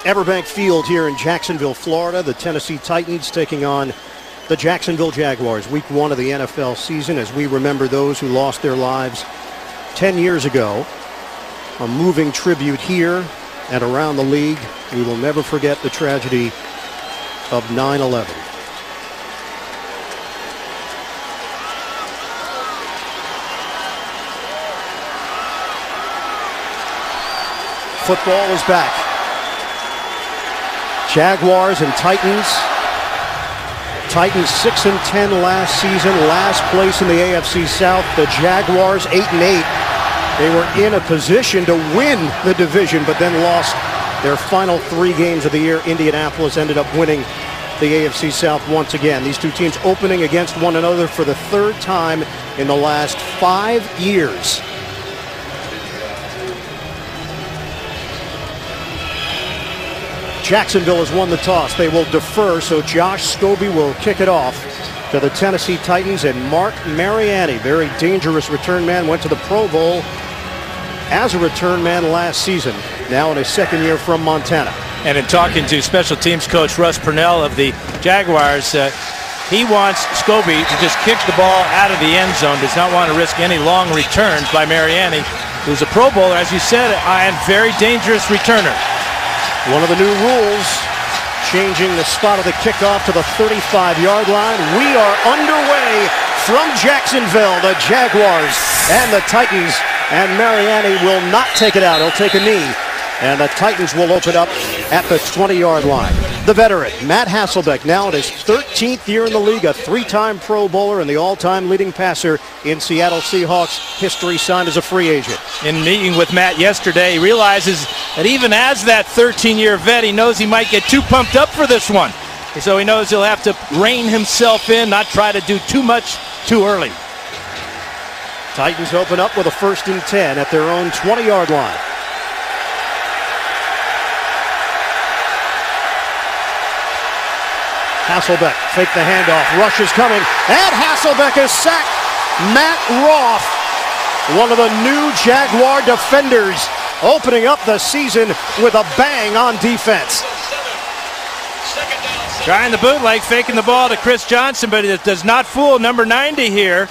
Everbank Field here in Jacksonville, Florida. The Tennessee Titans taking on the Jacksonville Jaguars. Week 1 of the NFL season as we remember those who lost their lives 10 years ago. A moving tribute here and around the league. We will never forget the tragedy of 9/11. Football is back. Jaguars and Titans. Titans 6-10 last season, last place in the AFC South. The Jaguars 8-8. They were in a position to win the division, but then lost their final 3 games of the year. Indianapolis ended up winning the AFC South once again. These two teams opening against one another for the 3rd time in the last 5 years. Jacksonville has won the toss. They will defer, so Josh Scobie will kick it off to the Tennessee Titans. And Mark Mariani, very dangerous return man, went to the Pro Bowl as a return man last season, now in his 2nd year from Montana. And in talking to special teams coach Russ Purnell of the Jaguars, he wants Scobie to just kick the ball out of the end zone, does not want to risk any long returns by Mariani, who's a Pro Bowler, as you said, and very dangerous returner. One of the new rules, changing the spot of the kickoff to the 35-yard line. We are underway from Jacksonville. The Jaguars and the Titans, and Mariani will not take it out. He'll take a knee, and the Titans will open up at the 20-yard line. The veteran, Matt Hasselbeck, now in his 13th year in the league, a 3-time Pro Bowler and the all-time leading passer in Seattle Seahawks history, signed as a free agent. In meeting with Matt yesterday, he realizes that even as that 13-year vet, he knows he might get too pumped up for this one. So he knows he'll have to rein himself in, not try to do too much too early. Titans open up with a 1st and 10 at their own 20-yard line. Hasselbeck fake the handoff. Rush is coming, and Hasselbeck is sacked. Matt Roth, one of the new Jaguar defenders, opening up the season with a bang on defense. Trying the bootleg, faking the ball to Chris Johnson, but it does not fool number 90 here,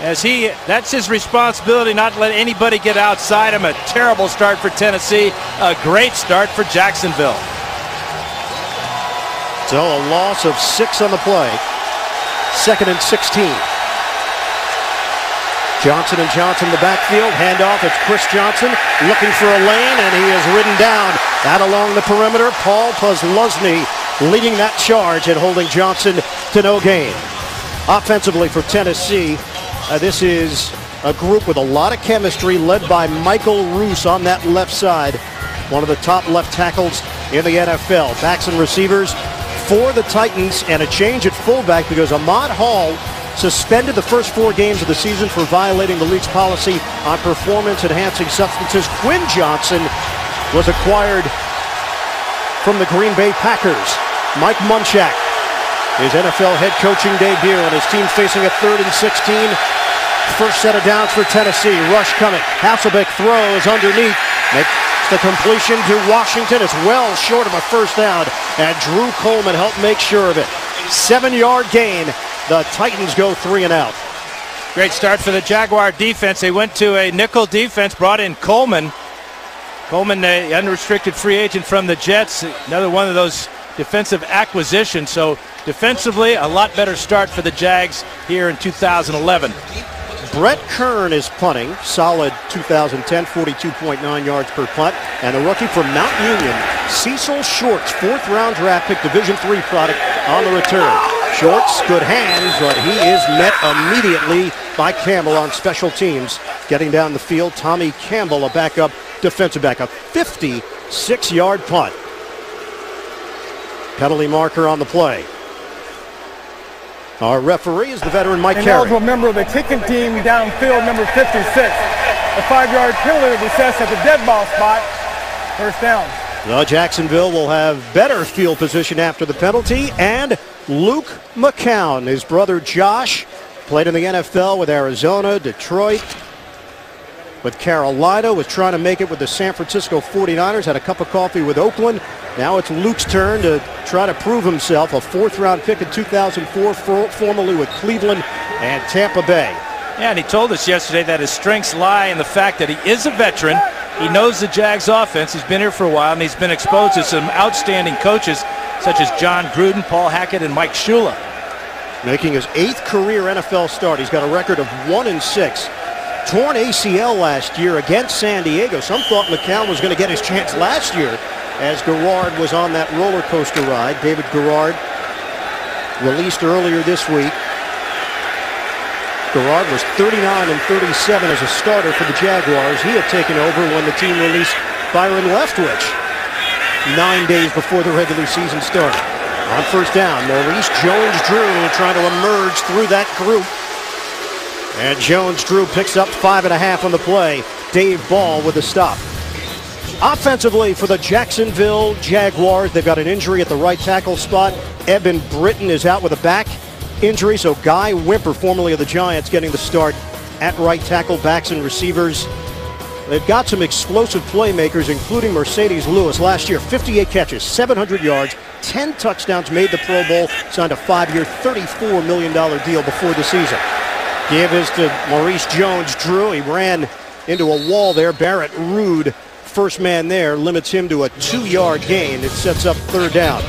as that's his responsibility, not to let anybody get outside him. A terrible start for Tennessee, a great start for Jacksonville. So a loss of 6 on the play. 2nd and 16. Johnson and Johnson in the backfield. Handoff. It's Chris Johnson looking for a lane, and he is ridden down. Out along the perimeter. Paul Posluszny leading that charge and holding Johnson to no gain. Offensively for Tennessee, this is a group with a lot of chemistry led by Michael Roos on that left side. One of the top left tackles in the NFL. Backs and receivers for the Titans, and a change at fullback because Ahmad Hall suspended the first 4 games of the season for violating the league's policy on performance-enhancing substances. Quinn Johnson was acquired from the Green Bay Packers. Mike Munchak, his NFL head coaching debut, and his team facing a 3rd and 16. First set of downs for Tennessee. Rush coming. Hasselbeck throws underneath. Makes the completion to Washington. It's well short of a 1st down, and Drew Coleman helped make sure of it. 7-yard gain. The Titans go 3 and out. Great start for the Jaguar defense. They went to a nickel defense, brought in Coleman. Coleman, an unrestricted free agent from the Jets. Another one of those defensive acquisitions. So defensively, a lot better start for the Jags here in 2011. Brett Kern is punting. Solid 2010, 42.9 yards per punt. And the rookie from Mount Union, Cecil Shorts, 4th-round draft pick, Division III product on the return. Shorts, good hands, but he is met immediately by Campbell on special teams. Getting down the field, Tommy Campbell, a backup defensive back, a 56-yard punt. Penalty marker on the play. Our referee is the veteran Mike Carey. An eligible member of the kicking team downfield, number 56. A 5-yard penalty to assess at the dead ball spot. 1st down. Well, Jacksonville will have better field position after the penalty, and Luke McCown, his brother Josh, played in the NFL with Arizona, Detroit, with Carolina, was trying to make it with the San Francisco 49ers, had a cup of coffee with Oakland. Now it's Luke's turn to try to prove himself. A 4th-round pick in 2004, formerly with Cleveland and Tampa Bay. Yeah, and he told us yesterday that his strengths lie in the fact that he is a veteran. He knows the Jags offense. He's been here for a while, and he's been exposed to some outstanding coaches such as John Gruden, Paul Hackett, and Mike Shula. Making his 8th career NFL start. He's got a record of 1-6. Torn ACL last year against San Diego. Some thought McCown was going to get his chance last year as Garrard was on that roller coaster ride. David Garrard released earlier this week. Garrard was 39-37 as a starter for the Jaguars. He had taken over when the team released Byron Leftwich 9 days before the regular season started. On first down, Maurice Jones-Drew trying to emerge through that group. And Jones-Drew picks up 5.5 on the play. Dave Ball with a stop. Offensively for the Jacksonville Jaguars, they've got an injury at the right tackle spot. Eben Britton is out with a back injury, so Guy Wimper, formerly of the Giants, getting the start at right tackle. Backs and receivers, they've got some explosive playmakers, including Mercedes Lewis. Last year, 58 catches, 700 yards, 10 touchdowns, made the Pro Bowl, signed a 5-year, $34 million deal before the season. Give is to Maurice Jones-Drew. He ran into a wall there. Barrett Ruud, first man there, limits him to a 2-yard gain. It sets up third down.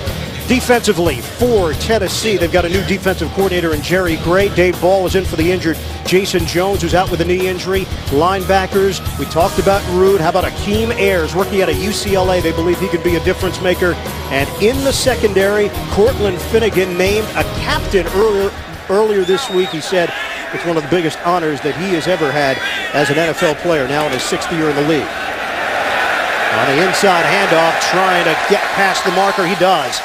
Defensively for Tennessee, they've got a new defensive coordinator in Jerry Gray. Dave Ball is in for the injured Jason Jones, who's out with a knee injury. Linebackers, we talked about Ruud. How about Akeem Ayers, rookie out of UCLA? They believe he could be a difference maker. And in the secondary, Cortland Finnegan named a captain earlier this week. He said it's one of the biggest honors that he has ever had as an NFL player, now in his 6th year in the league. On the inside handoff, trying to get past the marker. He does.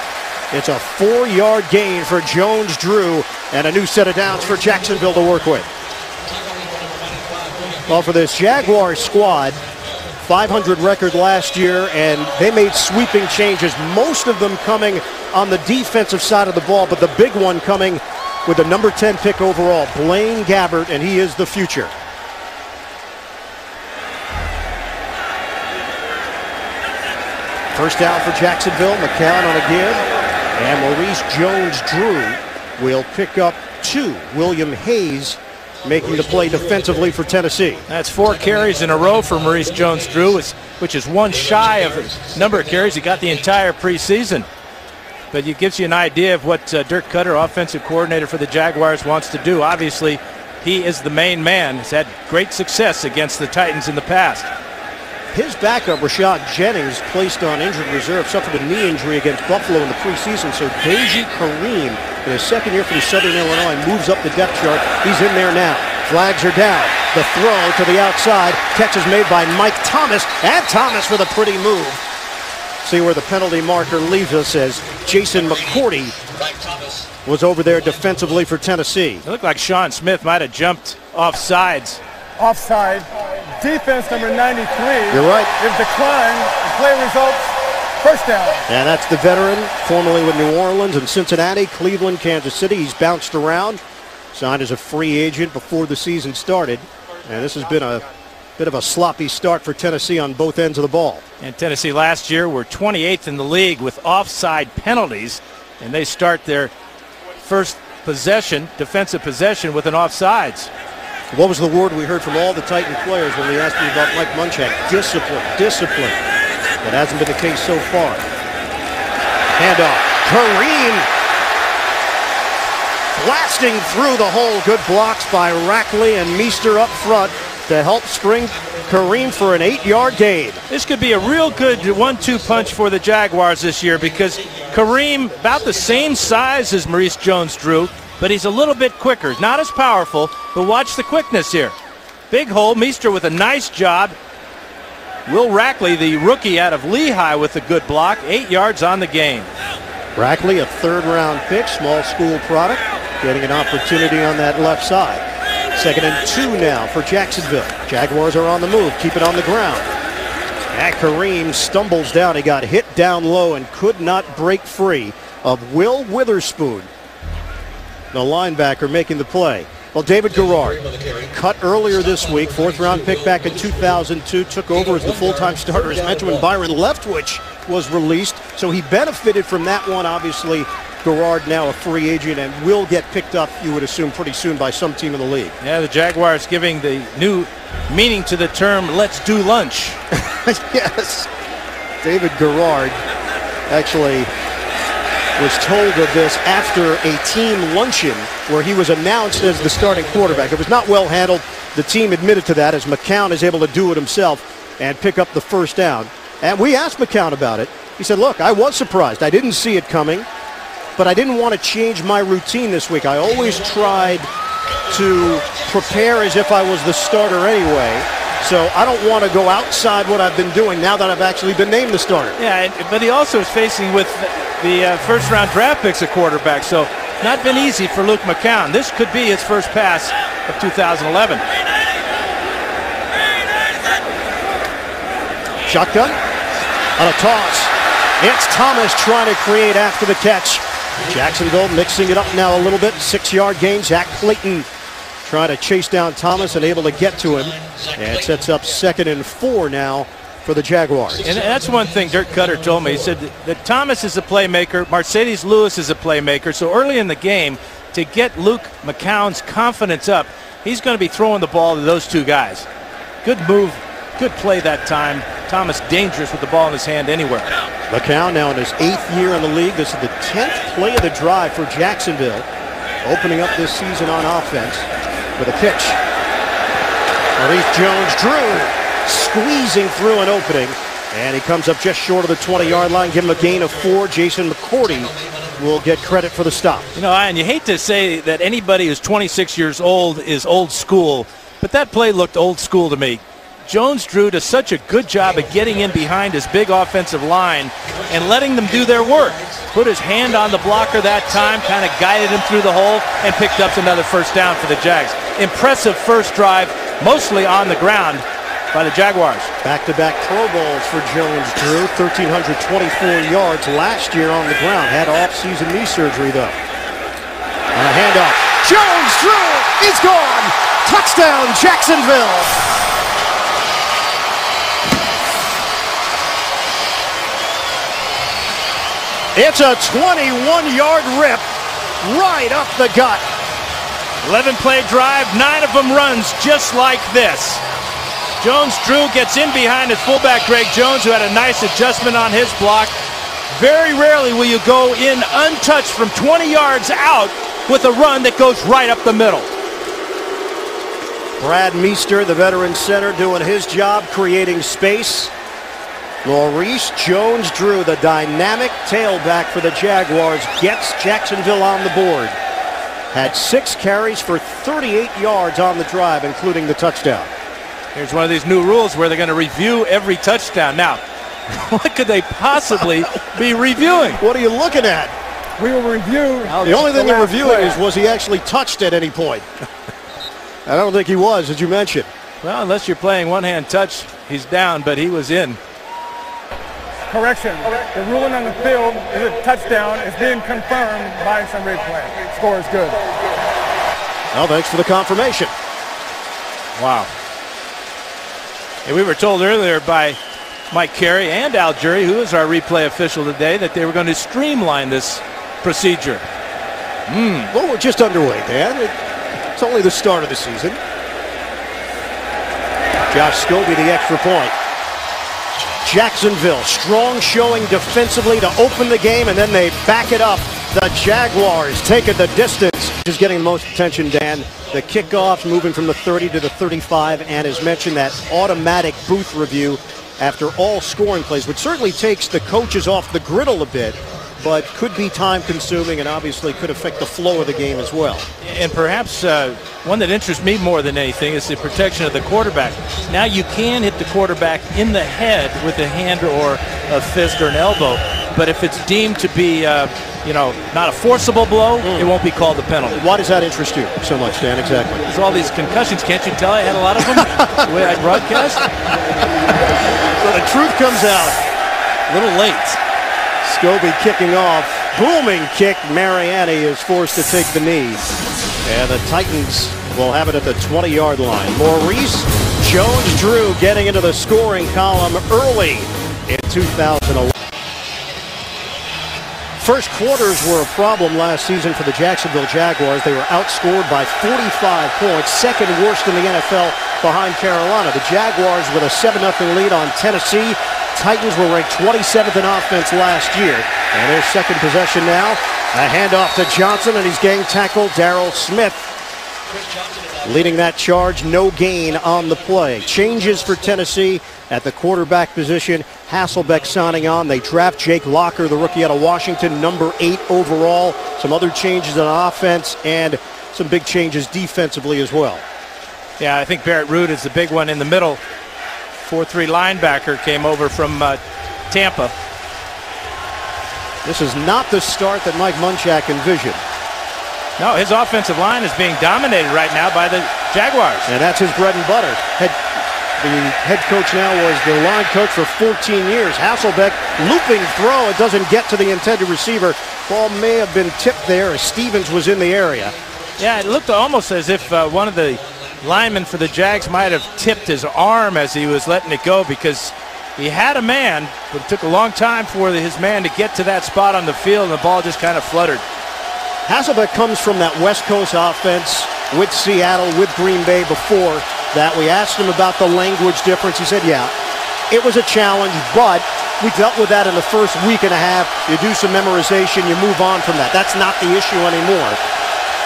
It's a 4-yard gain for Jones-Drew and a new set of downs for Jacksonville to work with. Well, for this Jaguars squad, 500 record last year, and they made sweeping changes, most of them coming on the defensive side of the ball, but the big one coming with the number 10 pick overall, Blaine Gabbert, and he is the future. First down for Jacksonville. McCown on a give. And Maurice Jones-Drew will pick up 2. William Hayes making the play defensively for Tennessee. That's 4 carries in a row for Maurice Jones-Drew, which is one shy of the number of carries he got the entire preseason. But it gives you an idea of what Dirk Cutter, offensive coordinator for the Jaguars, wants to do. Obviously, he is the main man. He's had great success against the Titans in the past. His backup, Rashad Jennings, placed on injured reserve, suffered a knee injury against Buffalo in the preseason. So Deji Kareem, in his 2nd year from Southern Illinois, moves up the depth chart. He's in there now. Flags are down. The throw to the outside. Catch is made by Mike Thomas. And Thomas with a pretty move. See where the penalty marker leaves us as Jason McCourty was over there defensively for Tennessee. It looked like Sean Smith might have jumped off sides. Offside. Defense number 93. You're right. Is declined. Play results, first down. And that's the veteran, formerly with New Orleans and Cincinnati, Cleveland, Kansas City. He's bounced around, signed as a free agent before the season started. And this has been a bit of a sloppy start for Tennessee on both ends of the ball. And Tennessee last year were 28th in the league with offside penalties, and they start their first possession, defensive possession, with an offsides. What was the word we heard from all the Titan players when we asked them about Mike Munchak? Discipline, discipline. That hasn't been the case so far. Handoff. Kareem blasting through the hole. Good blocks by Rackley and Meester up front to help spring Kareem for an 8-yard gain. This could be a real good 1-2 punch for the Jaguars this year because Kareem, about the same size as Maurice Jones-Drew, but he's a little bit quicker. Not as powerful, but watch the quickness here. Big hole. Meester with a nice job. Will Rackley, the rookie out of Lehigh, with a good block. 8 yards on the game. Rackley, a 3rd-round pick, small school product, getting an opportunity on that left side. 2nd and 2 now for Jacksonville. Jaguars are on the move. Keep it on the ground. And Kareem stumbles down. He got hit down low and could not break free of Will Witherspoon, the linebacker, making the play. Well, David Garrard, cut earlier this week, 4th-round pick back in 2002, took over as the full-time starter as mentor when Byron Leftwich was released. So he benefited from that one. Obviously, Garrard now a free agent and will get picked up, you would assume, pretty soon by some team in the league. Yeah, the Jaguars giving the new meaning to the term, let's do lunch. Yes. David Garrard actually was told of this after a team luncheon where he was announced as the starting quarterback. It was not well handled. The team admitted to that as McCown is able to do it himself and pick up the first down. And we asked McCown about it. He said, look, I was surprised. I didn't see it coming, but I didn't want to change my routine this week. I always tried to prepare as if I was the starter anyway. So I don't want to go outside what I've been doing now that I've actually been named the starter. Yeah, but he also is facing with the first-round draft picks at quarterback, so not been easy for Luke McCown. This could be his first pass of 2011. Shotgun on a toss. It's Thomas trying to create after the catch. Jacksonville mixing it up now a little bit. 6-yard gain. Zach Clayton trying to chase down Thomas and able to get to him. And it sets up 2nd and 4 now for the Jaguars. And that's one thing Dirk Cutter told me. He said that Thomas is a playmaker, Mercedes Lewis is a playmaker. So early in the game, to get Luke McCown's confidence up, he's going to be throwing the ball to those two guys. Good move, good play that time. Thomas dangerous with the ball in his hand anywhere. McCown now in his 8th year in the league. This is the 10th play of the drive for Jacksonville, opening up this season on offense with a pitch. Maurice Jones-Drew squeezing through an opening, and he comes up just short of the 20-yard line. Give him a gain of 4. Jason McCourty will get credit for the stop. You know, and you hate to say that anybody who's 26 years old is old school, but that play looked old school to me. Jones-Drew does such a good job of getting in behind his big offensive line and letting them do their work. Put his hand on the blocker that time, kind of guided him through the hole, and picked up another first down for the Jags. Impressive first drive, mostly on the ground by the Jaguars. Back-to-back Pro Bowls for Jones-Drew. 1,324 yards last year on the ground. Had off-season knee surgery, though. On a handoff. Jones-Drew is gone. Touchdown, Jacksonville. It's a 21-yard rip right up the gut. 11-play drive, 9 of them runs just like this. Jones-Drew gets in behind his fullback Greg Jones, who had a nice adjustment on his block. Very rarely will you go in untouched from 20 yards out with a run that goes right up the middle. Brad Meester, the veteran center, doing his job, creating space. Maurice Jones-Drew, the dynamic tailback for the Jaguars, gets Jacksonville on the board. Had 6 carries for 38 yards on the drive, including the touchdown. Here's one of these new rules where they're going to review every touchdown. Now, what could they possibly be reviewing? What are you looking at? We will review. The only thing they're reviewing is, was he actually touched at any point? I don't think he was, as you mentioned. Well, unless you're playing one-hand touch, he's down, but he was in. Correction. The ruling on the field is a touchdown. It's being confirmed by some replay. Score is good. Well, thanks for the confirmation. Wow. And we were told earlier by Mike Carey and Al Jury, who is our replay official today, that they were going to streamline this procedure. Well, we're just underway, Dan. It's only the start of the season. Josh Scobie, the extra point. Jacksonville, strong showing defensively to open the game, and then they back it up. The Jaguars taking the distance. Just getting the most attention, Dan. The kickoffs moving from the 30 to the 35, and as mentioned, that automatic booth review after all scoring plays, which certainly takes the coaches off the griddle a bit, but could be time-consuming and obviously could affect the flow of the game as well. And perhaps one that interests me more than anything is the protection of the quarterback. Now you can hit the quarterback in the head with a hand or a fist or an elbow, but if it's deemed to be not a forcible blow, it won't be called a penalty. Why does that interest you so much, Dan? Exactly. There's all these concussions. Can't you tell I had a lot of them the way I broadcast? So the truth comes out. A little late. Scobie kicking off. Booming kick. Mariani is forced to take the knee. And the Titans will have it at the 20-yard line. Maurice Jones-Drew getting into the scoring column early in 2011. First quarters were a problem last season for the Jacksonville Jaguars. They were outscored by 45 points, second worst in the NFL behind Carolina. The Jaguars with a 7-0 lead on Tennessee. Titans were ranked 27th in offense last year. And their second possession now. A handoff to Johnson, and he's gang tackled Darrell Smith. Leading that charge, no gain on the play. Changes for Tennessee at the quarterback position. Hasselbeck signing on. They draft Jake Locker, the rookie out of Washington, number 8 overall. Some other changes on offense and some big changes defensively as well. Yeah, I think Barrett Root is the big one in the middle. 4-3 linebacker came over from Tampa. This is not the start that Mike Munchak envisioned. No, his offensive line is being dominated right now by the Jaguars. And that's his bread and butter. The head coach now was the line coach for 14 years. Hasselbeck, looping throw. It doesn't get to the intended receiver. Ball may have been tipped there as Stevens was in the area. Yeah, it looked almost as if one of the linemen for the Jags might have tipped his arm as he was letting it go, because he had a man, but it took a long time for his man to get to that spot on the field, and the ball just kind of fluttered. Hasselbeck comes from that West Coast offense with Seattle, with Green Bay before that. We asked him about the language difference. He said, yeah, it was a challenge, but we dealt with that in the first week and a half. You do some memorization, you move on from that. That's not the issue anymore.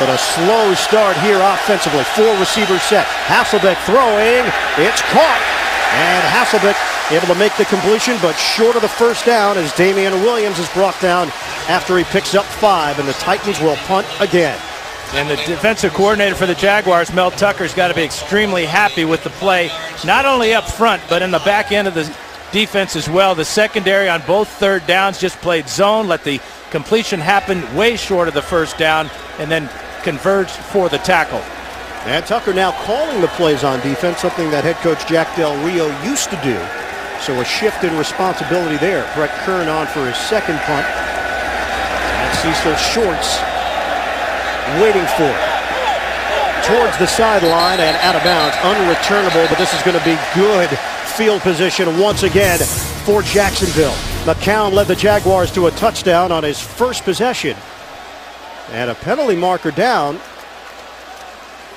But a slow start here offensively. 4 receivers set. Hasselbeck throwing. It's caught. And Hasselbeck able to make the completion, but short of the first down as Damian Williams is brought down after he picks up 5, and the Titans will punt again. And the defensive coordinator for the Jaguars, Mel Tucker's got to be extremely happy with the play, not only up front, but in the back end of the defense as well. The secondary on both third downs just played zone, let the completion happen way short of the first down, and then converged for the tackle. And Tucker now calling the plays on defense, something that head coach Jack Del Rio used to do. So a shift in responsibility there. Brett Kern on for his second punt. And Cecil Shorts waiting for it. Towards the sideline and out of bounds. Unreturnable, but this is going to be good field position once again for Jacksonville. McCown led the Jaguars to a touchdown on his first possession. And a penalty marker down.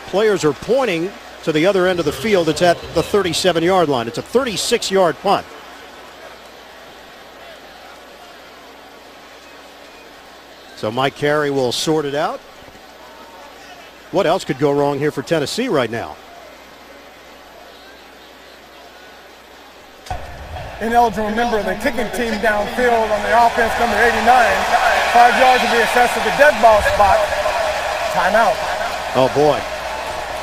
Players are pointing to the other end of the field. It's at the 37-yard line. It's a 36-yard punt. So Mike Carey will sort it out. What else could go wrong here for Tennessee right now? Ineligible member of the kicking team downfield on the offense, number 89. 5 yards will be assessed at the dead ball spot. Timeout. Oh, boy.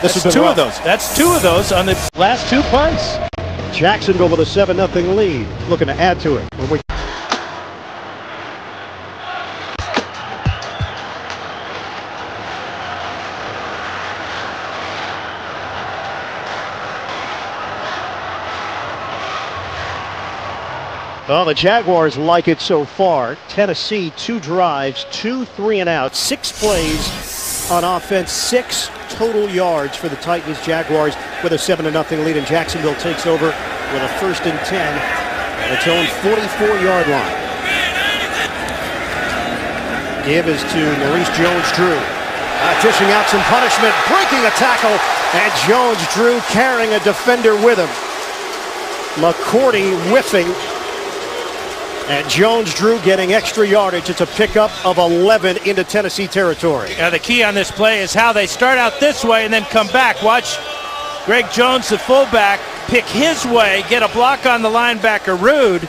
This is 2 of those. That's 2 of those on the last 2 punts. Jacksonville with a 7-0 lead. Looking to add to it. Well, the Jaguars like it so far. Tennessee, 2 drives, 2 3-and-outs, 6 plays on offense, 6 total yards for the Titans. Jaguars with a 7-0 lead, and Jacksonville takes over with a 1st and 10 at its own 44-yard line. Give is to Maurice Jones-Drew. Dishing out some punishment, breaking a tackle, and Jones-Drew carrying a defender with him. McCourty whiffing. And Jones-Drew getting extra yardage. It's a pickup of 11 into Tennessee territory. Now the key on this play is how they start out this way and then come back. Watch Greg Jones, the fullback, pick his way, get a block on the linebacker, Rude.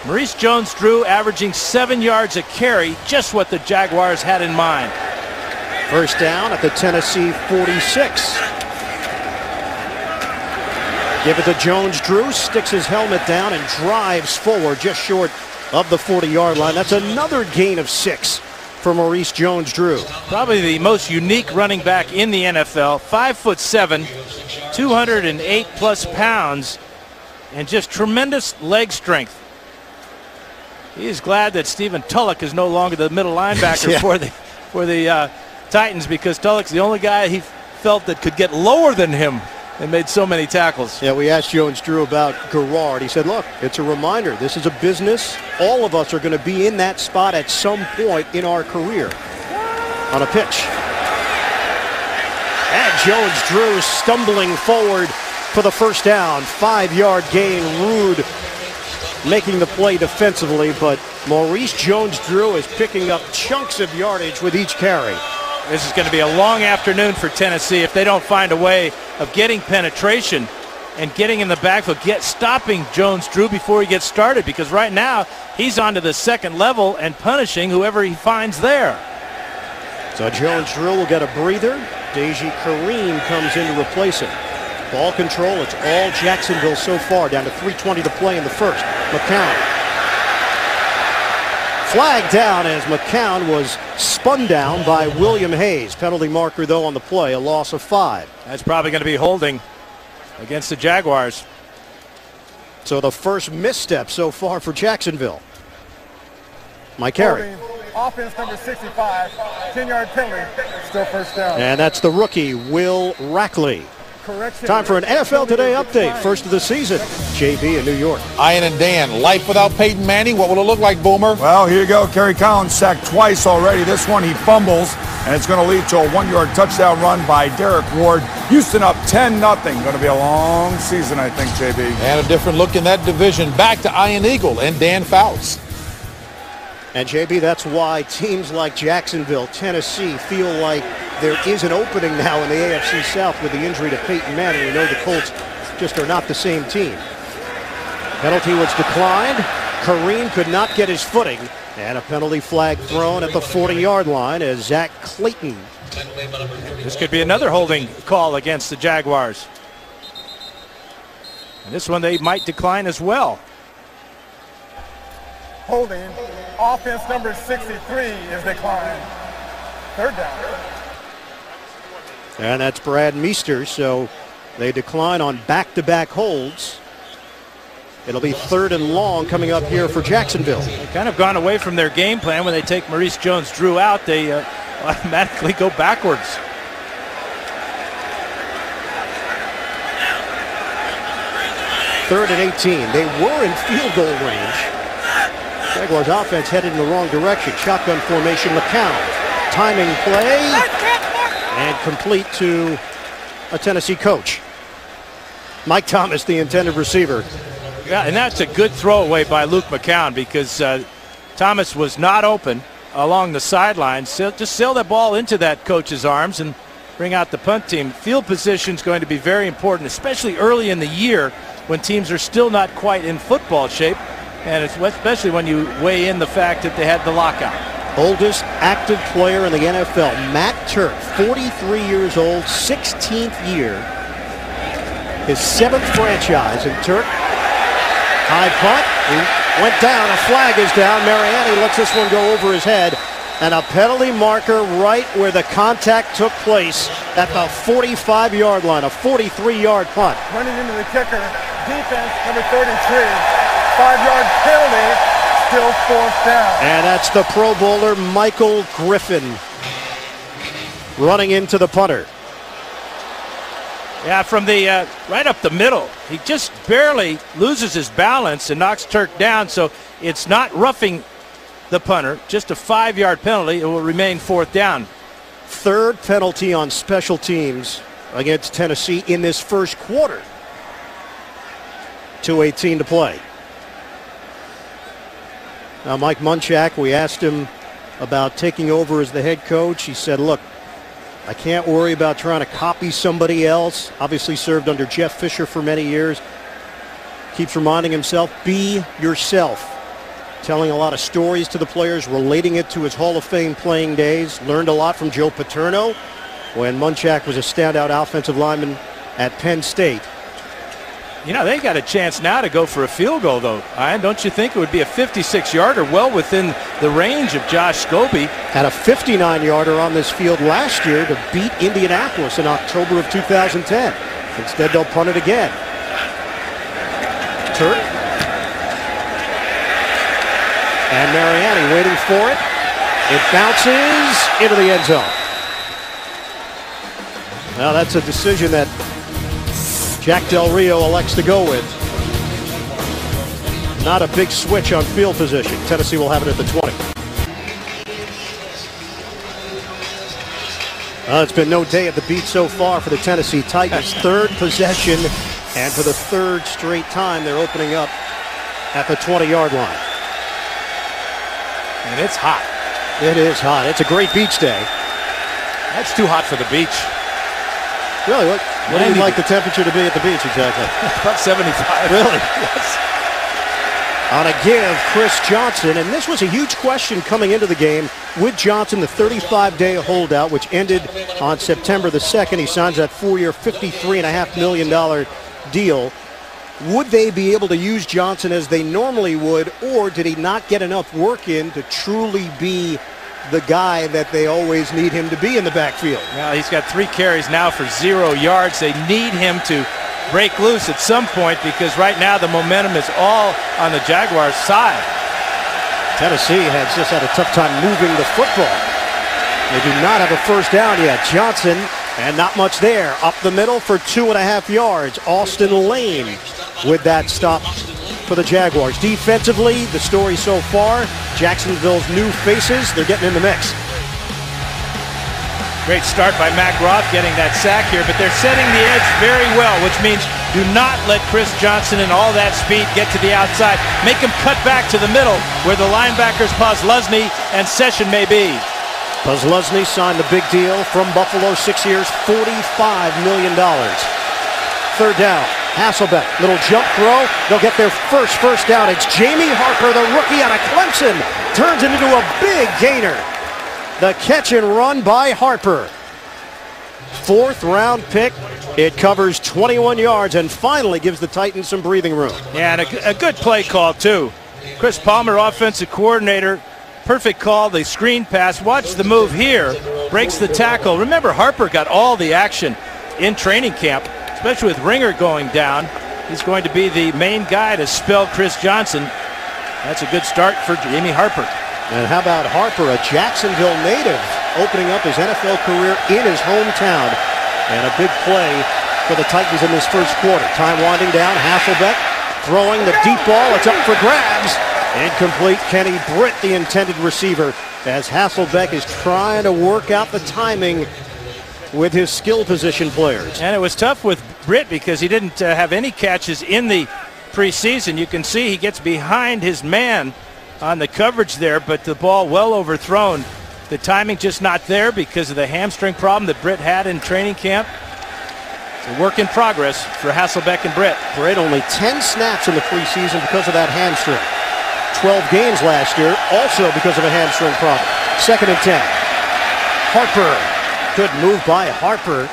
Maurice Jones-Drew averaging 7 yards a carry, just what the Jaguars had in mind. First down at the Tennessee 46. Give it to Jones-Drew, sticks his helmet down and drives forward just short of the 40-yard line. That's another gain of 6 for Maurice Jones-Drew. Probably the most unique running back in the NFL. 5'7", 208+ pounds, and just tremendous leg strength. He is glad that Stephen Tulloch is no longer the middle linebacker for the Titans, because Tulloch's the only guy he felt that could get lower than him and made so many tackles. Yeah, we asked Jones-Drew about Garrard. He said, look, it's a reminder. This is a business. All of us are going to be in that spot at some point in our career. On a pitch. And Jones-Drew stumbling forward for the first down. 5-yard gain. Rude making the play defensively, but Maurice Jones-Drew is picking up chunks of yardage with each carry. This is going to be a long afternoon for Tennessee if they don't find a way of getting penetration and getting in the backfield, stopping Jones-Drew before he gets started, because right now he's onto the second level and punishing whoever he finds there. So Jones-Drew will get a breather. Deji Kareem comes in to replace him. Ball control, it's all Jacksonville so far, down to 3:20 to play in the first. McCown. Flag down as McCown was spun down by William Hayes. Penalty marker, though, on the play, a loss of 5. That's probably going to be holding against the Jaguars. So the first misstep so far for Jacksonville. Mike Carey. Offense number 65, 10-yard penalty, still first down. And that's the rookie, Will Rackley. Correction. Time for an NFL Today update. First of the season. JB in New York. Ian and Dan, life without Peyton Manning, what will it look like, Boomer? Well, here you go. Kerry Collins sacked twice already. This one he fumbles, and it's going to lead to a 1-yard touchdown run by Derek Ward. Houston up 10-0. Going to be a long season, I think, JB. And a different look in that division. Back to Ian Eagle and Dan Fouts. And JB, that's why teams like Jacksonville, Tennessee feel like there is an opening now in the AFC South with the injury to Peyton Manning. We know the Colts just are not the same team. Penalty was declined. Kareem could not get his footing. And a penalty flag thrown at the 40-yard line as Zach Clayton. This could be another holding call against the Jaguars. And this one they might decline as well. Holding. Offense number 63 is declined. Third down. And that's Brad Meester, so they decline on back-to-back holds. It'll be 3rd and long coming up here for Jacksonville. They've kind of gone away from their game plan. When they take Maurice Jones-Drew out, they automatically go backwards. Third and 18. They were in field goal range. Jaguars offense headed in the wrong direction. Shotgun formation, McCown. Timing play. And complete to a Tennessee coach. Mike Thomas, the intended receiver. Yeah, and that's a good throwaway by Luke McCown, because Thomas was not open along the sideline. So just sail that ball into that coach's arms and bring out the punt team. Field position is going to be very important, especially early in the year when teams are still not quite in football shape. And especially when you weigh in the fact that they had the lockout. Oldest active player in the NFL, Matt Turk, 43 years old, 16th year. His 7th franchise. And Turk, high punt, he went down, a flag is down. Mariani lets this one go over his head. And a penalty marker right where the contact took place at the 45-yard line, a 43-yard punt. Running into the kicker, defense number 33. 5-yard penalty, still 4th down. And that's the Pro Bowler Michael Griffin running into the punter. Yeah, from the right up the middle. He just barely loses his balance and knocks Turk down, so it's not roughing the punter, just a 5-yard penalty. It will remain 4th down. 3rd penalty on special teams against Tennessee in this first quarter. 2:18 to play. Now, Mike Munchak, we asked him about taking over as the head coach. He said, look, I can't worry about trying to copy somebody else. Obviously served under Jeff Fisher for many years. Keeps reminding himself, be yourself. Telling a lot of stories to the players, relating it to his Hall of Fame playing days. Learned a lot from Joe Paterno when Munchak was a standout offensive lineman at Penn State. You know, they got a chance now to go for a field goal, though. Don't you think it would be a 56-yarder, well within the range of Josh Scobie? Had a 59-yarder on this field last year to beat Indianapolis in October of 2010. Instead, they'll punt it again. Turk. And Mariani waiting for it. It bounces into the end zone. Now that's a decision that Jack Del Rio elects to go with. Not a big switch on field position. Tennessee will have it at the 20. It's been no day at the beat so far for the Tennessee Titans. Third possession, and for the third straight time, they're opening up at the 20-yard line. And it's hot. It is hot. It's a great beach day. That's too hot for the beach. Really? What do you like the temperature to be at the beach exactly? About 75. Really? Yes. On a give, Chris Johnson, and this was a huge question coming into the game with Johnson, the 35-day holdout, which ended on September the 2nd. He signs that 4-year, $53.5 million deal. Would they be able to use Johnson as they normally would, or did he not get enough work in to truly be the guy that they always need him to be in the backfield? Well, he's got 3 carries now for 0 yards. They need him to break loose at some point because right now the momentum is all on the Jaguars' side. Tennessee has just had a tough time moving the football. They do not have a first down yet. Johnson, and not much there. Up the middle for 2.5 yards. Austin Lane with that stop for the Jaguars. Defensively, the story so far, Jacksonville's new faces, they're getting in the mix. Great start by Mac Roth getting that sack here, but they're setting the edge very well, which means do not let Chris Johnson and all that speed get to the outside. Make him cut back to the middle where the linebackers Posluszny and Session may be. Posluszny signed the big deal from Buffalo, 6 years, $45 million. Third down, Hasselbeck, little jump throw. They'll get their first down. It's Jamie Harper, the rookie out of Clemson, turns it into a big gainer. The catch and run by Harper. 4th round pick. It covers 21 yards and finally gives the Titans some breathing room. Yeah, and a good play call, too. Chris Palmer, offensive coordinator. Perfect call, the screen pass. Watch the move here. Breaks the tackle. Remember, Harper got all the action in training camp, especially with Ringer going down. He's going to be the main guy to spell Chris Johnson. That's a good start for Jamie Harper. And how about Harper, a Jacksonville native, opening up his NFL career in his hometown. And a big play for the Titans in this first quarter. Time winding down. Hasselbeck throwing the deep ball. It's up for grabs. Incomplete. Kenny Britt, the intended receiver, as Hasselbeck is trying to work out the timing with his skill position players. And it was tough with Britt because he didn't have any catches in the preseason. You can see he gets behind his man on the coverage there, but the ball well overthrown. The timing just not there because of the hamstring problem that Britt had in training camp. It's a work in progress for Hasselbeck and Britt. Britt only 10 snaps in the preseason because of that hamstring. 12 games last year, also because of a hamstring problem. 2nd and 10. Harper. Good move by Harper.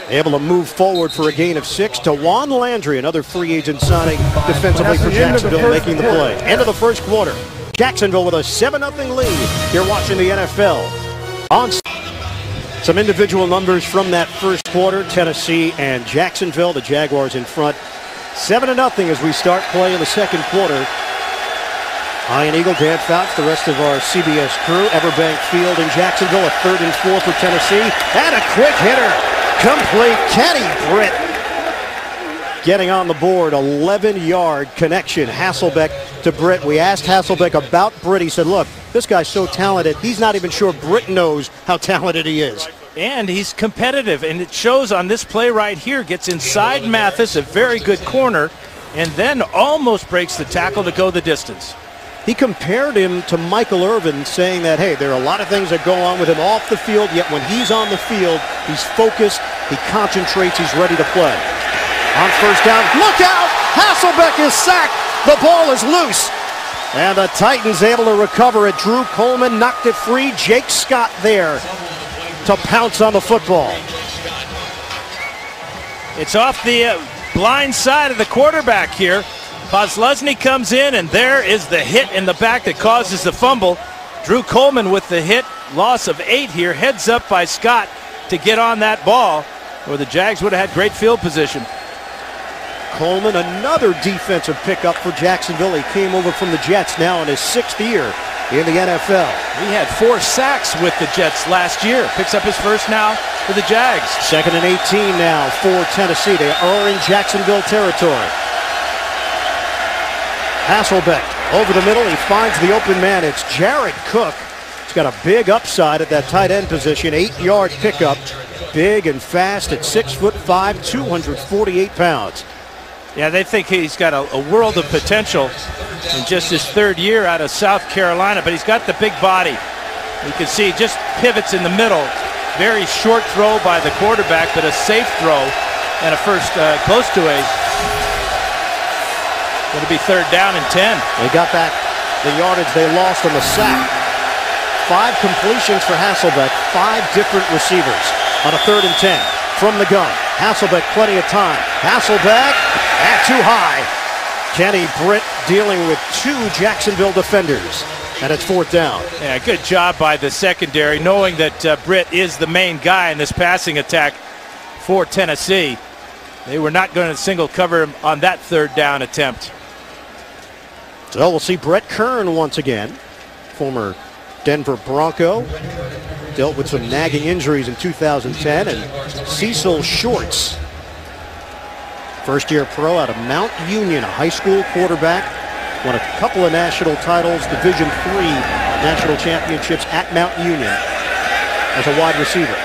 Able to move forward for a gain of 6 to Juan Landry, another free agent signing defensively for Jacksonville, making the play. End of the first quarter. Jacksonville with a 7-0 lead. You're watching the NFL. On some individual numbers from that first quarter, Tennessee and Jacksonville. The Jaguars in front 7-0 as we start play in the second quarter. Ian Eagle, Dan Fouts, the rest of our CBS crew. Everbank Field in Jacksonville, a 3rd and 4 for Tennessee. And a quick hitter. Complete. Kenny Britt getting on the board. 11-yard connection. Hasselbeck to Britt. We asked Hasselbeck about Britt. He said, look, this guy's so talented, he's not even sure Britt knows how talented he is. And he's competitive, and it shows on this play right here. Gets inside Mathis, a very good corner, and then almost breaks the tackle to go the distance. He compared him to Michael Irvin, saying that, hey, there are a lot of things that go on with him off the field, yet when he's on the field, he's focused, he concentrates, he's ready to play. On first down, look out! Hasselbeck is sacked! The ball is loose! And the Titans able to recover it. Drew Coleman knocked it free. Jake Scott there to pounce on the football. It's off the blind side of the quarterback here. Posluszny comes in, and there is the hit in the back that causes the fumble. Drew Coleman with the hit, loss of 8 here. Heads up by Scott to get on that ball, or the Jags would have had great field position. Coleman, another defensive pickup for Jacksonville. He came over from the Jets, now in his 6th year in the NFL. He had 4 sacks with the Jets last year. Picks up his first now for the Jags. 2nd and 18 now for Tennessee. They are in Jacksonville territory. Hasselbeck over the middle. He finds the open man. It's Jared Cook. He's got a big upside at that tight end position. 8-yard pickup. Big and fast at 6'5", 248 pounds. Yeah, they think he's got a world of potential in just his 3rd year out of South Carolina, but he's got the big body. You can see just pivots in the middle. Very short throw by the quarterback, but a safe throw and a first close to a. Going to be 3rd down and 10. They got back the yardage they lost on the sack. 5 completions for Hasselbeck, 5 different receivers on a 3rd and 10 from the gun. Hasselbeck, plenty of time. Hasselbeck, too high. Kenny Britt dealing with 2 Jacksonville defenders, and it's 4th down. Yeah, good job by the secondary, knowing that Britt is the main guy in this passing attack for Tennessee. They were not going to single cover him on that 3rd down attempt. So we'll see Brett Kern once again, former Denver Bronco. Dealt with some nagging injuries in 2010. And Cecil Shorts, first-year pro out of Mount Union, a high school quarterback. Won a couple of national titles, Division III national championships at Mount Union as a wide receiver.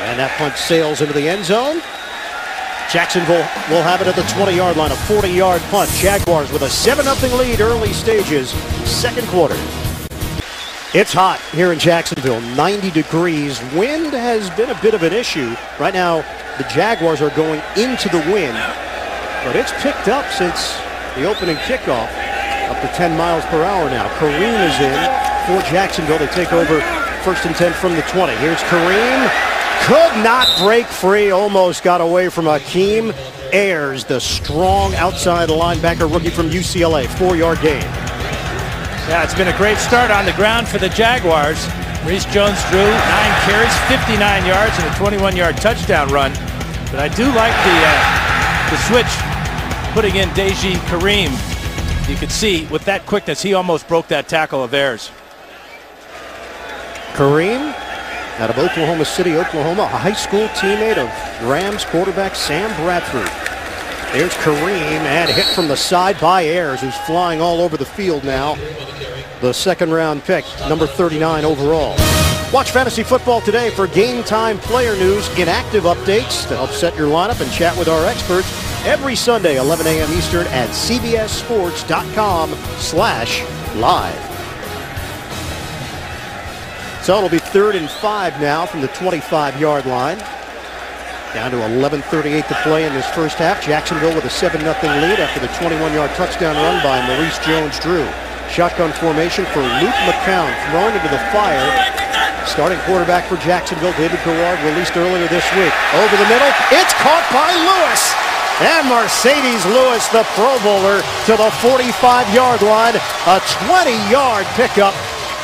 And that punt sails into the end zone. Jacksonville will have it at the 20-yard line, a 40-yard punt. Jaguars with a 7-0 lead early stages, 2nd quarter. It's hot here in Jacksonville, 90 degrees. Wind has been a bit of an issue. Right now, the Jaguars are going into the wind, but it's picked up since the opening kickoff, up to 10 miles per hour now. Kareem is in for Jacksonville. They take over 1st and 10 from the 20. Here's Kareem. Could not break free. Almost got away from Hakeem Ayers, the strong outside linebacker rookie from UCLA. 4-yard gain. Yeah, it's been a great start on the ground for the Jaguars. Maurice Jones-Drew, 9 carries, 59 yards, and a 21-yard touchdown run. But I do like the switch, putting in Deji Kareem. You can see with that quickness, he almost broke that tackle of Ayers. Kareem, out of Oklahoma City, Oklahoma, a high school teammate of Rams quarterback Sam Bradford. There's Kareem, and hit from the side by Ayers, who's flying all over the field now. The 2nd-round pick, number 39 overall. Watch Fantasy Football Today for game-time player news, inactive updates to help set your lineup and chat with our experts every Sunday, 11 a.m. Eastern at cbssports.com/live. So it'll be 3rd and 5 now from the 25-yard line. Down to 11:38 to play in this first half. Jacksonville with a 7-0 lead after the 21-yard touchdown run by Maurice Jones-Drew. Shotgun formation for Luke McCown, thrown into the fire. Starting quarterback for Jacksonville, David Garrard, released earlier this week. Over the middle, it's caught by Lewis. And Mercedes Lewis, the Pro Bowler, to the 45-yard line. A 20-yard pickup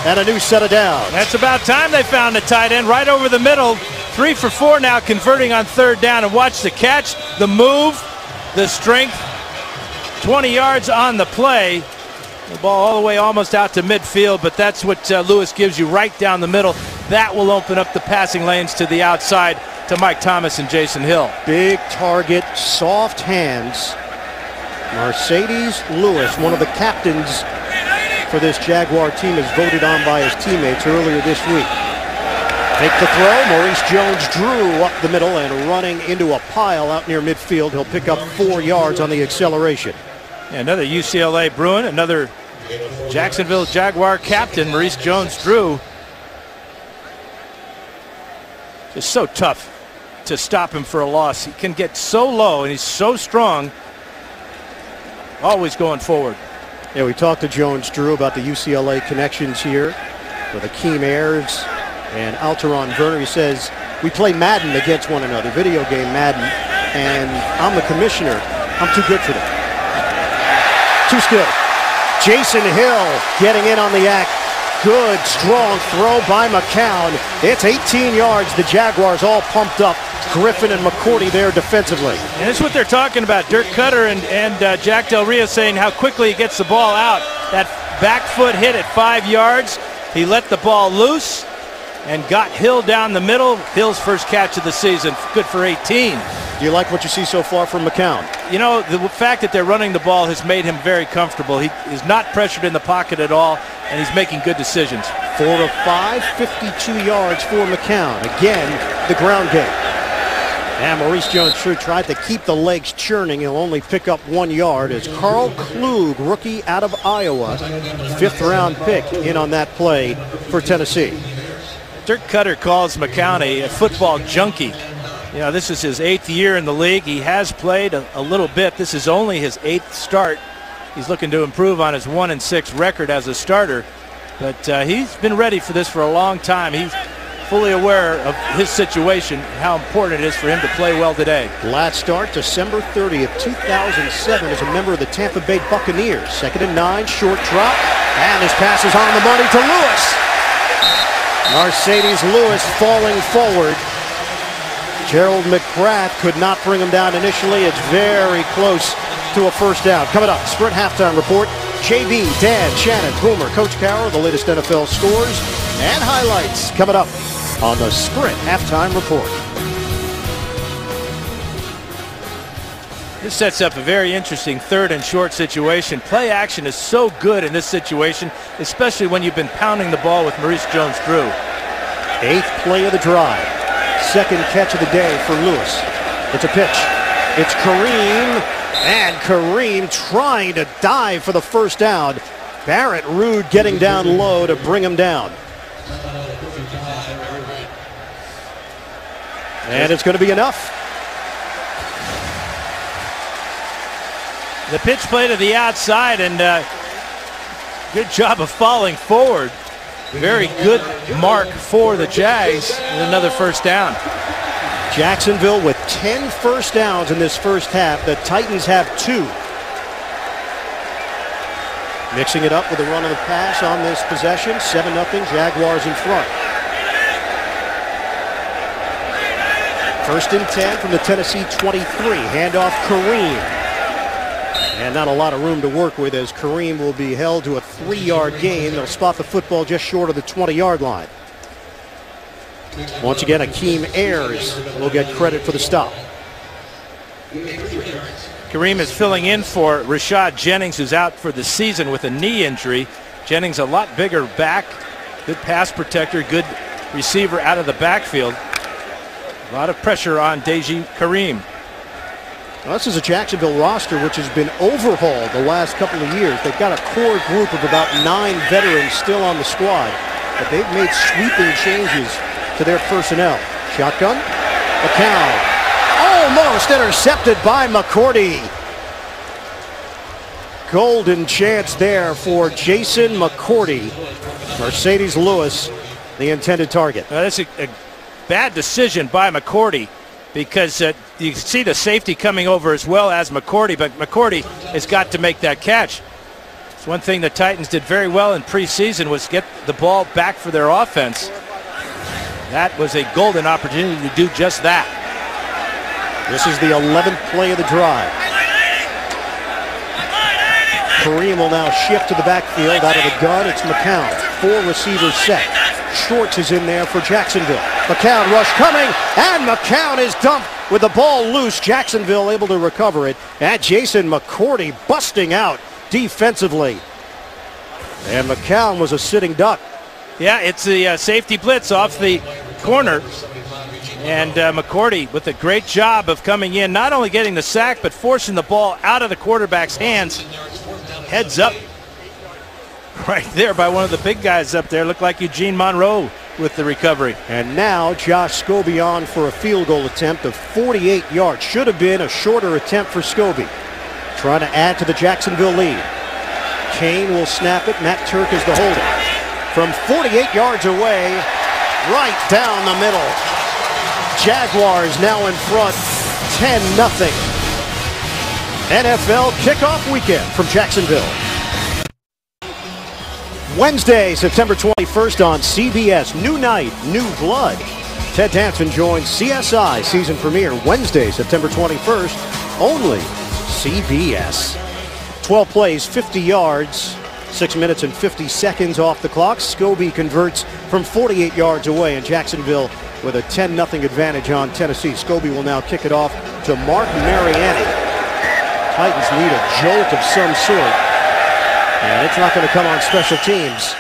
and a new set of downs. That's about time they found the tight end right over the middle. 3 for 4 now, converting on 3rd down. And watch the catch, the move, the strength. 20 yards on the play. The ball all the way almost out to midfield, but that's what Lewis gives you right down the middle. That will open up the passing lanes to the outside to Mike Thomas and Jason Hill. Big target, soft hands. Mercedes Lewis, one of the captains for this Jaguar team, is voted on by his teammates earlier this week. Take the throw. Maurice Jones-Drew up the middle and running into a pile out near midfield. He'll pick up 4 yards on the acceleration. Yeah, another UCLA Bruin, another Jacksonville Jaguar captain, Maurice Jones-Drew. It's so tough to stop him for a loss. He can get so low and he's so strong, always going forward. Yeah, we talked to Jones-Drew about the UCLA connections here with Hakeem Ayers and Alteron Werner. He says, we play Madden against one another, video game Madden, and I'm the commissioner. I'm too good for them. Too skilled. Jason Hill getting in on the act. Good, strong throw by McCown. It's 18 yards. The Jaguars all pumped up. Griffin and McCourty there defensively. And that's what they're talking about. Dirk Cutter and Jack Del Rio saying how quickly he gets the ball out. That back foot hit at 5 yards. He let the ball loose and got Hill down the middle. Hill's first catch of the season, good for 18. Do you like what you see so far from McCown? You know, the fact that they're running the ball has made him very comfortable. He is not pressured in the pocket at all, and he's making good decisions. 4 of 5, 52 yards for McCown. Again, the ground game. And Maurice Jones-Drew tried to keep the legs churning. He'll only pick up 1 yard as Carl Klug, rookie out of Iowa, 5th-round pick, in on that play for Tennessee. Dirk Cutter calls McCown a football junkie. You know, this is his 8th year in the league. He has played a little bit. This is only his 8th start. He's looking to improve on his 1-6 record as a starter. But he's been ready for this for a long time. He's fully aware of his situation, how important it is for him to play well today. Last start, December 30th, 2007, as a member of the Tampa Bay Buccaneers. 2nd and 9, short drop, and his pass is on the money to Lewis. Mercedes Lewis falling forward. Gerald McGrath could not bring him down initially. It's very close to a first down. Coming up, Sprint halftime report. JB, Dan, Shannon, Boomer, Coach Cowher, the latest NFL scores and highlights coming up on the Sprint halftime report. This sets up a very interesting 3rd and short situation. Play action is so good in this situation, especially when you've been pounding the ball with Maurice Jones-Drew. 8th play of the drive. 2nd catch of the day for Lewis. It's a pitch. It's Kareem. And Kareem trying to dive for the first down. Barrett Ruud getting down low to bring him down. And it's going to be enough. The pitch play to the outside, and good job of falling forward. Very good mark for the Jags, and another first down. Jacksonville with 10 first downs in this first half. The Titans have 2. Mixing it up with a run of the pass on this possession. 7-0, Jaguars in front. 1st and 10 from the Tennessee 23. Handoff Kareem. And not a lot of room to work with as Kareem will be held to a 3-yard gain. They'll spot the football just short of the 20-yard line. Once again, Akeem Ayers will get credit for the stop. Kareem is filling in for Rashad Jennings, who's out for the season with a knee injury. Jennings a lot bigger back, good pass protector, good receiver out of the backfield. A lot of pressure on Deji Kareem. Well, this is a Jacksonville roster which has been overhauled the last couple of years. They've got a core group of about 9 veterans still on the squad, but they've made sweeping changes to their personnel. Shotgun. McCown. Almost intercepted by McCourty. Golden chance there for Jason McCourty. Mercedes Lewis, the intended target. That's a bad decision by McCourty, because you see the safety coming over as well as McCourty, but McCourty has got to make that catch. It's one thing the Titans did very well in preseason was get the ball back for their offense. That was a golden opportunity to do just that. This is the 11th play of the drive. Kareem will now shift to the backfield. Out of the gun, it's McCown. 4 receivers set. Schwartz is in there for Jacksonville. McCown rush coming, and McCown is dumped with the ball loose. Jacksonville able to recover it. And Jason McCourty busting out defensively. And McCown was a sitting duck. Yeah, it's the safety blitz off the corner. And McCourty with a great job of coming in, not only getting the sack, but forcing the ball out of the quarterback's hands. Heads up right there by one of the big guys up there. Looked like Eugene Monroe with the recovery. And now Josh Scobie on for a field goal attempt of 48 yards. Should have been a shorter attempt for Scobie. Trying to add to the Jacksonville lead. Kane will snap it. Matt Turk is the holder. From 48 yards away, right down the middle. Jaguars now in front, 10-0. NFL kickoff weekend from Jacksonville. Wednesday, September 21st on CBS. New night, new blood. Ted Danson joins CSI season premiere Wednesday, September 21st, only CBS. 12 plays, 50 yards, 6 minutes and 50 seconds off the clock. Scobie converts from 48 yards away, and Jacksonville with a 10-0 advantage on Tennessee. Scobie will now kick it off to Mark Mariani. Titans need a jolt of some sort, and it's not going to come on special teams.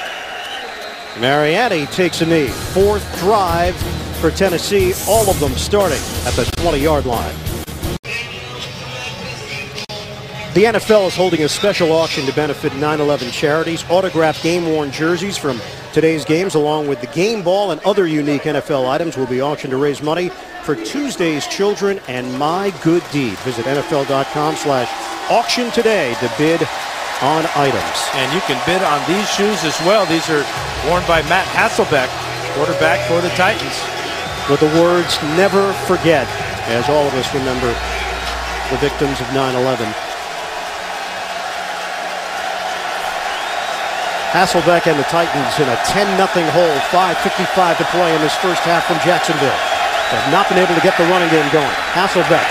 Mariani takes a knee. Fourth drive for Tennessee, all of them starting at the 20-yard line. The NFL is holding a special auction to benefit 9/11 charities. Autographed game-worn jerseys from today's games, along with the game ball and other unique NFL items, will be auctioned to raise money for Tuesday's Children and My Good Deed. Visit NFL.com/auction today to bid on items. And you can bid on these shoes as well. These are worn by Matt Hasselbeck, quarterback for the Titans. With the words, "Never forget," as all of us remember the victims of 9/11. Hasselbeck and the Titans in a 10-0 hole. 5:55 to play in this first half from Jacksonville. They've not been able to get the running game going. Hasselbeck.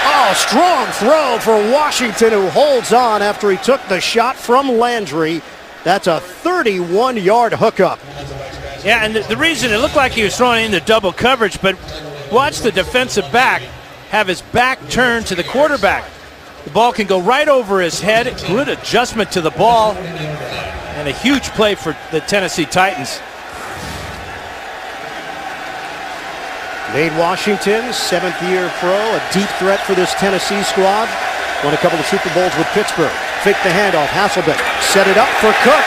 Oh, strong throw for Washington, who holds on after he took the shot from Landry. That's a 31-yard hookup. Yeah, and the reason it looked like he was throwing into double coverage, but watch the defensive back have his back turned to the quarterback. The ball can go right over his head. Good adjustment to the ball. And a huge play for the Tennessee Titans. Nate Washington, 7th-year pro, a deep threat for this Tennessee squad. Won a couple of Super Bowls with Pittsburgh. Fake the handoff. Hasselbeck set it up for Cook.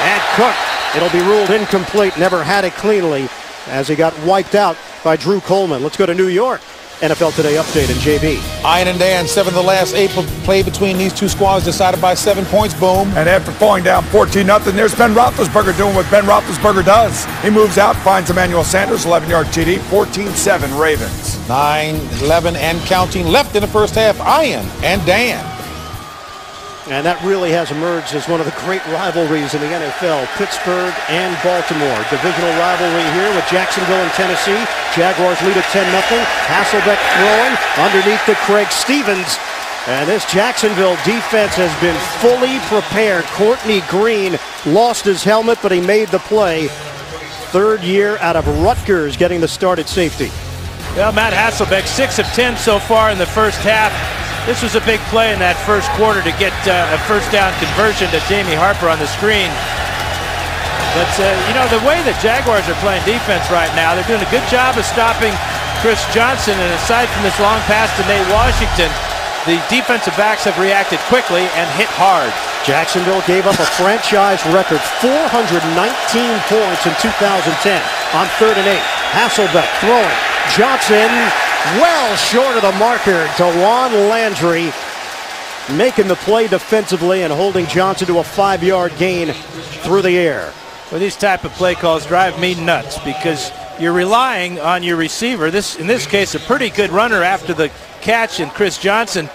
And Cook, it'll be ruled incomplete. Never had it cleanly as he got wiped out by Drew Coleman. Let's go to New York. NFL Today update and JB. Ian and Dan, 7 of the last 8 play between these two squads decided by 7 points. Boom. And after falling down 14-0, there's Ben Roethlisberger doing what Ben Roethlisberger does. He moves out, finds Emmanuel Sanders, 11-yard TD, 14-7 Ravens. 9-11 and counting left in the first half. Ian and Dan. And that really has emerged as one of the great rivalries in the NFL. Pittsburgh and Baltimore. Divisional rivalry here with Jacksonville and Tennessee. Jaguars lead at 10-0. Hasselbeck throwing underneath to Craig Stevens. And this Jacksonville defense has been fully prepared. Courtney Green lost his helmet, but he made the play. 3rd year out of Rutgers, getting the start at safety. Well, Matt Hasselbeck, 6 of 10 so far in the first half. This was a big play in that first quarter to get a first down conversion to Jamie Harper on the screen. But, you know, the way the Jaguars are playing defense right now, they're doing a good job of stopping Chris Johnson. And aside from this long pass to Nate Washington, the defensive backs have reacted quickly and hit hard. Jacksonville gave up a franchise record 419 points in 2010 on 3rd and 8. Hasselbeck throwing. Johnson well short of the marker. Dewan Landry making the play defensively and holding Johnson to a 5-yard gain through the air. Well, these type of play calls drive me nuts because you're relying on your receiver. In this case, a pretty good runner after the catch in Chris Johnson,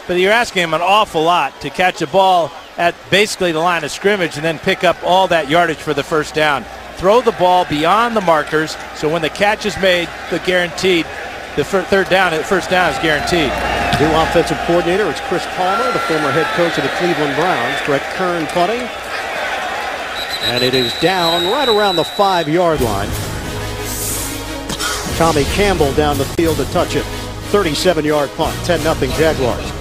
but you're asking him an awful lot to catch a ball at basically the line of scrimmage and then pick up all that yardage for the first down. Throw the ball beyond the markers, so when the catch is made, the first down is guaranteed. New offensive coordinator, it's Chris Palmer, the former head coach of the Cleveland Browns. Brett Kern punting. And it is down right around the 5-yard line. Tommy Campbell down the field to touch it. 37-yard punt, 10-0 Jaguars.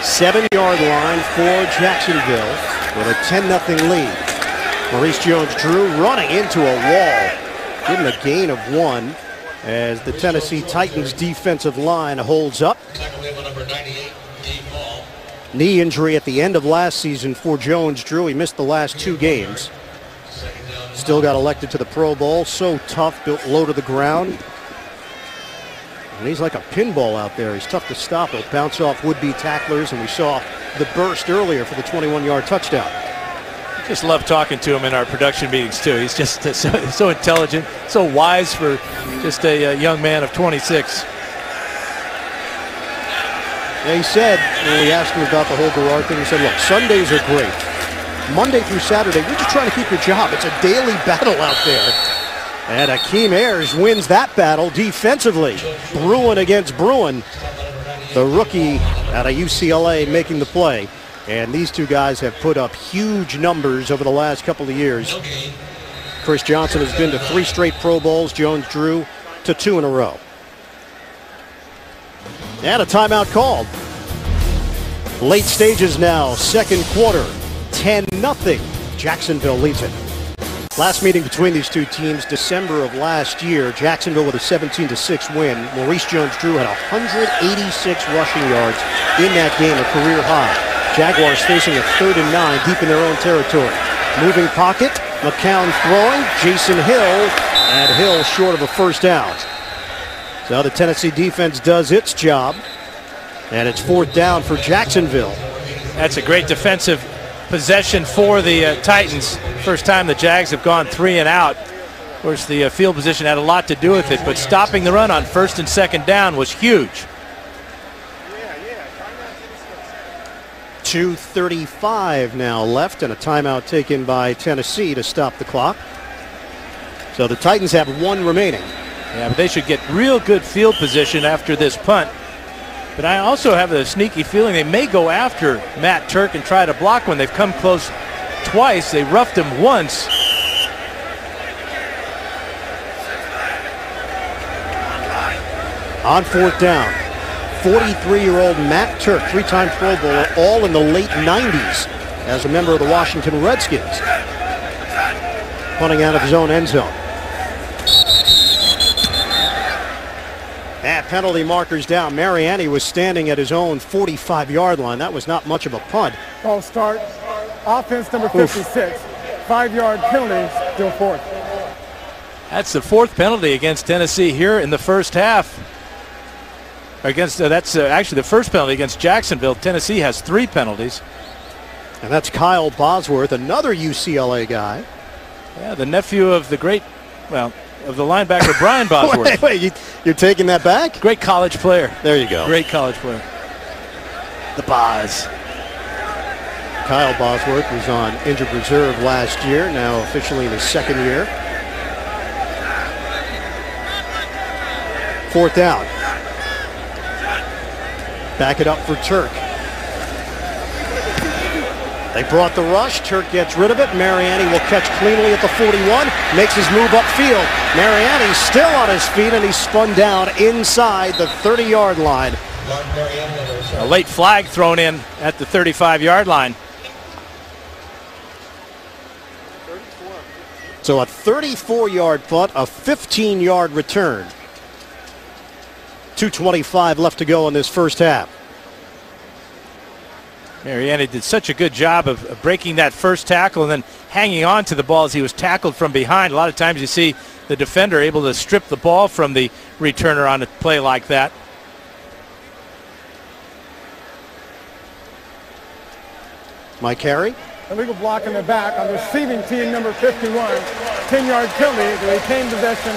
7-yard line for Jacksonville with a 10-0 lead. Maurice Jones-Drew running into a wall. Given a gain of 1 as the Tennessee Titans defensive line holds up. Knee injury at the end of last season for Jones-Drew. He missed the last 2 games. Still got elected to the Pro Bowl. So tough, built low to the ground. And he's like a pinball out there. He's tough to stop. He'll bounce off would-be tacklers, and we saw the burst earlier for the 21-yard touchdown. Just love talking to him in our production meetings too. He's just so intelligent, so wise for just a young man of 26. Yeah, he said, when we asked him about the whole Garrard thing, he said, look, Sundays are great. Monday through Saturday, you're just trying to keep your job. It's a daily battle out there. And Akeem Ayers wins that battle defensively. Bruin against Bruin. The rookie out of UCLA making the play. And these two guys have put up huge numbers over the last couple of years. Chris Johnson has been to 3 straight Pro Bowls. Jones-Drew to 2 in a row. And a timeout called. Late stages now, second quarter, 10-0. Jacksonville leads it. Last meeting between these two teams, December of last year, Jacksonville with a 17-6 win. Maurice Jones-Drew had 186 rushing yards in that game, a career high. Jaguars facing a 3rd and 9 deep in their own territory. Moving pocket, McCown throwing, Jason Hill, and Hill short of a first down. So the Tennessee defense does its job, and it's 4th down for Jacksonville. That's a great defensive possession for the Titans. First time the Jags have gone 3 and out. Of course, the field position had a lot to do with it, but stopping the run on 1st and 2nd down was huge. 2:35 now left, and a timeout taken by Tennessee to stop the clock. So the Titans have 1 remaining. Yeah, but they should get real good field position after this punt. But I also have a sneaky feeling they may go after Matt Turk and try to block when they've come close twice. They roughed him once. On 4th down, 43-year-old Matt Turk, 3-time Pro Bowler, all in the late 90s as a member of the Washington Redskins. Punting out of his own end zone. And penalty markers down. Mariani was standing at his own 45-yard line. That was not much of a punt. False start. Offense number 56. 5-yard penalty, still 4th. That's the 4th penalty against Tennessee here in the first half. That's actually the first penalty against Jacksonville. Tennessee has 3 penalties. And that's Kyle Bosworth, another UCLA guy. Yeah, the nephew of the great, well, of the linebacker Brian Bosworth. wait, you're taking that back? Great college player. There you go. Great college player. The Boz. Kyle Bosworth was on injured reserve last year, now officially in his 2nd year. 4th down. Back it up for Turk. They brought the rush. Turk gets rid of it. Mariani will catch cleanly at the 41. Makes his move upfield. Mariani still on his feet, and he's spun down inside the 30-yard line. A late flag thrown in at the 35-yard line. So a 34-yard punt, a 15-yard return. 2:25 left to go in this first half. Mariani did such a good job of breaking that first tackle and then hanging on to the ball as he was tackled from behind. A lot of times you see the defender able to strip the ball from the returner on a play like that. Mike Harry. Illegal block in the back on receiving team number 51. 10-yard penalty to retain possession,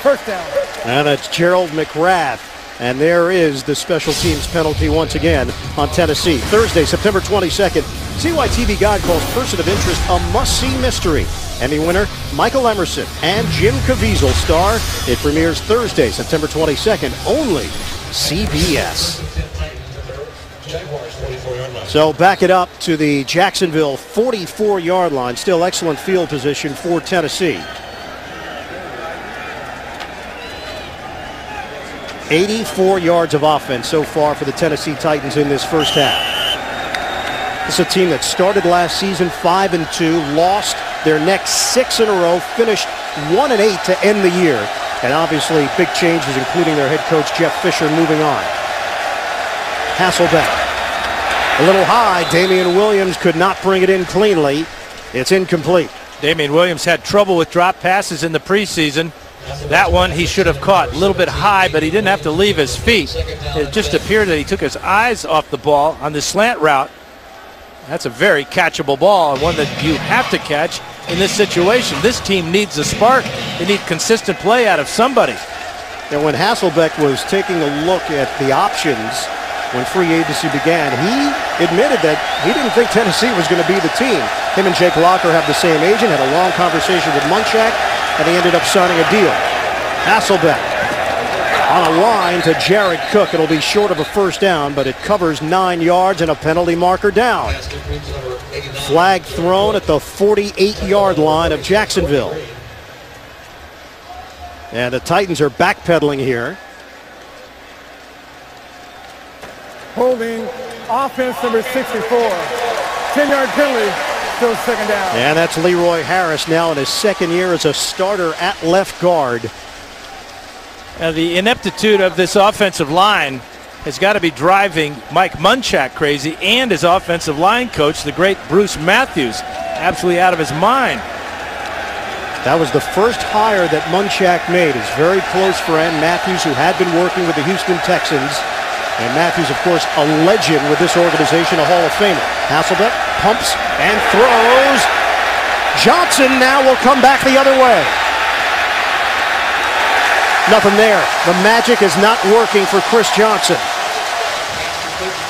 1st down. And it's Gerald McRath. And there is the special teams penalty once again on Tennessee. Thursday, September 22nd, CYTV Guide calls Person of Interest a must-see mystery. Emmy winner Michael Emerson and Jim Caviezel star. It premieres Thursday, September 22nd, only CBS. So back it up to the Jacksonville 44-yard line. Still excellent field position for Tennessee. 84 yards of offense so far for the Tennessee Titans in this first half. This is a team that started last season 5-2, lost their next 6 in a row, finished 1-8 to end the year. And obviously big changes, including their head coach Jeff Fisher moving on. Hasselbeck. A little high. Damian Williams could not bring it in cleanly. It's incomplete. Damian Williams had trouble with drop passes in the preseason. That one he should have caught a little bit high, but he didn't have to leave his feet. It just appeared that he took his eyes off the ball on the slant route. That's a very catchable ball, and one that you have to catch in this situation. This team needs a spark. They need consistent play out of somebody. And when Hasselbeck was taking a look at the options when free agency began, he admitted that he didn't think Tennessee was going to be the team. Him and Jake Locker have the same agent, had a long conversation with Munchak, and he ended up signing a deal. Hasselbeck on a line to Jared Cook. It'll be short of a first down, but it covers 9 yards and a penalty marker down. Flag thrown at the 48-yard line of Jacksonville. And the Titans are backpedaling here. Holding offense number 64. 10-yard penalty, still second down. And that's Leroy Harris now in his second year as a starter at left guard. The ineptitude of this offensive line has got to be driving Mike Munchak crazy, and his offensive line coach, the great Bruce Matthews, absolutely out of his mind. That was the first hire that Munchak made. His very close friend, Matthews, who had been working with the Houston Texans. And Matthews, of course, a legend with this organization, a Hall of Famer. Hasselbeck pumps and throws. Johnson now will come back the other way. Nothing there. The magic is not working for Chris Johnson.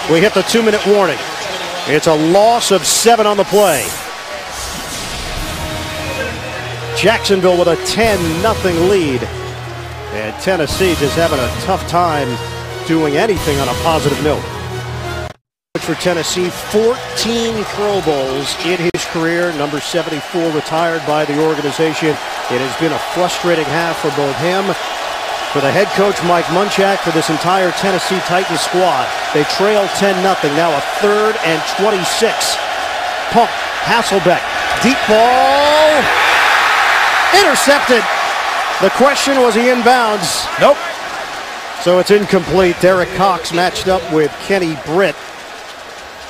We hit the 2-minute warning. It's a loss of 7 on the play. Jacksonville with a 10-0 lead. And Tennessee just having a tough time doing anything on a positive note. For Tennessee, 14 Pro Bowls in his career. Number 74 retired by the organization. It has been a frustrating half for both him, for the head coach Mike Munchak, for this entire Tennessee Titans squad. They trail 10-0. Now a 3rd and 26. Pump, Hasselbeck, deep ball, intercepted. The question, was he in bounds? Nope. So it's incomplete. Derek Cox matched up with Kenny Britt.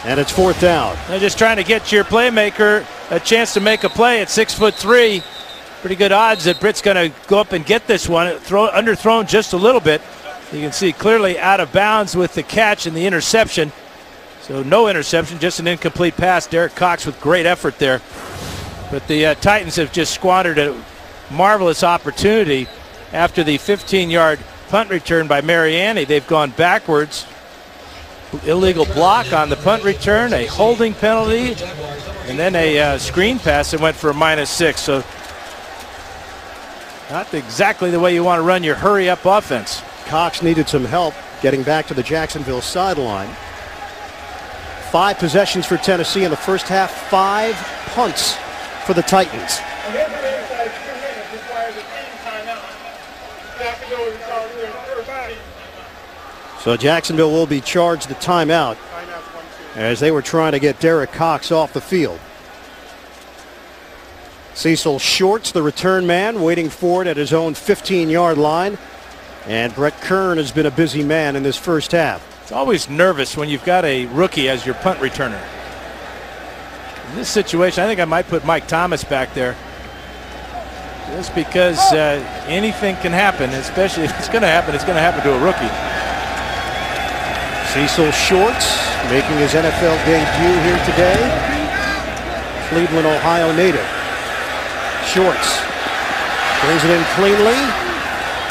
And it's 4th down. They're just trying to get your playmaker a chance to make a play at 6'3". Pretty good odds that Britt's going to go up and get this one. Underthrown just a little bit. You can see clearly out of bounds with the catch and the interception. So no interception, just an incomplete pass. Derek Cox with great effort there. But the Titans have just squandered a marvelous opportunity after the 15-yard punt return by Mariani. They've gone backwards. Illegal block on the punt return, a holding penalty, and then a screen pass that went for a -6. So not exactly the way you want to run your hurry-up offense. Cox needed some help getting back to the Jacksonville sideline. 5 possessions for Tennessee in the first half, 5 punts for the Titans. So Jacksonville will be charged the timeout as they were trying to get Derek Cox off the field. Cecil Shorts, the return man, waiting for it at his own 15-yard line. And Brett Kern has been a busy man in this first half. It's always nervous when you've got a rookie as your punt returner. In this situation, I think I might put Mike Thomas back there. Just because anything can happen, especially if it's going to happen to a rookie. Cecil Shorts making his NFL debut here today. Cleveland, Ohio native. Shorts brings it in cleanly,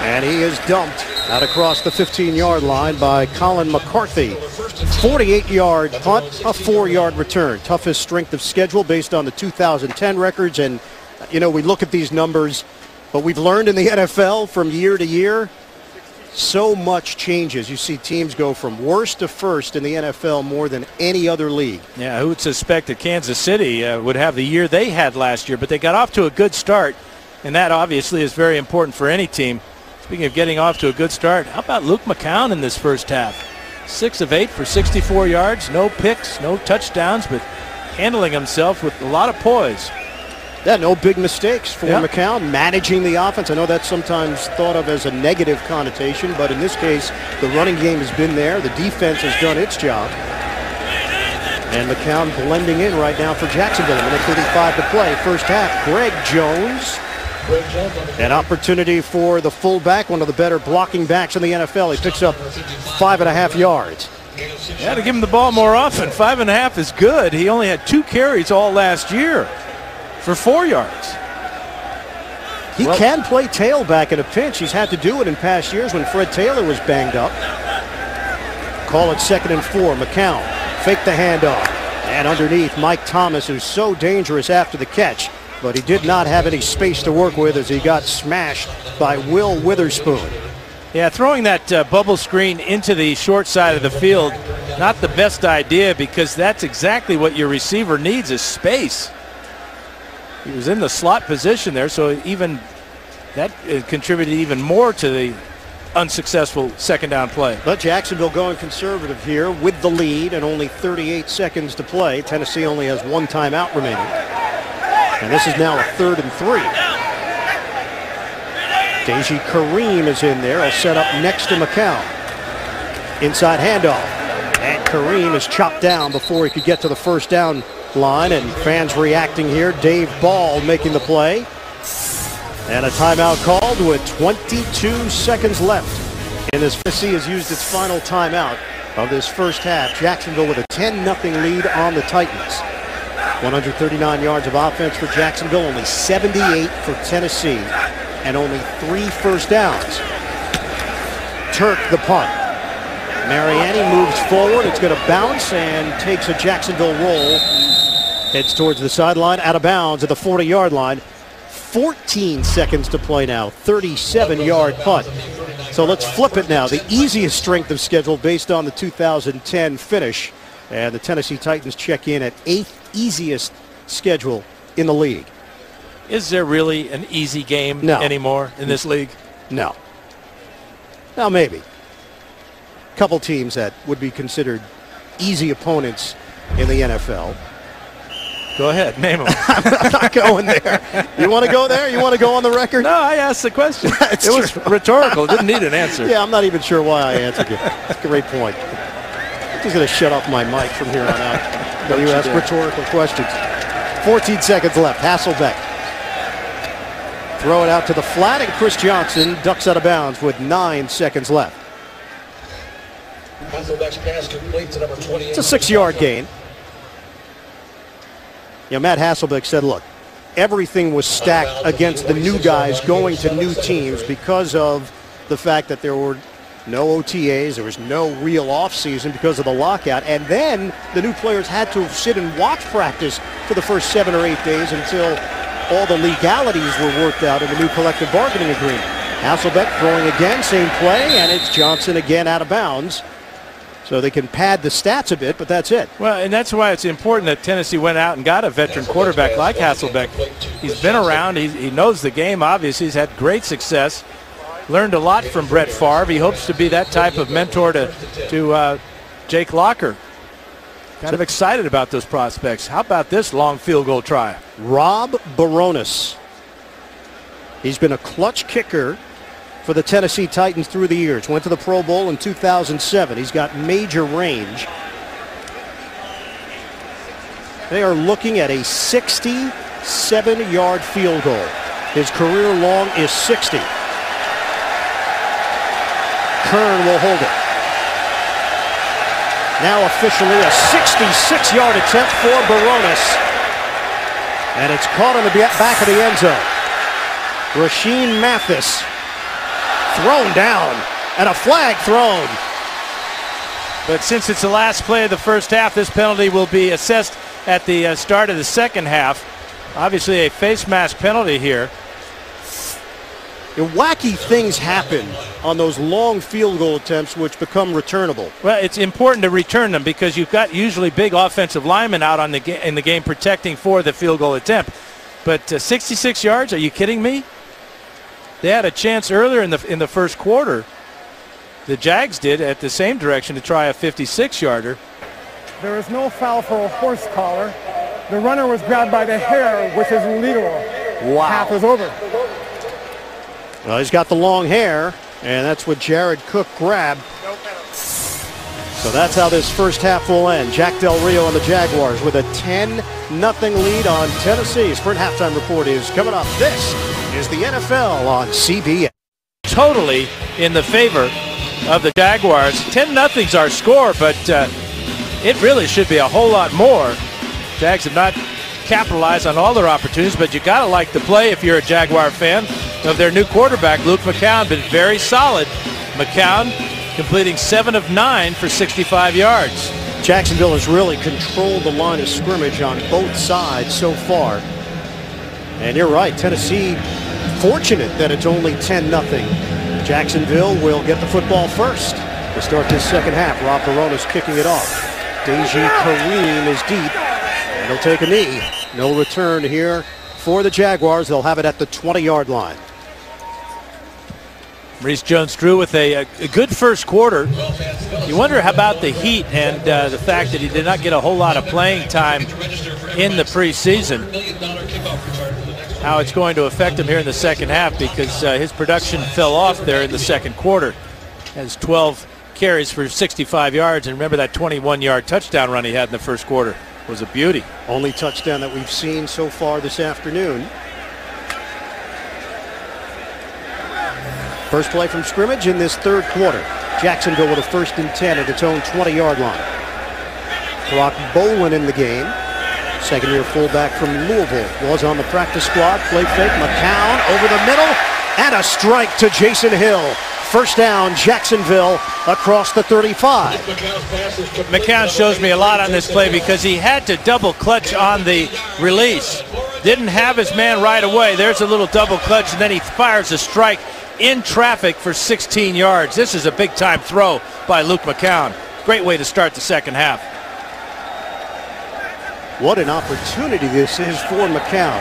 and he is dumped out across the 15-yard line by Colin McCarthy. 48-yard punt, a 4-yard return. Toughest strength of schedule based on the 2010 records. And, you know, we look at these numbers, but we've learned in the NFL from year to year, so much changes. You see teams go from worst to first in the NFL more than any other league. Yeah, who would suspect that Kansas City would have the year they had last year, but they got off to a good start, and that obviously is very important for any team. Speaking of getting off to a good start, how about Luke McCown in this first half? 6 of 8 for 64 yards, no picks, no touchdowns, but handling himself with a lot of poise. Yeah, no big mistakes for McCown, managing the offense. I know that's sometimes thought of as a negative connotation, but in this case, the running game has been there. The defense has done its job. And McCown blending in right now for Jacksonville. A minute 35 to play. First half, Greg Jones. An opportunity for the fullback, one of the better blocking backs in the NFL. He picks up 5.5 yards. You got to give him the ball more often. 5.5 is good. He only had 2 carries all last year for 4 yards. He can play tailback in a pinch. He's had to do it in past years when Fred Taylor was banged up. Call it 2nd and 4. McCown fake the handoff. And underneath, Mike Thomas, who's so dangerous after the catch. But he did not have any space to work with as he got smashed by Will Witherspoon. Yeah, throwing that bubble screen into the short side of the field, not the best idea, because that's exactly what your receiver needs is space. He was in the slot position there, so even that contributed even more to the unsuccessful second down play. But Jacksonville going conservative here with the lead and only 38 seconds to play. Tennessee only has one timeout remaining. And this is now a 3rd and 3. Deji Kareem is in there. He'll set up next to McCown. Inside handoff. And Kareem is chopped down before he could get to the first down line. And fans reacting here. Dave Ball making the play. And a timeout called with 22 seconds left. And as Tennessee has used its final timeout of this first half, Jacksonville with a 10-0 lead on the Titans. 139 yards of offense for Jacksonville, only 78 for Tennessee, and only 3 first downs. Turk the punt. Mariani moves forward. It's going to bounce and takes a Jacksonville roll. Heads towards the sideline, out of bounds at the 40-yard line. 14 seconds to play now. 37-yard punt. So let's flip it now. The easiest strength of schedule based on the 2010 finish. And the Tennessee Titans check in at 8th easiest schedule in the league. Is there really an easy game anymore in this league? No. Now maybe. A couple teams that would be considered easy opponents in the NFL. Go ahead, name them. I'm not going there. You want to go there? You want to go on the record? No, I asked the question. It was rhetorical. It didn't need an answer. Yeah, I'm not even sure why I answered it. That's a great point. I'm just going to shut off my mic from here on out. You ask rhetorical questions. 14 seconds left. Hasselbeck. Throw it out to the flat, and Chris Johnson ducks out of bounds with 9 seconds left. Hasselbeck's pass complete to number 28. It's a 6-yard gain. You know, Matt Hasselbeck said, look, everything was stacked against the new guys going to new teams because of the fact that there were no OTAs, there was no real offseason because of the lockout, and then the new players had to sit and watch practice for the first 7 or 8 days until all the legalities were worked out in the new collective bargaining agreement. Hasselbeck throwing again, same play, and it's Johnson again out of bounds. So they can pad the stats a bit, but that's it. Well, and that's why it's important that Tennessee went out and got a veteran quarterback like Hasselbeck. He's been around. He knows the game, obviously. He's had great success. Learned a lot from Brett Favre. He hopes to be that type of mentor to Jake Locker. Kind of excited about those prospects. How about this long field goal try? Rob Baronis. He's been a clutch kicker for the Tennessee Titans through the years. Went to the Pro Bowl in 2007. He's got major range. They are looking at a 67-yard field goal. His career long is 60. Kern will hold it. Now officially a 66-yard attempt for Baronis. And it's caught on the back of the end zone. Rashean Mathis thrown down, and a flag thrown. But since it's the last play of the first half, this penalty will be assessed at the start of the second half. Obviously a face mask penalty here. Wacky things happen on those long field goal attempts which become returnable. Well, it's important to return them because you've got usually big offensive linemen out on in the game protecting for the field goal attempt. But 66 yards, are you kidding me? They had a chance earlier in the first quarter. The Jags did at the same direction to try a 56-yarder. There is no foul for a horse collar. The runner was grabbed by the hair, which is illegal. Wow. Half is over. Well, he's got the long hair, and that's what Jared Cook grabbed. So that's how this first half will end. Jack Del Rio and the Jaguars with a 10-0 lead on Tennessee. Sprint halftime report is coming up. This is the NFL on CBS. Totally in the favor of the Jaguars. 10-0's our score, but it really should be a whole lot more. Jags have not capitalized on all their opportunities, but you got to like the play if you're a Jaguar fan of their new quarterback, Luke McCown. Been very solid. McCown completing 7 of 9 for 65 yards. Jacksonville has really controlled the line of scrimmage on both sides so far. And you're right, Tennessee fortunate that it's only 10-0. Jacksonville will get the football first to start this second half. Rob Verona's kicking it off. Deji Kareem is deep, and he'll take a knee. No return here for the Jaguars. They'll have it at the 20-yard line. Maurice Jones-Drew with a good first quarter. You wonder how about the heat and the fact that he did not get a whole lot of playing time in the preseason. How it's going to affect him here in the second half, because his production fell off there in the second quarter. Has 12 carries for 65 yards, and remember that 21-yard touchdown run he had in the first quarter was a beauty. Only touchdown that we've seen so far this afternoon. First play from scrimmage in this third quarter. Jacksonville with a 1st and 10 at its own 20-yard line. Brock Bolin in the game. Second-year fullback from Louisville was on the practice squad. Play fake, McCown over the middle, and a strike to Jason Hill. First down, Jacksonville across the 35. McCown shows me a lot on this play because he had to double clutch on the release. Didn't have his man right away. There's a little double clutch, and then he fires a strike in traffic for 16 yards. This is a big-time throw by Luke McCown. Great way to start the second half. What an opportunity this is for McCown.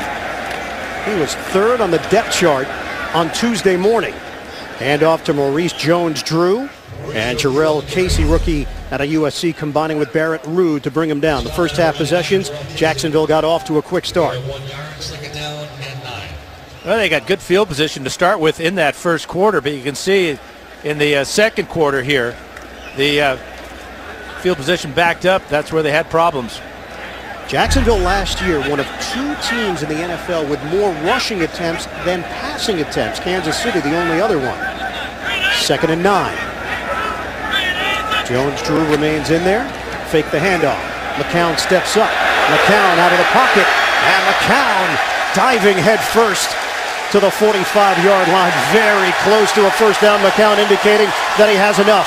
He was 3rd on the depth chart on Tuesday morning. Hand off to Maurice Jones-Drew, and Jarrell Casey, rookie out of USC, combining with Barrett Ruud to bring him down. The first half possessions, Jacksonville got off to a quick start. Well, they got good field position to start with in that first quarter, but you can see in the second quarter here, the field position backed up. That's where they had problems. Jacksonville last year, one of 2 teams in the NFL with more rushing attempts than passing attempts. Kansas City, the only other one. 2nd and 9. Jones-Drew remains in there. Fake the handoff. McCown steps up. McCown out of the pocket. And McCown diving head first to the 45-yard line. Very close to a first down. McCown indicating that he has enough.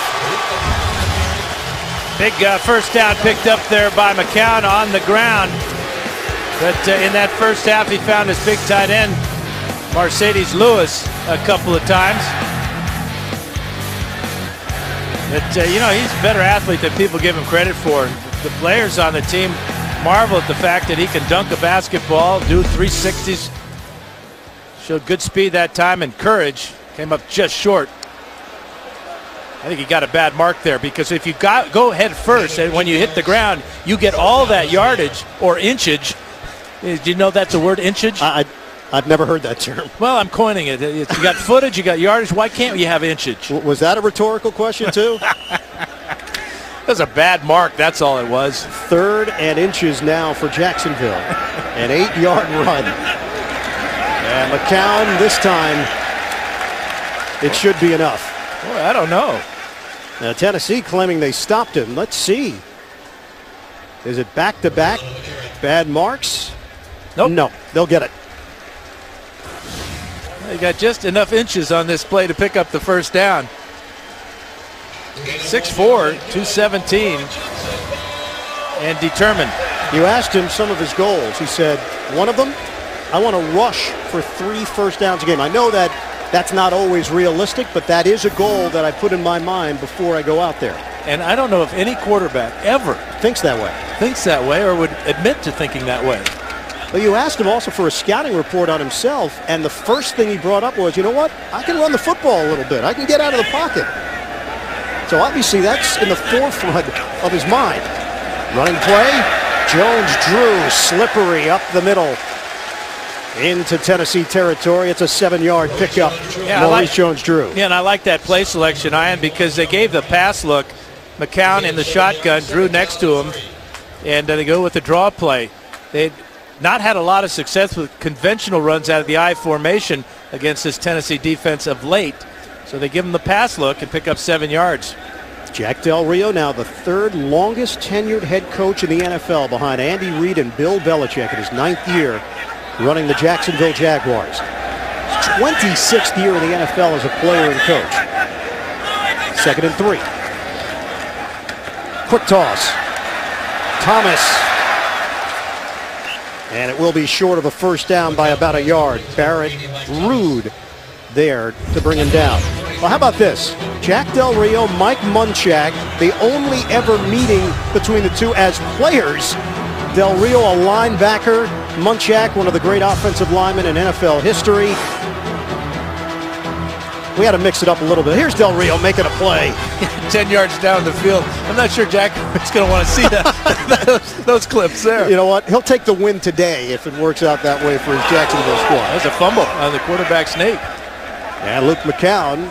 Big first down picked up there by McCown on the ground. But in that first half, he found his big tight end, Mercedes Lewis, a couple of times. But, you know, he's a better athlete than people give him credit for. The players on the team marvel at the fact that he can dunk a basketball, do 360s. Showed good speed that time and courage. Came up just short. I think he got a bad mark there, because if you go head first and when you hit the ground, you get all that yardage or inchage. Do you know that's the word, inchage? I've never heard that term. Well, I'm coining it. You got footage, you got yardage. Why can't you have inchage? Was that a rhetorical question, too? That was a bad mark. That's all it was. 3rd and inches now for Jacksonville. An 8-yard run. And McCown, this time, it should be enough. Boy, I don't know. Now, Tennessee claiming they stopped him. Let's see. Is it back-to-back bad marks? Nope. No, they'll get it. They got just enough inches on this play to pick up the first down. 6'4", 217, and determined. You asked him some of his goals. He said, one of them, I want to rush for 3 first downs a game. I know that that's not always realistic, but that is a goal that I put in my mind before I go out there. And I don't know if any quarterback ever thinks that way or would admit to thinking that way. Well, you asked him also for a scouting report on himself, and the first thing he brought up was, you know what? I can run the football a little bit. I can get out of the pocket. So obviously that's in the forefront of his mind. Running play, Jones-Drew, slippery up the middle into Tennessee territory. It's a 7-yard pickup. Yeah, Maurice Jones-Drew. Yeah, and I like that play selection, Ian, because they gave the pass look. McCown in the shotgun, Drew next to him, and they go with the draw play. They'd not had a lot of success with conventional runs out of the I formation against this Tennessee defense of late. So they give him the pass look and pick up 7 yards. Jack Del Rio, now the 3rd longest tenured head coach in the NFL, behind Andy Reid and Bill Belichick in his 9th year running the Jacksonville Jaguars. His 26th year in the NFL as a player and coach. 2nd and 3. Quick toss. Thomas And it will be short of a first down by about a yard. Barrett Rude there to bring him down. Well, how about this? Jack Del Rio, Mike Munchak, the only ever meeting between the two as players. Del Rio, a linebacker. Munchak, one of the great offensive linemen in NFL history. We had to mix it up a little bit. Here's Del Rio making a play. 10 yards down the field. I'm not sure Jack is going to want to see that, those clips there. You know what? He'll take the win today if it works out that way for his Jacksonville squad. That was a fumble on the quarterback sneak. And Luke McCown,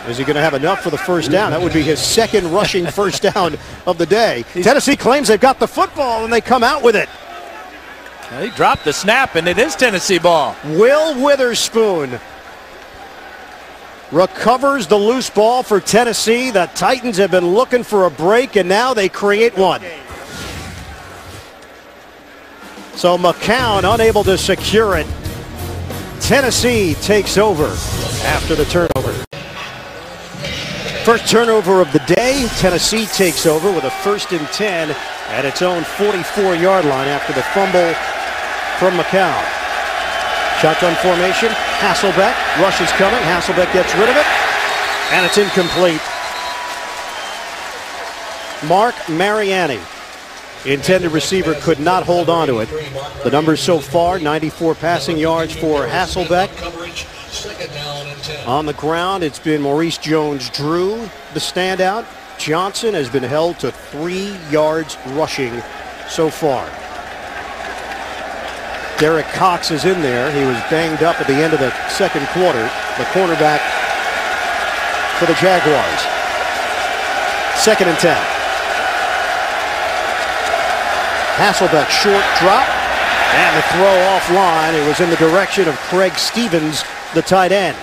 is he going to have enough for the first down? That would be his second rushing first down of the day. Tennessee claims they've got the football, and they come out with it. He dropped the snap, and it is Tennessee ball. Will Witherspoon recovers the loose ball for Tennessee. The Titans have been looking for a break, and now they create one. So McCown unable to secure it. Tennessee takes over after the turnover. First turnover of the day. Tennessee takes over with a 1st and 10 at its own 44-yard line after the fumble from McCown. Shotgun formation. Hasselbeck. Rush is coming. Hasselbeck gets rid of it. And it's incomplete. Mark Mariani, intended receiver, could not hold on to it. The numbers so far, 94 passing yards for Hasselbeck. On the ground, it's been Maurice Jones-Drew, the standout. Johnson has been held to 3 yards rushing so far. Derek Cox is in there. He was banged up at the end of the second quarter. The cornerback for the Jaguars. 2nd and 10. Hasselbeck, short drop, and the throw offline. It was in the direction of Craig Stevens, the tight end.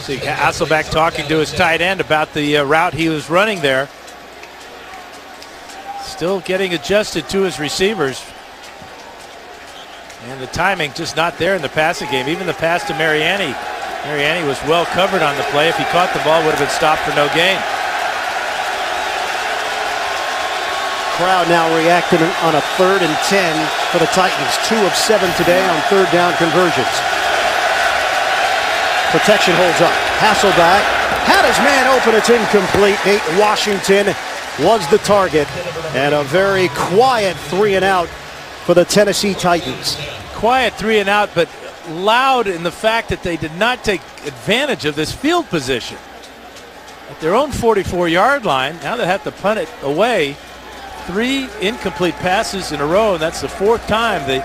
See Hasselbeck talking to his tight end about the route he was running there. Still getting adjusted to his receivers. And the timing just not there in the passing game. Even the pass to Mariani. Mariani was well covered on the play. If he caught the ball, would have been stopped for no gain. Crowd now reacting on a 3rd and 10 for the Titans. 2 of 7 today on 3rd down conversions. Protection holds up. Hasselbeck had his man open. It's incomplete. Nate Washington was the target. And a very quiet 3 and out for the Tennessee Titans. Quiet 3 and out, but loud in the fact that they did not take advantage of this field position. At their own 44-yard line, now they have to punt it away. 3 incomplete passes in a row, and that's the 4th time the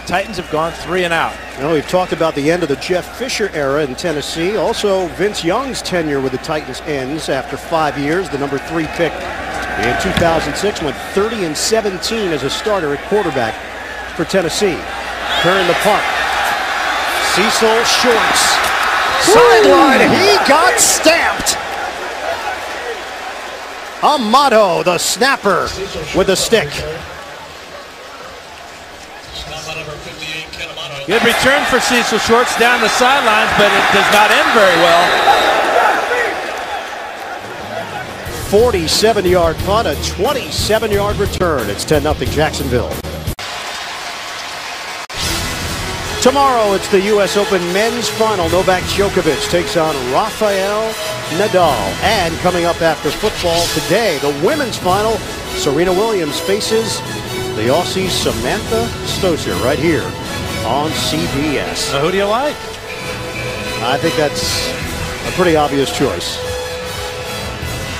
Titans have gone 3 and out. You know, we've talked about the end of the Jeff Fisher era in Tennessee. Also, Vince Young's tenure with the Titans ends after 5 years. The number 3 pick in 2006 went 30 and 17 as a starter at quarterback for Tennessee. Turn the punt. Cecil Shorts. Sideline. He got stamped. Amato, the snapper, with the stick. Good return for Cecil Shorts down the sidelines, but it does not end very well. 47-yard punt, a 27-yard return. It's 10-0 Jacksonville. Tomorrow, it's the U.S. Open men's final. Novak Djokovic takes on Rafael Nadal. And coming up after football today, the women's final, Serena Williams faces the Aussie Samantha Stosur right here on CBS. Who do you like? I think that's a pretty obvious choice.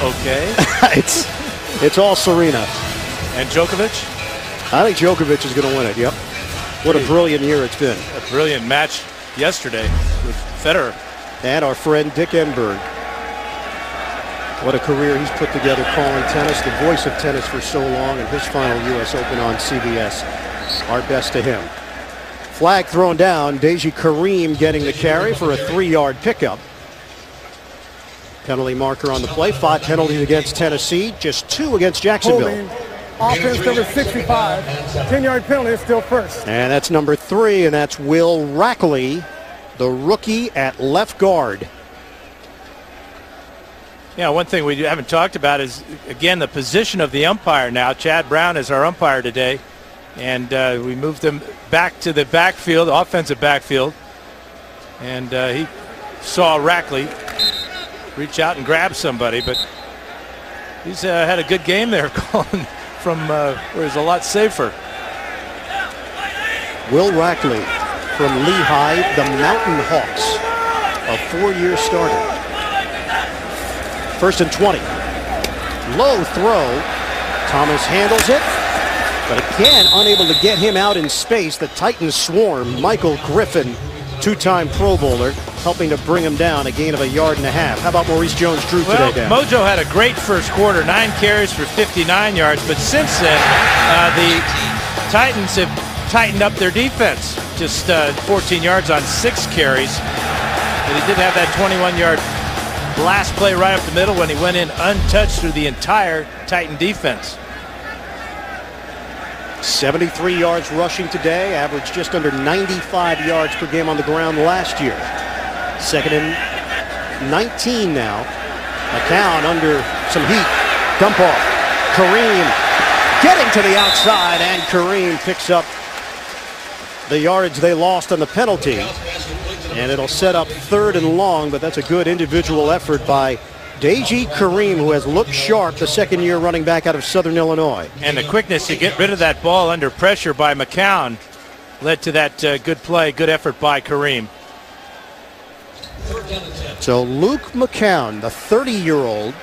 Okay. it's all Serena. And Djokovic? I think Djokovic is going to win it, yep. What a brilliant year it's been. A brilliant match yesterday with Federer. And our friend Dick Enberg. What a career he's put together calling tennis, the voice of tennis for so long, and his final U.S. Open on CBS. Our best to him. Flag thrown down. Deji Kareem getting the carry for a 3-yard pickup. Penalty marker on the play. 5 penalties against Tennessee, just 2 against Jacksonville. Holding. Offense number 65. 10-yard penalty is still first. And that's number 3, and that's Will Rackley, the rookie at left guard. Yeah, one thing we haven't talked about is, again, the position of the umpire now. Chad Brown is our umpire today. And we moved him back to the backfield, offensive backfield. And he saw Rackley reach out and grab somebody, but he's had a good game there, calling from where he's a lot safer. Will Rackley from Lehigh, the Mountain Hawks, a 4-year starter. 1st and 20. Low throw. Thomas handles it, but again unable to get him out in space. The Titans swarm. Michael Griffin, 2-time Pro Bowler, helping to bring him down, a gain of 1.5 yards. How about Maurice Jones-Drew today, Dan? Mojo had a great first quarter, 9 carries for 59 yards, but since then the Titans have tightened up their defense. Just 14 yards on 6 carries. But he did have that 21-yard blast play right up the middle when he went in untouched through the entire Titan defense. 73 yards rushing today, averaged just under 95 yards per game on the ground last year. 2nd and 19 now. McCown under some heat. Dump off. Kareem getting to the outside, and Kareem picks up the yardage they lost on the penalty. And it'll set up 3rd and long, but that's a good individual effort by Deji Kareem, who has looked sharp, the 2nd-year running back out of Southern Illinois. And the quickness to get rid of that ball under pressure by McCown led to that good play, good effort by Kareem. So Luke McCown, the 30-year-old,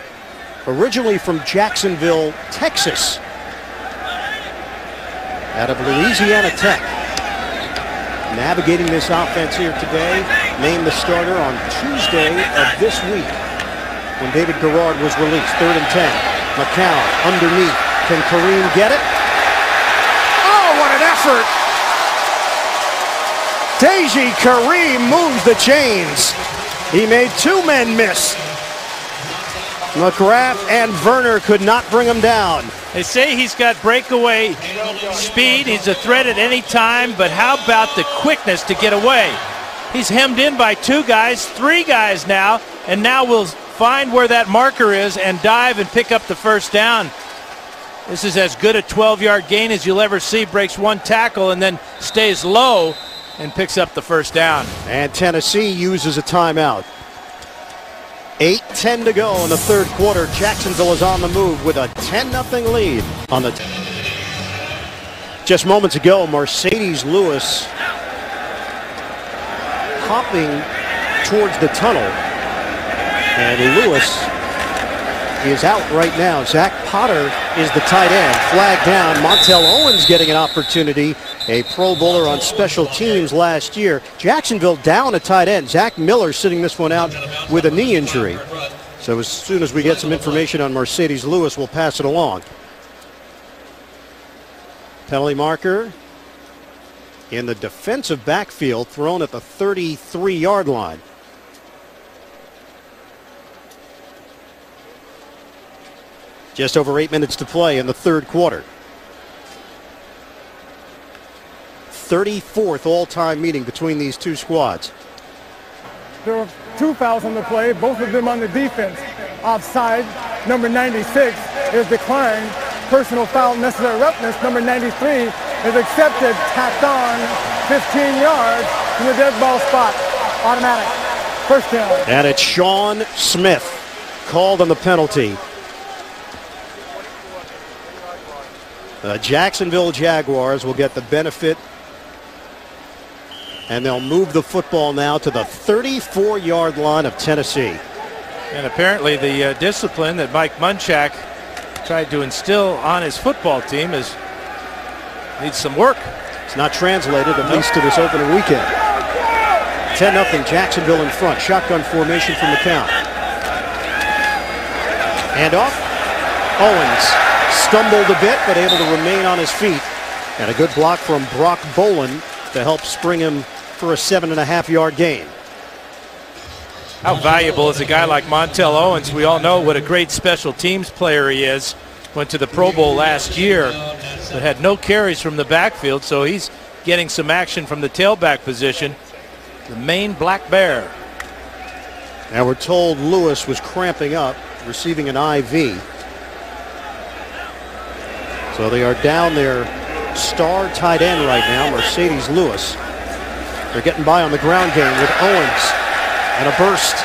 originally from Jacksonville, Texas, out of Louisiana Tech, navigating this offense here today, named the starter on Tuesday of this week when David Garrard was released. 3rd and 10. McCown underneath. Can Kareem get it? Oh, what an effort! Deji Kareem moves the chains. He made 2 men miss. McGrath and Werner could not bring him down. They say he's got breakaway speed. He's a threat at any time, but how about the quickness to get away? He's hemmed in by 2 guys, 3 guys now, and now we'll find where that marker is and dive and pick up the first down. This is as good a 12-yard gain as you'll ever see. Breaks 1 tackle and then stays low and picks up the first down. And Tennessee uses a timeout. 8:10 to go in the 3rd quarter. Jacksonville is on the move with a 10-0 lead on the. Just moments ago, Mercedes Lewis hopping towards the tunnel, and Lewis is out right now. Zach Potter is the tight end. Flag down. Montel Owens getting an opportunity. A Pro Bowler on special teams last year. Jacksonville down a tight end. Zach Miller sitting this one out with a knee injury. So as soon as we get some information on Mercedes Lewis, we'll pass it along. Penalty marker in the defensive backfield, thrown at the 33-yard line. Just over 8 minutes to play in the 3rd quarter. 34th all-time meeting between these 2 squads. There are 2 fouls on the play, both of them on the defense. Offside, number 96 is declined. Personal foul, necessary roughness, number 93 is accepted, tapped on, 15 yards from the dead ball spot. Automatic. First down. And it's Sean Smith called on the penalty. The Jacksonville Jaguars will get the benefit, and they'll move the football now to the 34-yard line of Tennessee. And apparently the discipline that Mike Munchak tried to instill on his football team needs some work. It's not translated, at least to this opening weekend. 10-0 Jacksonville in front. Shotgun formation from McCown. Handoff. Owens stumbled a bit, but able to remain on his feet. And a good block from Brock Boland to help spring him for a 7.5-yard gain. How valuable is a guy like Montel Owens? We all know what a great special teams player he is. Went to the Pro Bowl last year, but had no carries from the backfield, so he's getting some action from the tailback position. The Maine Black Bear. Now we're told Lewis was cramping up, receiving an IV. So they are down their star tight end right now, Mercedes Lewis. They're getting by on the ground game with Owens and a burst.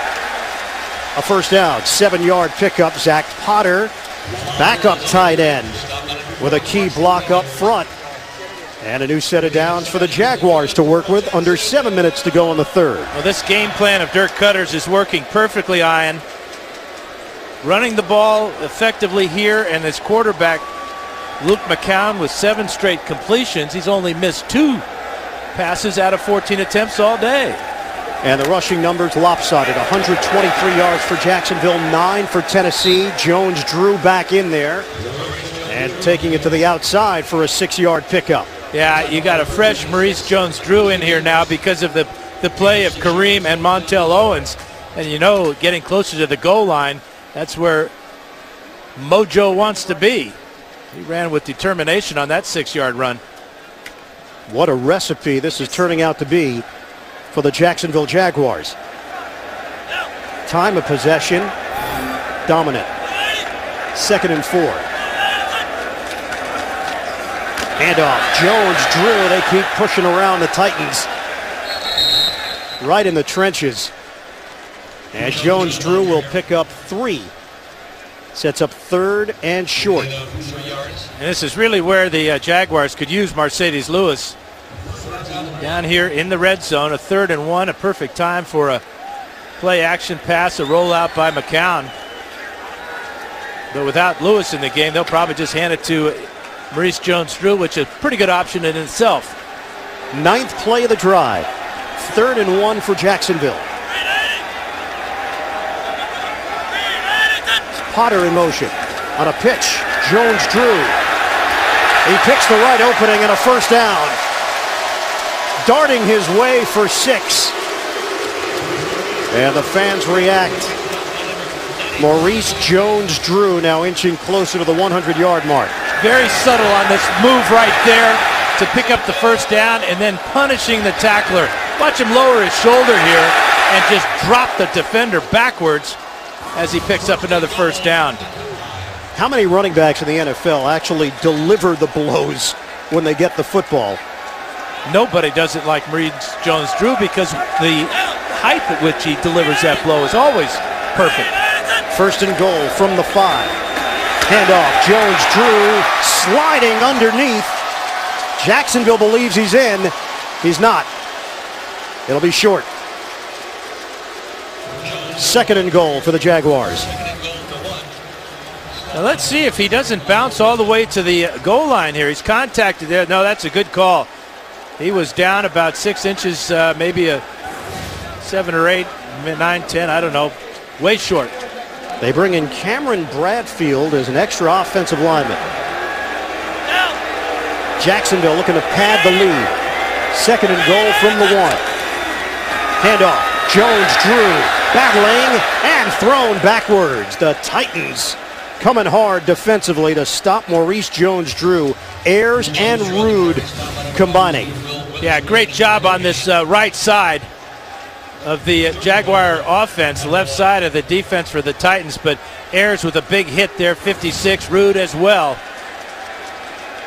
A first down, 7-yard pickup. Zach Potter, backup tight end, with a key block up front. And a new set of downs for the Jaguars to work with. Under 7 minutes to go in the third. Well, this game plan of Dirk Cutter's is working perfectly, Ian. Running the ball effectively here, and his quarterback, Luke McCown, with 7 straight completions. He's only missed 2 passes out of 14 attempts all day. And the rushing numbers lopsided. 123 yards for Jacksonville, 9 for Tennessee. Jones-Drew back in there and taking it to the outside for a 6-yard pickup. Yeah, you got a fresh Maurice Jones-Drew in here now because of the play of Kareem and Montel Owens. And you know, getting closer to the goal line, that's where Mojo wants to be. He ran with determination on that 6-yard run. What a recipe this is turning out to be for the Jacksonville Jaguars. Time of possession, dominant. 2nd and 4. Handoff, Jones-Drew. They keep pushing around the Titans. Right in the trenches. And Jones-Drew will pick up 3. Sets up 3rd and short. And this is really where the Jaguars could use Mercedes Lewis. Down here in the red zone, a 3rd and 1, a perfect time for a play action pass, a rollout by McCown. But without Lewis in the game, they'll probably just hand it to Maurice Jones-Drew, which is a pretty good option in itself. 9th play of the drive. 3rd and 1 for Jacksonville. Potter in motion on a pitch. Jones-Drew. He picks the right opening and a first down. Darting his way for 6. And the fans react. Maurice Jones-Drew now inching closer to the 100-yard mark. Very subtle on this move right there to pick up the first down and then punishing the tackler. Watch him lower his shoulder here and just drop the defender backwards as he picks up another first down. How many running backs in the NFL actually deliver the blows when they get the football? Nobody does it like Maurice Jones-Drew because the height at which he delivers that blow is always perfect. 1st and goal from the 5. Handoff, Jones-Drew sliding underneath. Jacksonville believes he's in. He's not. It'll be short. 2nd and goal for the Jaguars. Now let's see if he doesn't bounce all the way to the goal line here. He's contacted there. No, that's a good call. He was down about 6 inches, maybe a 7 or 8, 9, 10, I don't know. Way short. They bring in Cameron Bradfield as an extra offensive lineman. Jacksonville looking to pad the lead. 2nd and goal from the 1. Handoff. Jones-Drew battling and thrown backwards. The Titans coming hard defensively to stop Maurice Jones-Drew. Ayers and Rude combining. Yeah, great job on this right side of the Jaguar offense, left side of the defense for the Titans, but Ayers with a big hit there, 56, Rude as well.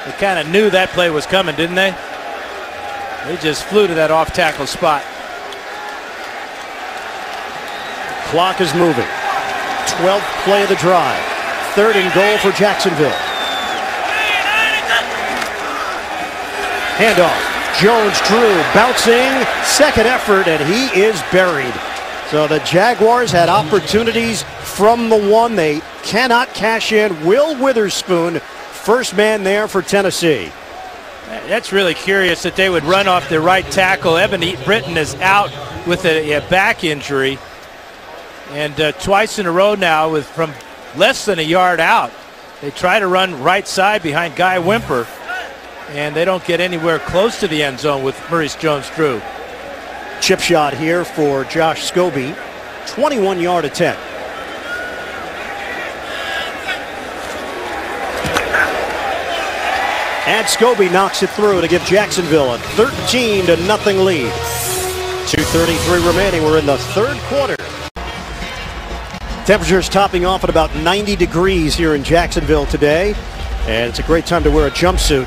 They kind of knew that play was coming, didn't they? They just flew to that off-tackle spot. Clock is moving. 12th play of the drive. 3rd and goal for Jacksonville. Handoff. Jones-Drew bouncing, 2nd effort, and he is buried. So the Jaguars had opportunities from the 1. They cannot cash in. Will Witherspoon, first man there for Tennessee. That's really curious that they would run off their right tackle. Evan Britton is out with a back injury. And twice in a row now from less than a yard out. They try to run right side behind Guy Wimper. And they don't get anywhere close to the end zone with Maurice Jones-Drew. Chip shot here for Josh Scobie. 21-yard attempt. And Scobie knocks it through to give Jacksonville a 13-0 lead. 2:33 remaining. We're in the 3rd quarter. Temperatures topping off at about 90 degrees here in Jacksonville today. And it's a great time to wear a jumpsuit.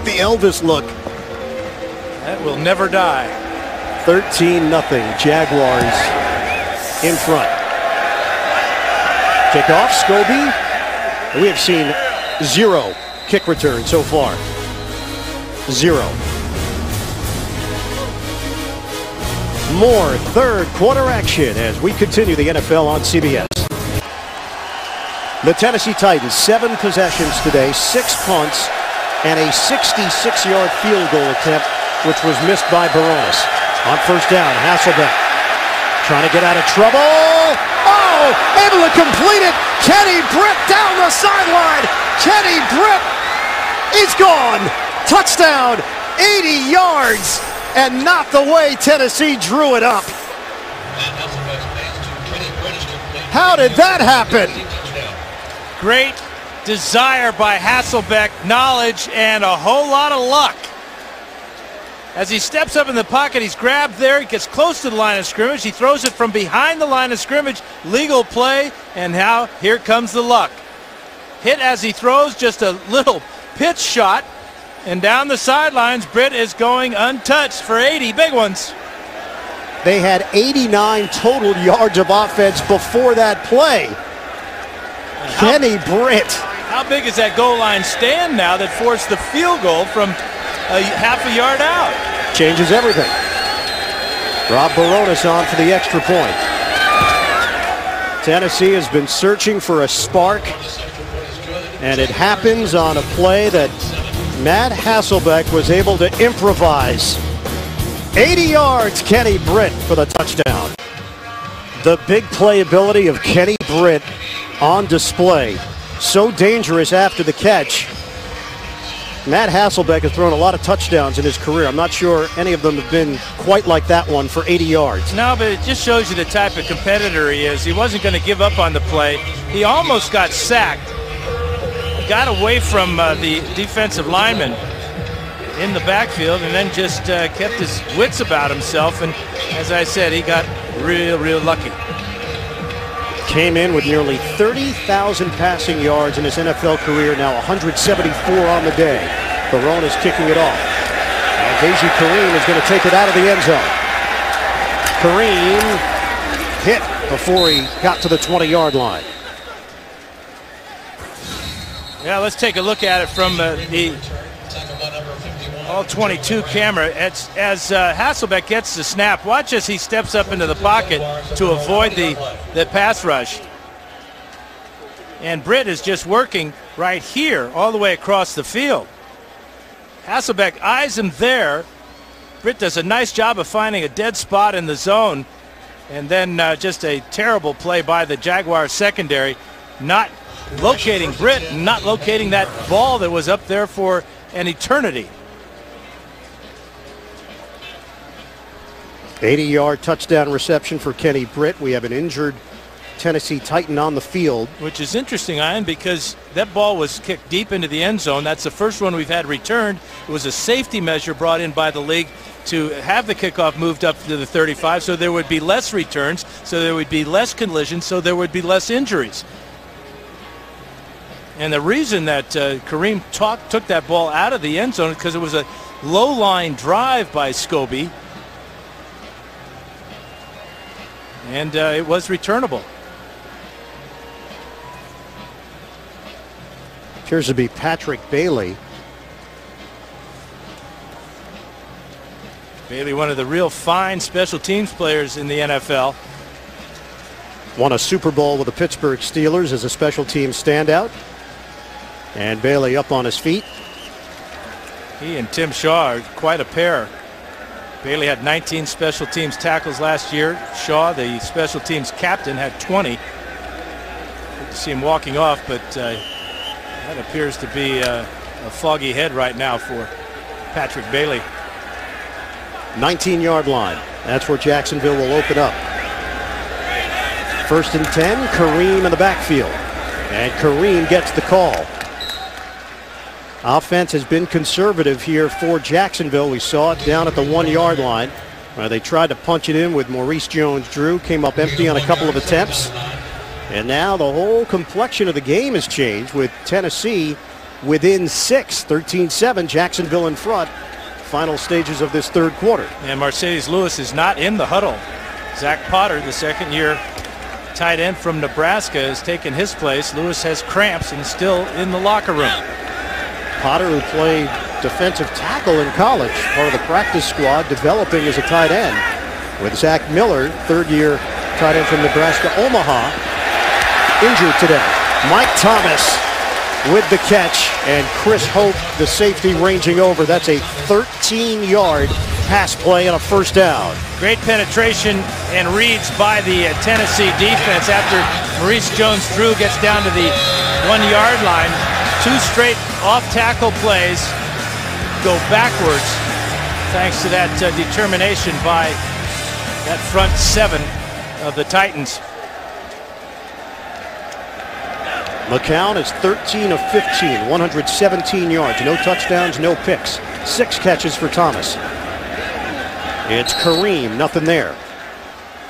The Elvis look. That will never die. 13-0 Jaguars in front. Kickoff, Scobie. We have seen 0 kick return so far. 0. More third quarter action as we continue the NFL on CBS. The Tennessee Titans, 7 possessions today, 6 punts, and a 66-yard field goal attempt, which was missed by Baronis. On first down, Hasselbeck trying to get out of trouble. Oh, able to complete it. Kenny Britt down the sideline. Kenny Britt is gone. Touchdown, 80 yards, and not the way Tennessee drew it up. How did that happen? Great desire by Hasselbeck, knowledge, and a whole lot of luck. As he steps up in the pocket, he's grabbed there. He gets close to the line of scrimmage. He throws it from behind the line of scrimmage. Legal play, and now here comes the luck. Hit as he throws, just a little pitch shot. And down the sidelines, Britt is going untouched for 80 big ones. They had 89 total yards of offense before that play. Kenny Britt. How big is that goal line stand now that forced the field goal from half a yard out? Changes everything. Rob Baronis on for the extra point. Tennessee has been searching for a spark, and it happens on a play that Matt Hasselbeck was able to improvise. 80 yards, Kenny Britt for the touchdown. The big playability of Kenny Britt on display. So dangerous after the catch. Matt Hasselbeck has thrown a lot of touchdowns in his career. I'm not sure any of them have been quite like that one for 80 yards. No, but it just shows you the type of competitor he is. He wasn't going to give up on the play. He almost got sacked. Got away from the defensive lineman in the backfield and then just kept his wits about himself. And as I said, he got real lucky. Came in with nearly 30,000 passing yards in his NFL career, now 174 on the day. Baronis kicking it off. And Deji Kareem is going to take it out of the end zone. Kareem hit before he got to the 20-yard line. Yeah, let's take a look at it from the All-22 camera. As Hasselbeck gets the snap, watch as he steps up into the pocket to avoid the pass rush. And Britt is just working right here all the way across the field. Hasselbeck eyes him there. Britt does a nice job of finding a dead spot in the zone. And then just a terrible play by the Jaguars secondary, not locating Britt, not locating that ball that was up there for an eternity. 80-yard touchdown reception for Kenny Britt. We have an injured Tennessee Titan on the field. Which is interesting, Ian, because that ball was kicked deep into the end zone. That's the first one we've had returned. It was a safety measure brought in by the league to have the kickoff moved up to the 35 so there would be less returns, so there would be less collisions, so there would be less injuries. And the reason that Kareem took that ball out of the end zone is because it was a low-line drive by Scobie. And it was returnable. Appears to be Patrick Bailey. Bailey, one of the real fine special teams players in the NFL. Won a Super Bowl with the Pittsburgh Steelers as a special teams standout. And Bailey up on his feet. He and Tim Shaw are quite a pair. Bailey had 19 special teams tackles last year. Shaw, the special teams captain, had 20. Good to see him walking off, but that appears to be a foggy head right now for Patrick Bailey. 19-yard line. That's where Jacksonville will open up. 1st and 10, Kareem in the backfield. And Kareem gets the call. Offense has been conservative here for Jacksonville. We saw it down at the 1-yard line. They tried to punch it in with Maurice Jones-Drew. Came up empty on a couple of attempts. And now the whole complexion of the game has changed with Tennessee within 6, 13-7. Jacksonville in front. Final stages of this third quarter. And Mercedes Lewis is not in the huddle. Zach Potter, the second-year tight end from Nebraska, has taken his place. Lewis has cramps and is still in the locker room. Potter, who played defensive tackle in college, part of the practice squad, developing as a tight end. With Zach Miller, third-year tight end from Nebraska, Omaha, injured today. Mike Thomas with the catch, and Chris Hope, the safety, ranging over. That's a 13-yard pass play and a first down. Great penetration and reads by the Tennessee defense after Maurice Jones-Drew gets down to the 1-yard line. 2 straight off-tackle plays go backwards thanks to that determination by that front 7 of the Titans. McCown is 13 of 15, 117 yards, no touchdowns, no picks, 6 catches for Thomas. It's Kareem, nothing there.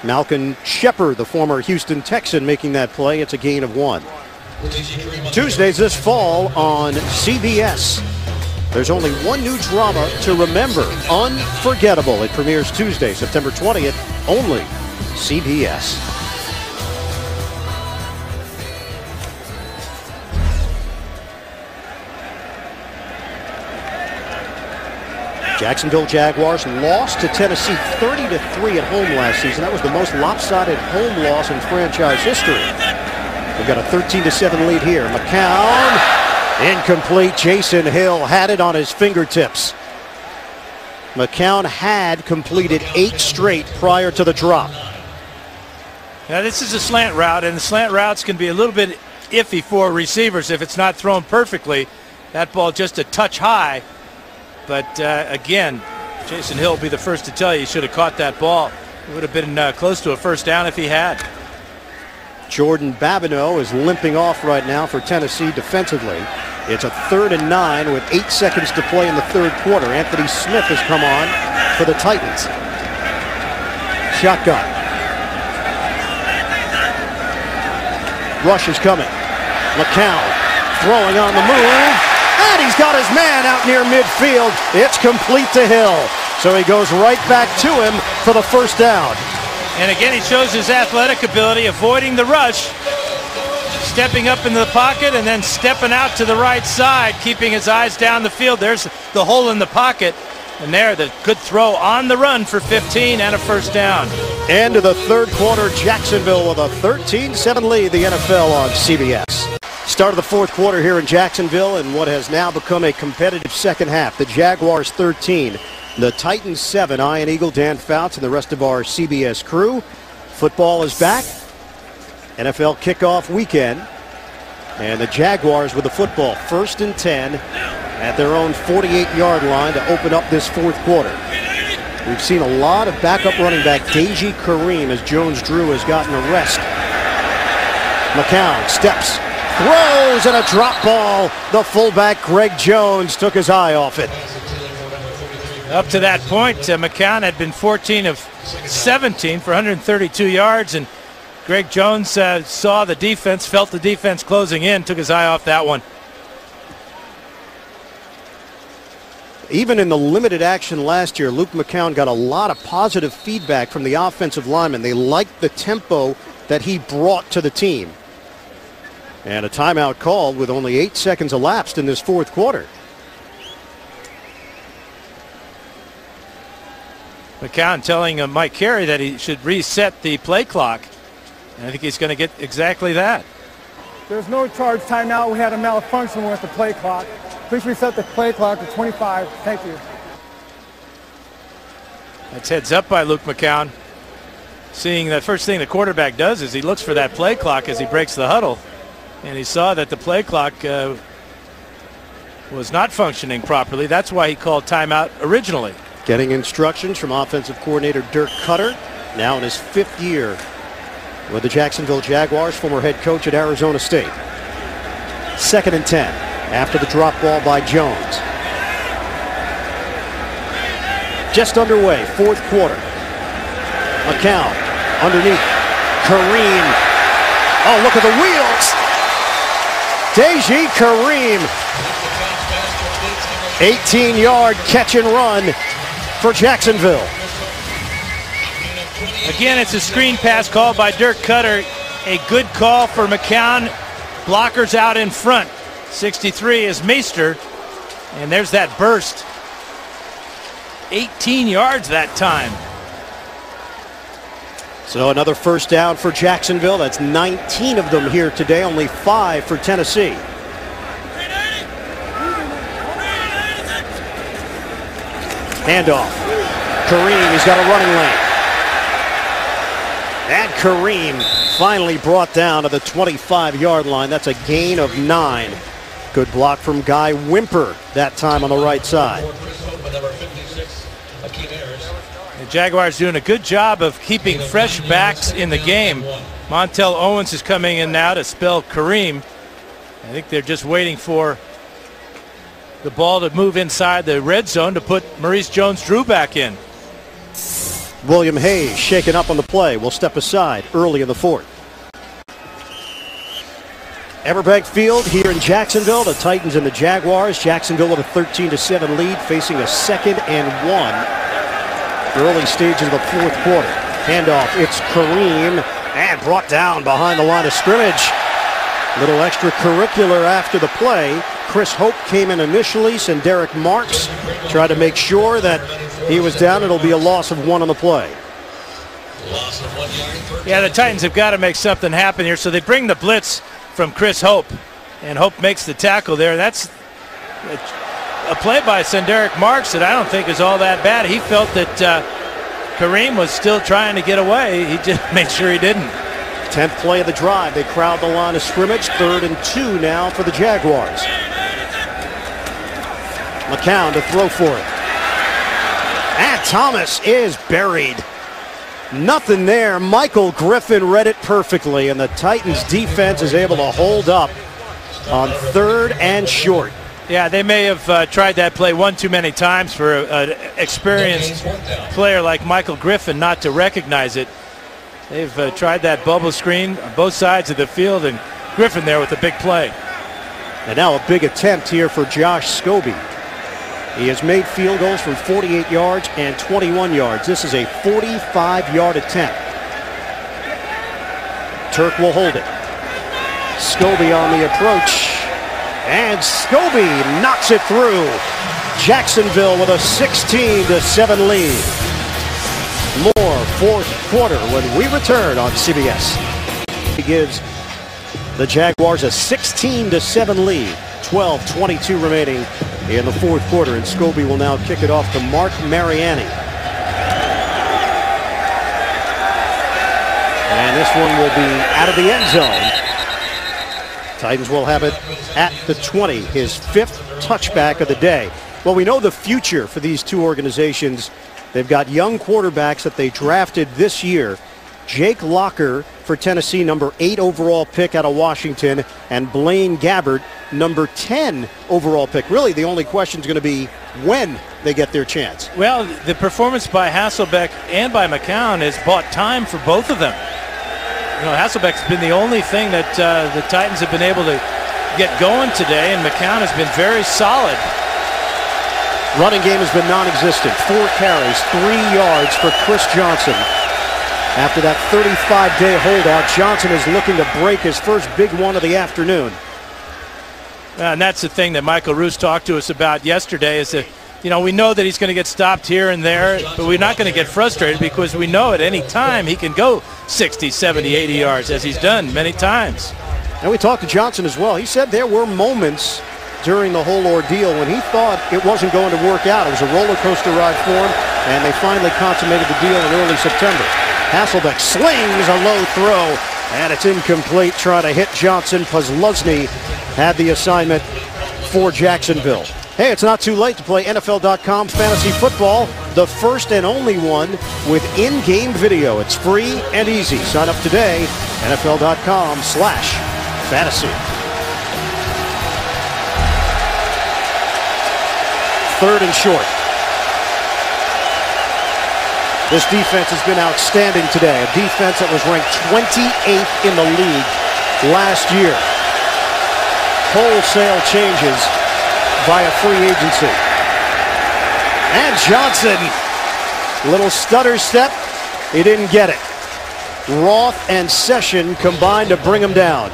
Malcolm Shepard, the former Houston Texan, making that play. It's a gain of 1. Tuesdays this fall on CBS. There's only one new drama to remember, Unforgettable. It premieres Tuesday, September 20th, only CBS. Jacksonville Jaguars lost to Tennessee 30-3 at home last season. That was the most lopsided home loss in franchise history. We've got a 13-7 lead here. McCown, incomplete. Jason Hill had it on his fingertips. McCown had completed 8 straight prior to the drop. Now this is a slant route, and the slant routes can be a little bit iffy for receivers if it's not thrown perfectly. That ball just a touch high. But again, Jason Hill will be the first to tell you he should have caught that ball. It would have been close to a first down if he had. Jordan Babineau is limping off right now for Tennessee defensively. It's a 3rd and 9 with 8 seconds to play in the third quarter. Anthony Smith has come on for the Titans. Shotgun. Rush is coming. McCown throwing on the move. And he's got his man out near midfield. It's complete to Hill. So he goes right back to him for the first down. And again, he shows his athletic ability, avoiding the rush, stepping up into the pocket and then stepping out to the right side, keeping his eyes down the field. There's the hole in the pocket. And there, the good throw on the run for 15 and a first down. End of the third quarter, Jacksonville with a 13-7 lead, the NFL on CBS. Start of the fourth quarter here in Jacksonville in what has now become a competitive second half. The Jaguars 13, the Titans 7. Ian Eagle, Dan Fouts, and the rest of our CBS crew. Football is back. NFL kickoff weekend. And the Jaguars with the football, 1st and 10 at their own 48-yard line to open up this fourth quarter. We've seen a lot of backup running back Deji Kareem as Jones-Drew has gotten a rest. McCown steps, throws, and a drop ball. The fullback Greg Jones took his eye off it. Up to that point, McCown had been 14 of 17 for 132 yards, and Greg Jones saw the defense, felt the defense closing in, took his eye off that one. Even in the limited action last year, Luke McCown got a lot of positive feedback from the offensive linemen. They liked the tempo that he brought to the team. And a timeout called with only 8 seconds elapsed in this fourth quarter. McCown telling Mike Carey that he should reset the play clock. And I think he's going to get exactly that. There's no charge timeout. We had a malfunction with the play clock. Please reset the play clock to 25. Thank you. That's heads up by Luke McCown. Seeing the first thing the quarterback does is he looks for that play clock as he breaks the huddle. And he saw that the play clock was not functioning properly. That's why he called timeout originally. Getting instructions from offensive coordinator Dirk Cutter, now in his 5th year with the Jacksonville Jaguars, former head coach at Arizona State. 2nd and 10 after the drop ball by Jones. Just underway, fourth quarter. McCown underneath. Kareem. Oh, look at the wheels. Deji Kareem 18-yard catch and run for Jacksonville. Again, it's a screen pass called by Dirk Cutter. A good call for McCown. Blockers out in front. 63 is Meester. And there's that burst. 18 yards that time. So another first down for Jacksonville. That's 19 of them here today, only 5 for Tennessee. Handoff. Kareem, he's got a running lane. And Kareem finally brought down to the 25-yard line. That's a gain of 9. Good block from Guy Wimper that time on the right side. The Jaguars doing a good job of keeping fresh backs in the game. Montel Owens is coming in now to spell Kareem. I think they're just waiting for the ball to move inside the red zone to put Maurice Jones-Drew back in. William Hayes shaken up on the play. Will step aside early in the fourth. Everbank Field here in Jacksonville. The Titans and the Jaguars. Jacksonville with a 13-7 lead, facing a 2nd and 1. Early stages of the fourth quarter. Handoff. It's Kareem and brought down behind the line of scrimmage. Little extracurricular after the play. Chris Hope came in initially. Derek Marks tried to make sure that he was down. It'll be a loss of 1 on the play. Yeah, the Titans have got to make something happen here. So they bring the blitz from Chris Hope, and Hope makes the tackle there. That's a play by Derek Marks that I don't think is all that bad. He felt that Kareem was still trying to get away. He just made sure he didn't. 10th play of the drive. They crowd the line of scrimmage. 3rd and 2 now for the Jaguars. McCown to throw for it. And Thomas is buried. Nothing there. Michael Griffin read it perfectly, and the Titans defense is able to hold up on 3rd and short. Yeah, they may have tried that play one too many times for an experienced player like Michael Griffin not to recognize it. They've tried that bubble screen on both sides of the field, and Griffin there with a big play. And now a big attempt here for Josh Scobie. He has made field goals from 48 yards and 21 yards. This is a 45-yard attempt. Turk will hold it. Scobie on the approach. And Scobie knocks it through. Jacksonville with a 16-7 lead. More fourth quarter when we return on CBS. He gives the Jaguars a 16-7 lead. 12:22 remaining in the fourth quarter, and Scobie will now kick it off to Mark Mariani. And this one will be out of the end zone. Titans will have it at the 20, his 5th touchback of the day. Well, we know the future for these two organizations. They've got young quarterbacks that they drafted this year. Jake Locker for Tennessee, number 8 overall pick out of Washington, and Blaine Gabbert, number 10 overall pick. Really, the only question is going to be when they get their chance. Well, the performance by Hasselbeck and by McCown has bought time for both of them. You know, Hasselbeck's been the only thing that the Titans have been able to get going today, and McCown has been very solid. Running game has been non-existent. 4 carries, 3 yards for Chris Johnson. After that 35-day holdout, Johnson is looking to break his first big one of the afternoon. And that's the thing that Michael Roos talked to us about yesterday is that, you know, we know that he's going to get stopped here and there, but we're not going to get frustrated because we know at any time he can go 60, 70, 80 yards, as he's done many times. And we talked to Johnson as well. He said there were moments during the whole ordeal when he thought it wasn't going to work out. It was a roller coaster ride for him, and they finally consummated the deal in early September. Hasselbeck slings a low throw, and it's incomplete, trying to hit Johnson. Posluszny had the assignment for Jacksonville. Hey, it's not too late to play NFL.com fantasy football, the first and only one with in-game video. It's free and easy. Sign up today, NFL.com/fantasy. 3rd and short. This defense has been outstanding today. A defense that was ranked 28th in the league last year. Wholesale changes via free agency. And Johnson, little stutter step. He didn't get it. Roth and Session combined to bring him down.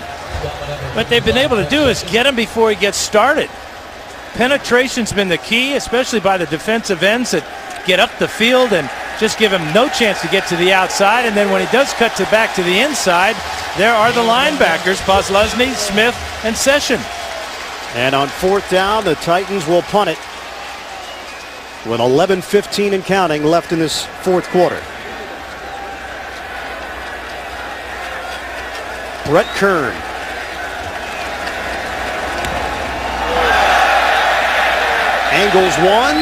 What they've been able to do is get him before he gets started. Penetration's been the key, especially by the defensive ends that get up the field and just give him no chance to get to the outside. And then when he does cut back to the inside, there are the linebackers, Posluszny, Smith, and Session. And on 4th down, the Titans will punt it with 11:15 and counting left in this 4th quarter. Brett Kern. Angles one,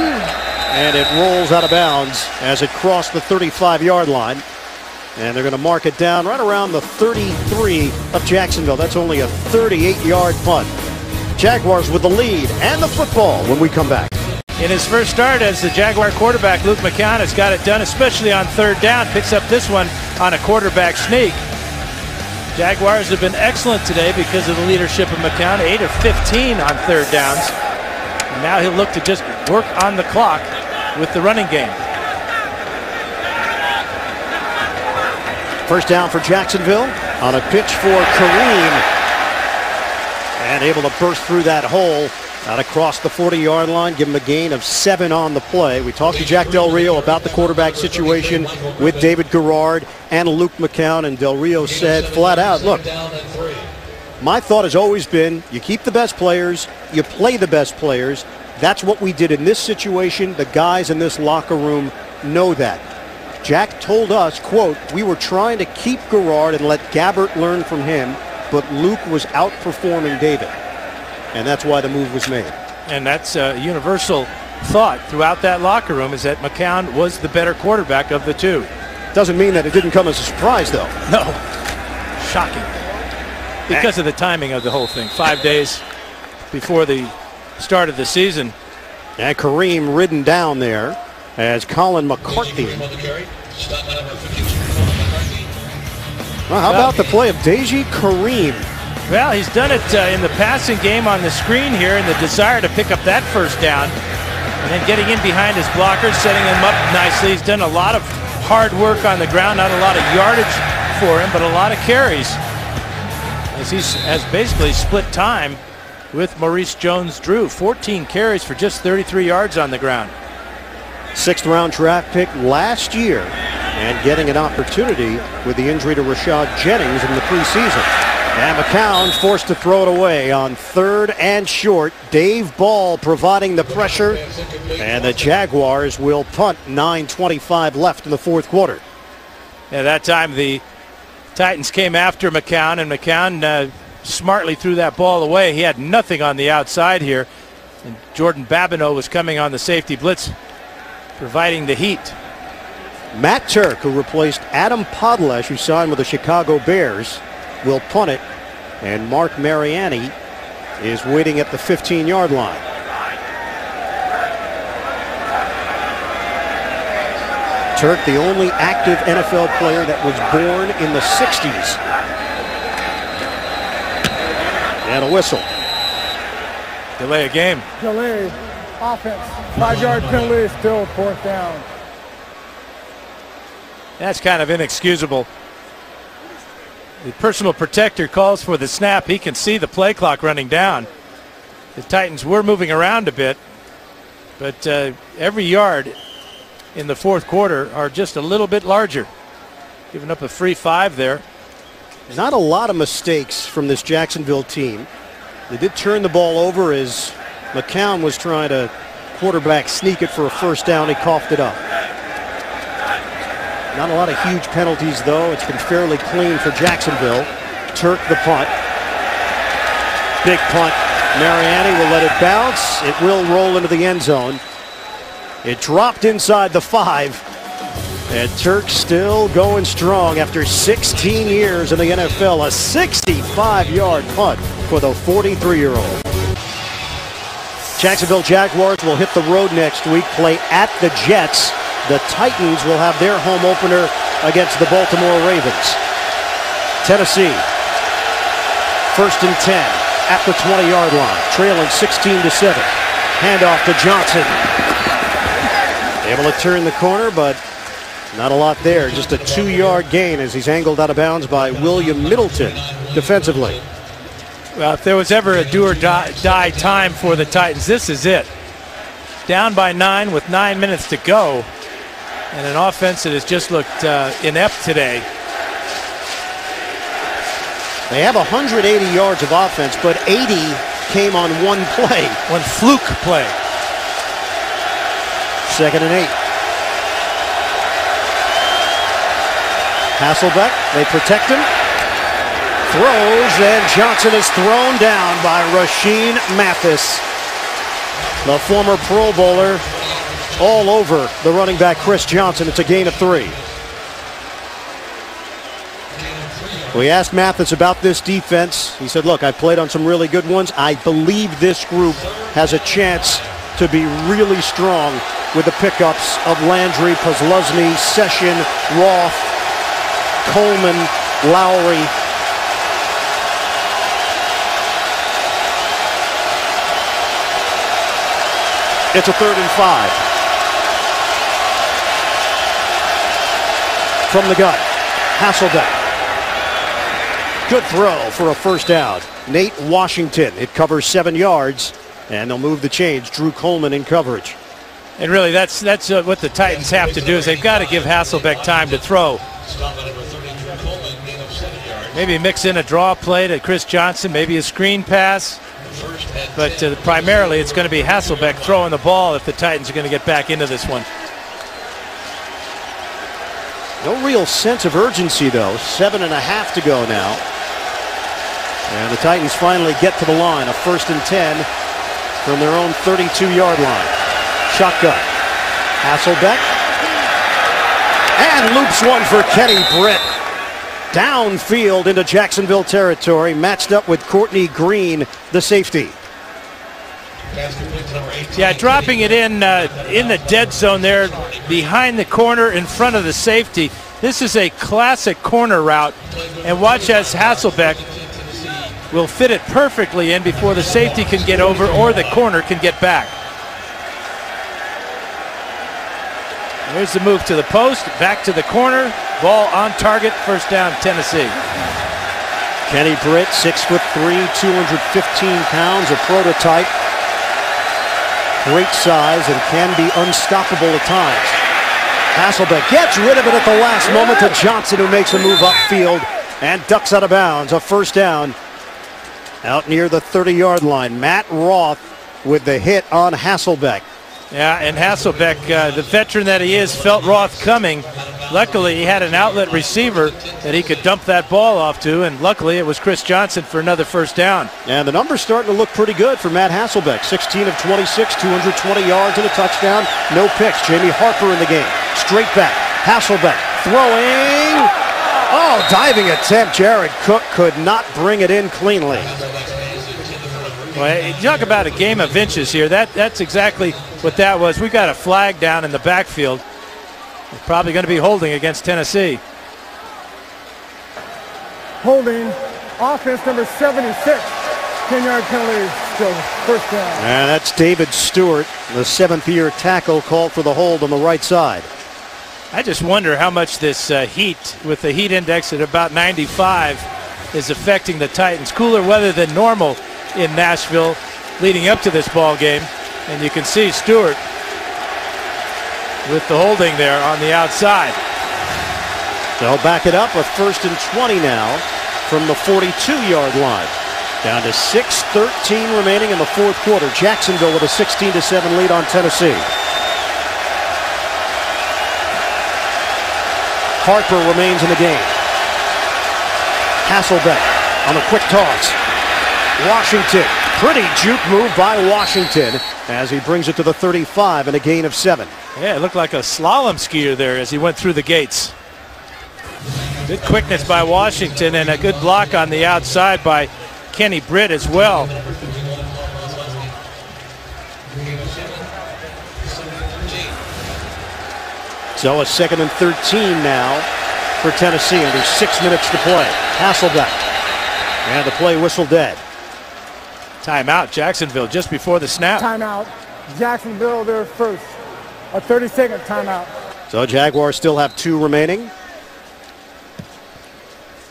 and it rolls out of bounds as it crossed the 35-yard line. And they're going to mark it down right around the 33 of Jacksonville. That's only a 38-yard punt. Jaguars with the lead and the football when we come back. In his first start as the Jaguar quarterback, Luke McCown has got it done, especially on 3rd down. Picks up this one on a quarterback sneak. Jaguars have been excellent today because of the leadership of McCown. 8 of 15 on 3rd downs. And now he'll look to just work on the clock with the running game. First down for Jacksonville on a pitch for Kareem. And able to burst through that hole out across the 40-yard line, give him a gain of 7 on the play. We talked to Jack Del Rio about the quarterback situation with David Garrard and Luke McCown, and Del Rio said flat out, look, my thought has always been you keep the best players, you play the best players. That's what we did in this situation. The guys in this locker room know that. Jack told us, quote, we were trying to keep Garrard and let Gabbert learn from him, but Luke was outperforming David. And that's why the move was made. And that's a universal thought throughout that locker room, is that McCown was the better quarterback of the two. Doesn't mean that it didn't come as a surprise, though. No. Shocking. Because of the timing of the whole thing. 5 days before the start of the season. And Kareem ridden down there as Colin McCarthy. Well, how about the play of Deji Kareem? Well, he's done it in the passing game on the screen here, and the desire to pick up that first down. And then getting in behind his blockers, setting them up nicely. He's done a lot of hard work on the ground, not a lot of yardage for him, but a lot of carries. As he has basically split time with Maurice Jones-Drew. 14 carries for just 33 yards on the ground. 6th-round draft pick last year, and getting an opportunity with the injury to Rashad Jennings in the preseason. And McCown forced to throw it away on 3rd and short. Dave Ball providing the pressure, and the Jaguars will punt. 9:25 left in the 4th quarter. Yeah, that time the Titans came after McCown, and McCown smartly threw that ball away. He had nothing on the outside here, and Jordan Babineau was coming on the safety blitz, providing the heat. Matt Turk, who replaced Adam Podlesh, who signed with the Chicago Bears, will punt it, and Mark Mariani is waiting at the 15-yard line. Turk, the only active NFL player that was born in the 60s. And a whistle. Delay a game. Delay. Offense. 5-yard penalty, still 4th down. That's kind of inexcusable. The personal protector calls for the snap. He can see the play clock running down. The Titans were moving around a bit, but every yard in the 4th quarter are just a little bit larger. Giving up a free 5 there. Not a lot of mistakes from this Jacksonville team. They did turn the ball over as McCown was trying to quarterback sneak it for a first down. He coughed it up. Not a lot of huge penalties, though. It's been fairly clean for Jacksonville. Turk the punt. Big punt. Mariani will let it bounce. It will roll into the end zone. It dropped inside the 5. And Turk still going strong after 16 years in the NFL. A 65-yard punt for the 43-year-old. Jacksonville Jaguars will hit the road next week, play at the Jets. The Titans will have their home opener against the Baltimore Ravens. Tennessee, 1st and 10 at the 20-yard line, trailing 16-7. Handoff to Johnson. Able to turn the corner, but not a lot there. Just a 2-yard gain as he's angled out of bounds by William Middleton defensively. Well, if there was ever a do or die time for the Titans, this is it. Down by 9 with 9 minutes to go, and an offense that has just looked inept today. They have 180 yards of offense, but 80 came on one play. One fluke play. 2nd and 8. Hasselbeck, they protect him. Throws, and Johnson is thrown down by Rashean Mathis. The former Pro Bowler all over the running back Chris Johnson. It's a gain of 3. We asked Mathis about this defense. He said, look, I played on some really good ones. I believe this group has a chance to be really strong with the pickups of Landry, Posluszny, Session, Roth, Coleman, Lowry. It's a 3rd and 5. From the gun, Hasselbeck. Good throw for a first down. Nate Washington. It covers 7 yards, and they'll move the chains. Drew Coleman in coverage. And really, that's what the Titans have to do, is they've got to give Hasselbeck time to throw. Maybe mix in a draw play to Chris Johnson, maybe a screen pass. But primarily, it's going to be Hasselbeck throwing the ball if the Titans are going to get back into this one. No real sense of urgency, though. 7.5 to go now. And the Titans finally get to the line. A 1st and 10 from their own 32-yard line. Shotgun. Hasselbeck. And loops one for Kenny Britt. Downfield into Jacksonville territory. Matched up with Courtney Green, the safety. Yeah, dropping it in the dead zone there, behind the corner in front of the safety. This is a classic corner route. And watch as Hasselbeck will fit it perfectly in before the safety can get over or the corner can get back. Here's the move to the post, back to the corner, ball on target, first down, Tennessee. Kenny Britt, 6'3", 215 pounds, a prototype. Great size and can be unstoppable at times. Hasselbeck gets rid of it at the last moment to Johnson, who makes a move upfield and ducks out of bounds. A first down out near the 30-yard line. Matt Roth with the hit on Hasselbeck. Yeah, and Hasselbeck, the veteran that he is, felt Roth coming. Luckily, he had an outlet receiver that he could dump that ball off to, and luckily it was Chris Johnson for another first down. And the numbers starting to look pretty good for Matt Hasselbeck. 16 of 26, 220 yards and a touchdown. No picks. Jamie Harper in the game. Straight back. Hasselbeck throwing. Oh, diving attempt. Jared Cook could not bring it in cleanly. Well, you talk about a game of inches here. That's exactly what that was. We got a flag down in the backfield. We're probably going to be holding against Tennessee. Holding, offense number 76. 10-yard penalty, still first down. And that's David Stewart, the 7th-year tackle, called for the hold on the right side. I just wonder how much this heat, with the heat index at about 95, is affecting the Titans. Cooler weather than normal in Nashville leading up to this ball game. And you can see Stewart with the holding there on the outside. They'll back it up, a 1st and 20 now from the 42-yard line. Down to 6:13 remaining in the 4th quarter. Jacksonville with a 16-7 lead on Tennessee. Harper remains in the game. Hasselbeck on the quick toss. Washington, pretty juke move by Washington as he brings it to the 35 and a gain of 7. Yeah, it looked like a slalom skier there as he went through the gates. Good quickness by Washington and a good block on the outside by Kenny Britt as well. So a 2nd and 13 now for Tennessee under 6 minutes to play. Hasselbeck. And the play whistle dead. Timeout, Jacksonville, just before the snap. Timeout. Jacksonville, their first. a 30-second timeout. So Jaguars still have 2 remaining.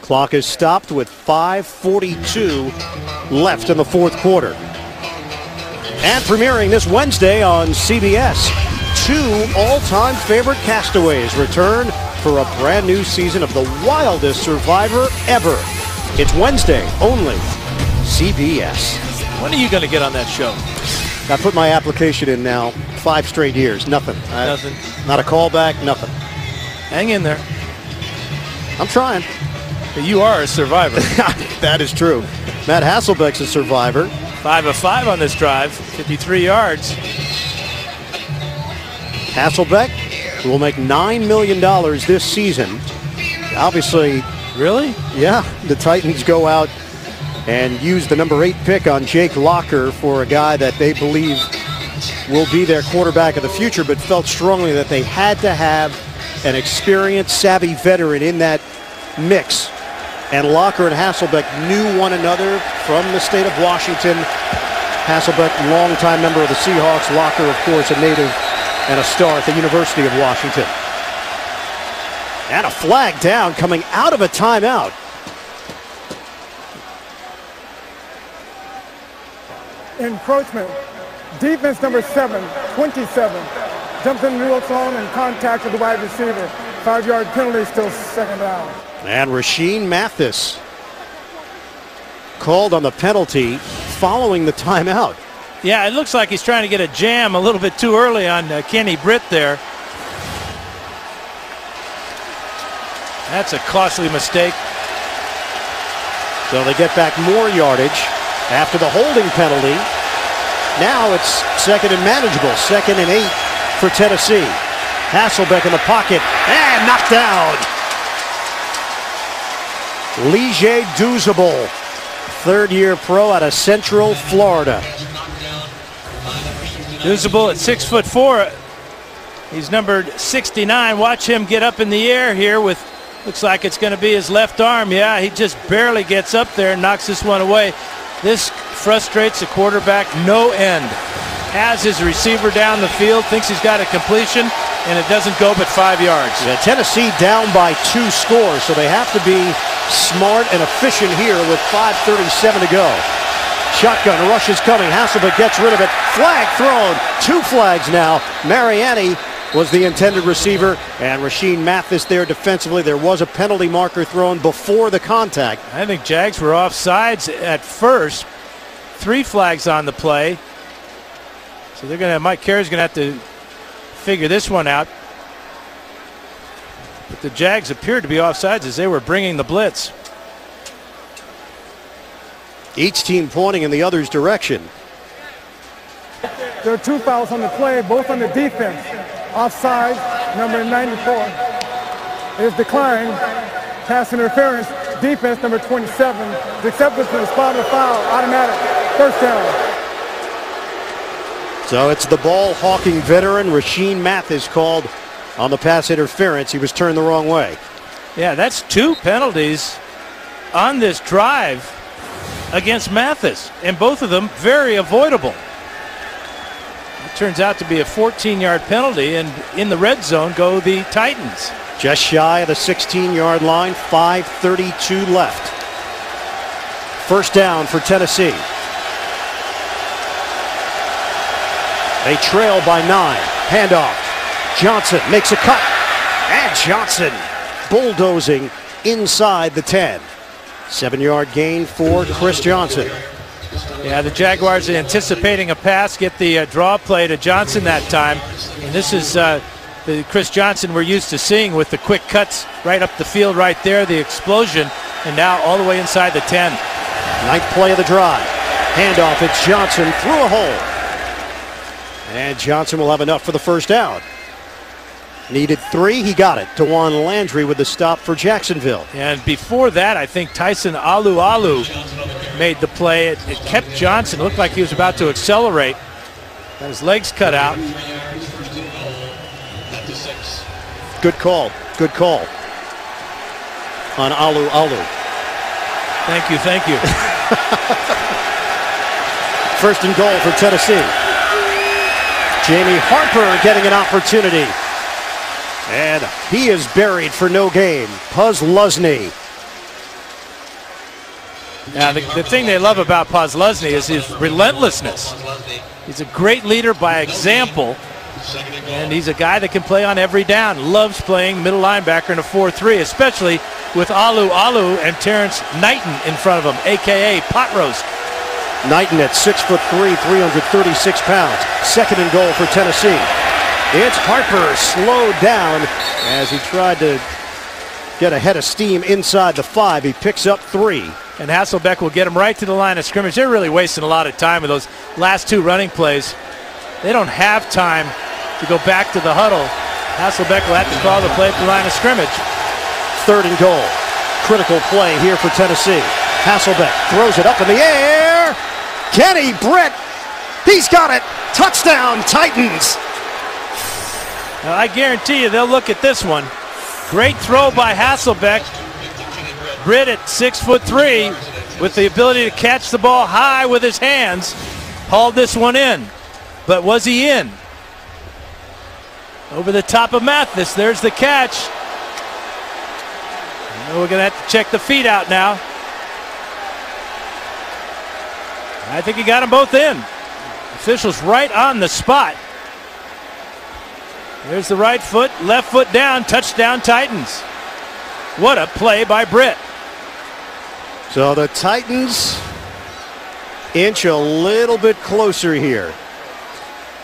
Clock is stopped with 5:42 left in the fourth quarter. And premiering this Wednesday on CBS, 2 all-time favorite castaways return for a brand new season of the wildest Survivor ever. It's Wednesday only, CBS. When are you going to get on that show? I put my application in now, 5 straight years, nothing. Nothing. Not a callback, nothing. Hang in there. I'm trying. You are a survivor. That is true. Matt Hasselbeck's a survivor. 5 of 5 on this drive, 53 yards. Hasselbeck will make $9 million this season. Obviously, Really? yeah, the Titans go out and use the number 8 pick on Jake Locker for a guy that they believe will be their quarterback of the future, but felt strongly that they had to have an experienced, savvy veteran in that mix. And Locker and Hasselbeck knew one another from the state of Washington. Hasselbeck, longtime member of the Seahawks. Locker, of course, a native and a star at the University of Washington. And a flag down coming out of a timeout. Encroachment. Defense number 7, 27. Jumps in the neutral zone and contact with the wide receiver. 5-yard penalty, still second down. And Rashean Mathis called on the penalty following the timeout. Yeah, it looks like he's trying to get a jam a little bit too early on Kenny Britt there. That's a costly mistake. So they get back more yardage after the holding penalty. Now it's 2nd and manageable, 2nd and 8 for Tennessee. Hasselbeck in the pocket and knocked down. Lige Douzable, 3rd-year pro out of Central Florida. Douzable at 6'4". He's numbered 69. Watch him get up in the air here with, looks like it's going to be his left arm. Yeah, he just barely gets up there and knocks this one away. This frustrates the quarterback no end. Has his receiver down the field, thinks he's got a completion, and it doesn't go but 5 yards. Yeah, Tennessee down by 2 scores, so they have to be smart and efficient here with 5:37 to go. Shotgun rush is coming. Hasselbeck gets rid of it. Flag thrown. 2 flags now. Mariani was the intended receiver, and Rashean Mathis there defensively. There was a penalty marker thrown before the contact. I think Jags were offsides at first. 3 flags on the play. So they're going to, Mike Carey's going to have to figure this one out. But the Jags appeared to be offsides as they were bringing the blitz. Each team pointing in the other's direction. There are 2 fouls on the play, both on the defense. Offside, number 94 is declined. Pass interference, defense number 27 is accepted to the spot of the foul, automatic, 1st down. So it's the ball-hawking veteran Rashean Mathis called on the pass interference. He was turned the wrong way. Yeah, that's 2 penalties on this drive against Mathis, and both of them very avoidable. It turns out to be a 14-yard penalty, and in the red zone go the Titans. Just shy of the 16-yard line, 5:32 left. 1st down for Tennessee. They trail by 9. Handoff. Johnson makes a cut. And Johnson bulldozing inside the 10. 7-yard gain for Chris Johnson. Yeah, the Jaguars are anticipating a pass, get the draw play to Johnson that time. And this is the Chris Johnson we're used to seeing with the quick cuts right up the field right there, the explosion, and now all the way inside the 10. 9th play of the drive. Handoff, it's Johnson through a hole. And Johnson will have enough for the 1st down. Needed 3, he got it. DeJuan Landry with the stop for Jacksonville. And before that, I think Tyson Alualu made the play. It kept Johnson. It looked like he was about to accelerate. Got his legs cut out. Good call. Good call on Alualu. Thank you, thank you. 1st and goal for Tennessee. Jamie Harper getting an opportunity. And he is buried for no gain. Posluszny. Now, the thing they love about Posluszny is his relentlessness. He's a great leader by example, and he's a guy that can play on every down. Loves playing middle linebacker in a 4-3, especially with Alu and Terrence Knighton in front of him, a.k.a. Pot Roast. Knighton at 6'3", 336 pounds. Second and goal for Tennessee. It's Harper slowed down as he tried to get a head of steam inside the 5. He picks up 3. And Hasselbeck will get him right to the line of scrimmage. They're really wasting a lot of time with those last 2 running plays. They don't have time to go back to the huddle. Hasselbeck will have to call the play at the line of scrimmage. Third and goal. Critical play here for Tennessee. Hasselbeck throws it up in the air. Kenny Britt, he's got it. Touchdown, Titans. Now, I guarantee you they'll look at this one. Great throw by Hasselbeck. Britt at 6'3", with the ability to catch the ball high with his hands, hauled this one in. But was he in? Over the top of Mathis. There's the catch. We're going to have to check the feet out now. I think he got them both in. Officials right on the spot. There's the right foot, left foot down, touchdown Titans. What a play by Britt. So the Titans inch a little bit closer here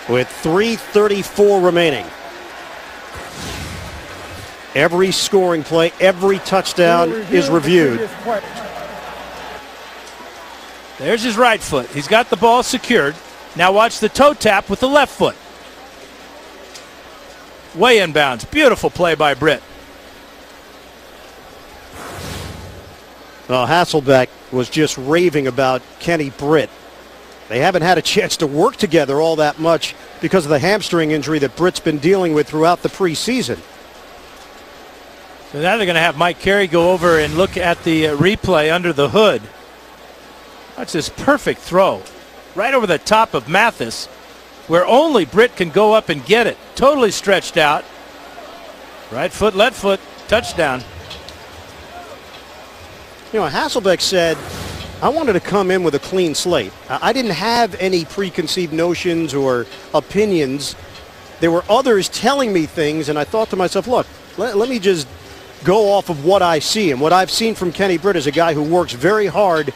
with 3:34 remaining. Every scoring play, every touchdown is reviewed. There's his right foot. He's got the ball secured. Now watch the toe tap with the left foot. Way inbounds. Beautiful play by Britt. Well, Hasselbeck was just raving about Kenny Britt. They haven't had a chance to work together all that much because of the hamstring injury that Britt's been dealing with throughout the preseason. So now they're going to have Mike Carey go over and look at the replay under the hood. That's this perfect throw. Right over the top of Mathis, where only Britt can go up and get it. Totally stretched out. Right foot, left foot, touchdown. You know, Hasselbeck said, I wanted to come in with a clean slate. I didn't have any preconceived notions or opinions. There were others telling me things, and I thought to myself, look, let me just go off of what I see. And what I've seen from Kenny Britt is a guy who works very hard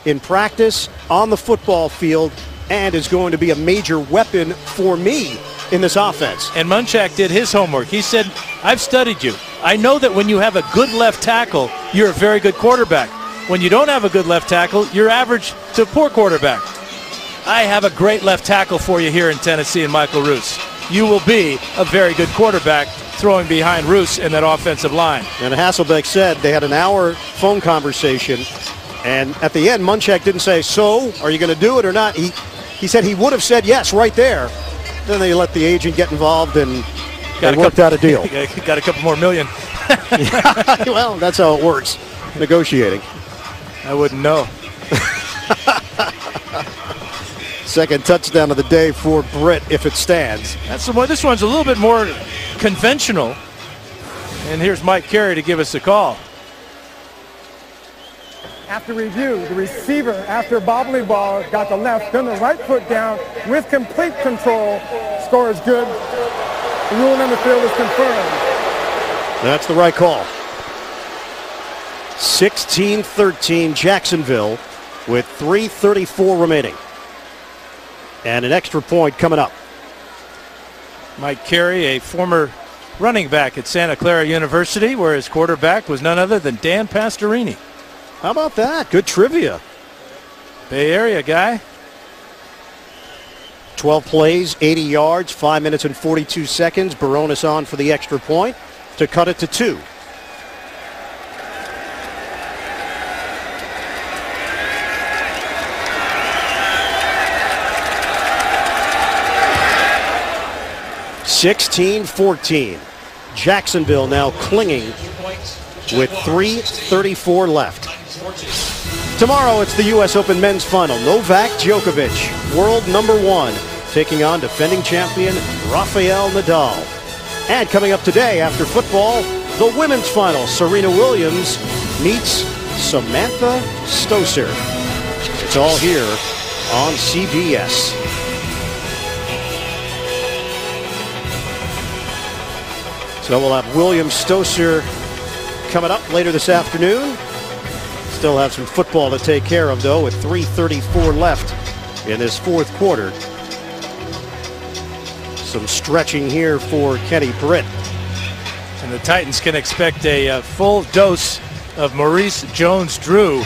in practice, on the football field, and is going to be a major weapon for me in this offense. And Munchak did his homework. He said, I've studied you. I know that when you have a good left tackle, you're a very good quarterback. When you don't have a good left tackle, you're average to poor quarterback. I have a great left tackle for you here in Tennessee in Michael Roos. You will be a very good quarterback throwing behind Roos in that offensive line. And Hasselbeck said they had an hour phone conversation, and at the end, Munchak didn't say, so, are you going to do it or not? He said he would have said yes right there. Then they let the agent get involved, and they worked out a deal. Got a couple more million. Yeah, well, that's how it works, negotiating. I wouldn't know. Second touchdown of the day for Britt if it stands. That's the one. This one's a little bit more conventional. And here's Mike Carey to give us a call. After review, the receiver, after bobbling ball, got the left, then the right foot down with complete control. Score is good. The rule on the field is confirmed. That's the right call. 16-13 Jacksonville with 3:34 remaining. And an extra point coming up. Mike Carey, a former running back at Santa Clara University, where his quarterback was none other than Dan Pastorini. How about that? Good trivia. Bay Area guy. 12 plays, 80 yards, 5 minutes and 42 seconds. Baronis on for the extra point to cut it to 2. (16-14). Jacksonville now clinging with 3:34 left. Tomorrow it's the U.S. Open men's final. Novak Djokovic, world number 1, taking on defending champion Rafael Nadal. And coming up today after football, the women's final. Serena Williams meets Samantha Stosur. It's all here on CBS. So we'll have Williams Stosur coming up later this afternoon. Still have some football to take care of, though, with 3:34 left in this fourth quarter. Some stretching here for Kenny Britt. And the Titans can expect a full dose of Maurice Jones-Drew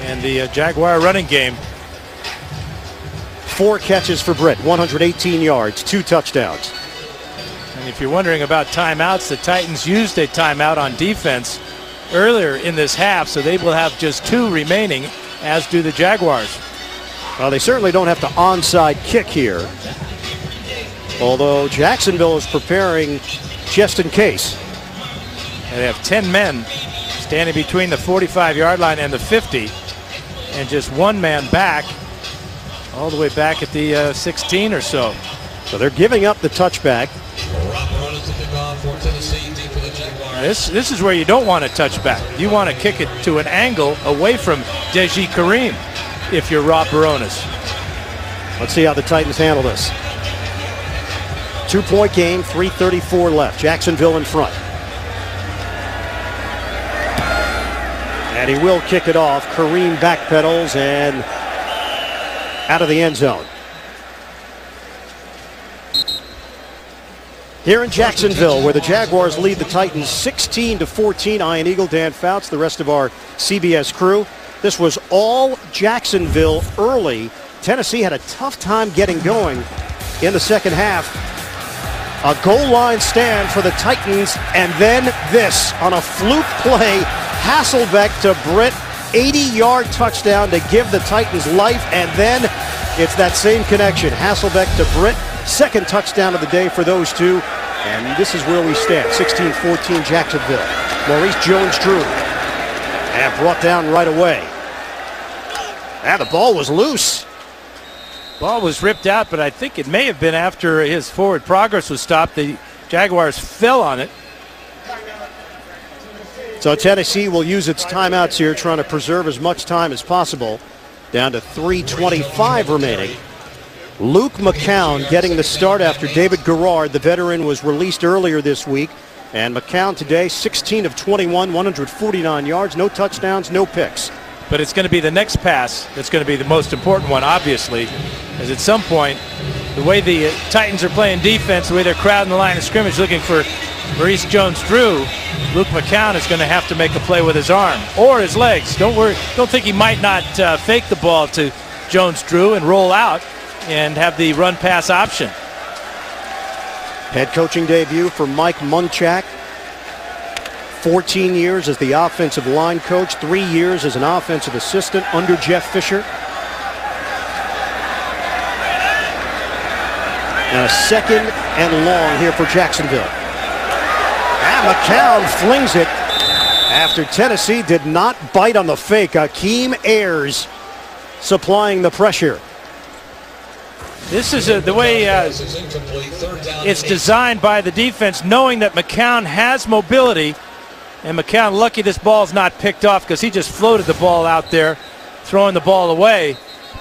and the Jaguar running game. 4 catches for Britt, 118 yards, 2 touchdowns. And if you're wondering about timeouts, the Titans used a timeout on defense earlier in this half, so they will have just 2 remaining, as do the Jaguars. Well, they certainly don't have to onside kick here, although Jacksonville is preparing just in case. And they have 10 men standing between the 45-yard line and the 50, and just 1 man back, all the way back at the 16 or so. So they're giving up the touchback. Now this is where you don't want a touchback. You want to kick it to an angle away from Deji Kareem if you're Rob Baronis. Let's see how the Titans handle this. 2-point game, 3:34 left. Jacksonville in front. And he will kick it off. Kareem backpedals and out of the end zone. Here in Jacksonville, where the Jaguars lead the Titans 16-14. Ian Eagle, Dan Fouts, the rest of our CBS crew. This was all Jacksonville early. Tennessee had a tough time getting going in the second half. A goal line stand for the Titans, and then this on a fluke play. Hasselbeck to Britt, 80-yard touchdown to give the Titans life, and then it's that same connection. Hasselbeck to Britt, second touchdown of the day for those two, and this is where we stand. 16-14 Jacksonville. Maurice Jones-Drew, and brought down right away. And the ball was loose. Ball was ripped out, but I think it may have been after his forward progress was stopped. The Jaguars fell on it. So Tennessee will use its timeouts here, trying to preserve as much time as possible. Down to 3:25 remaining. Luke McCown getting the start after David Garrard, the veteran, was released earlier this week. And McCown today, 16 of 21, 149 yards, no touchdowns, no picks. But it's going to be the next pass that's going to be the most important one, obviously, as at some point, the way the Titans are playing defense, the way they're crowding the line of scrimmage looking for Maurice Jones-Drew, Luke McCown is going to have to make a play with his arm or his legs. Don't worry. Don't think he might not fake the ball to Jones-Drew and roll out and have the run-pass option. Head coaching debut for Mike Munchak. 14 years as the offensive line coach, 3 years as an offensive assistant under Jeff Fisher. And a second and long here for Jacksonville. And McCown flings it after Tennessee did not bite on the fake. Akeem Ayers supplying the pressure. This is the way it's designed by the defense, knowing that McCown has mobility. And McCown, lucky this ball's not picked off because he just floated the ball out there, throwing the ball away.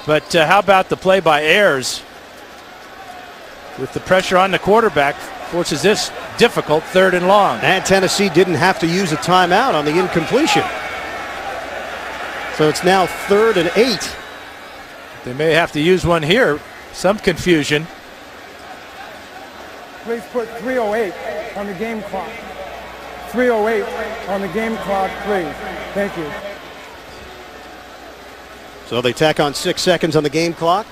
But how about the play by Ayers? With the pressure on the quarterback, forces this difficult 3rd and long. And Tennessee didn't have to use a timeout on the incompletion. So it's now 3rd and 8. They may have to use one here. Some confusion. Please put 3:08 on the game clock. 3:08 on the game clock, please. Thank you. So they tack on 6 seconds on the game clock.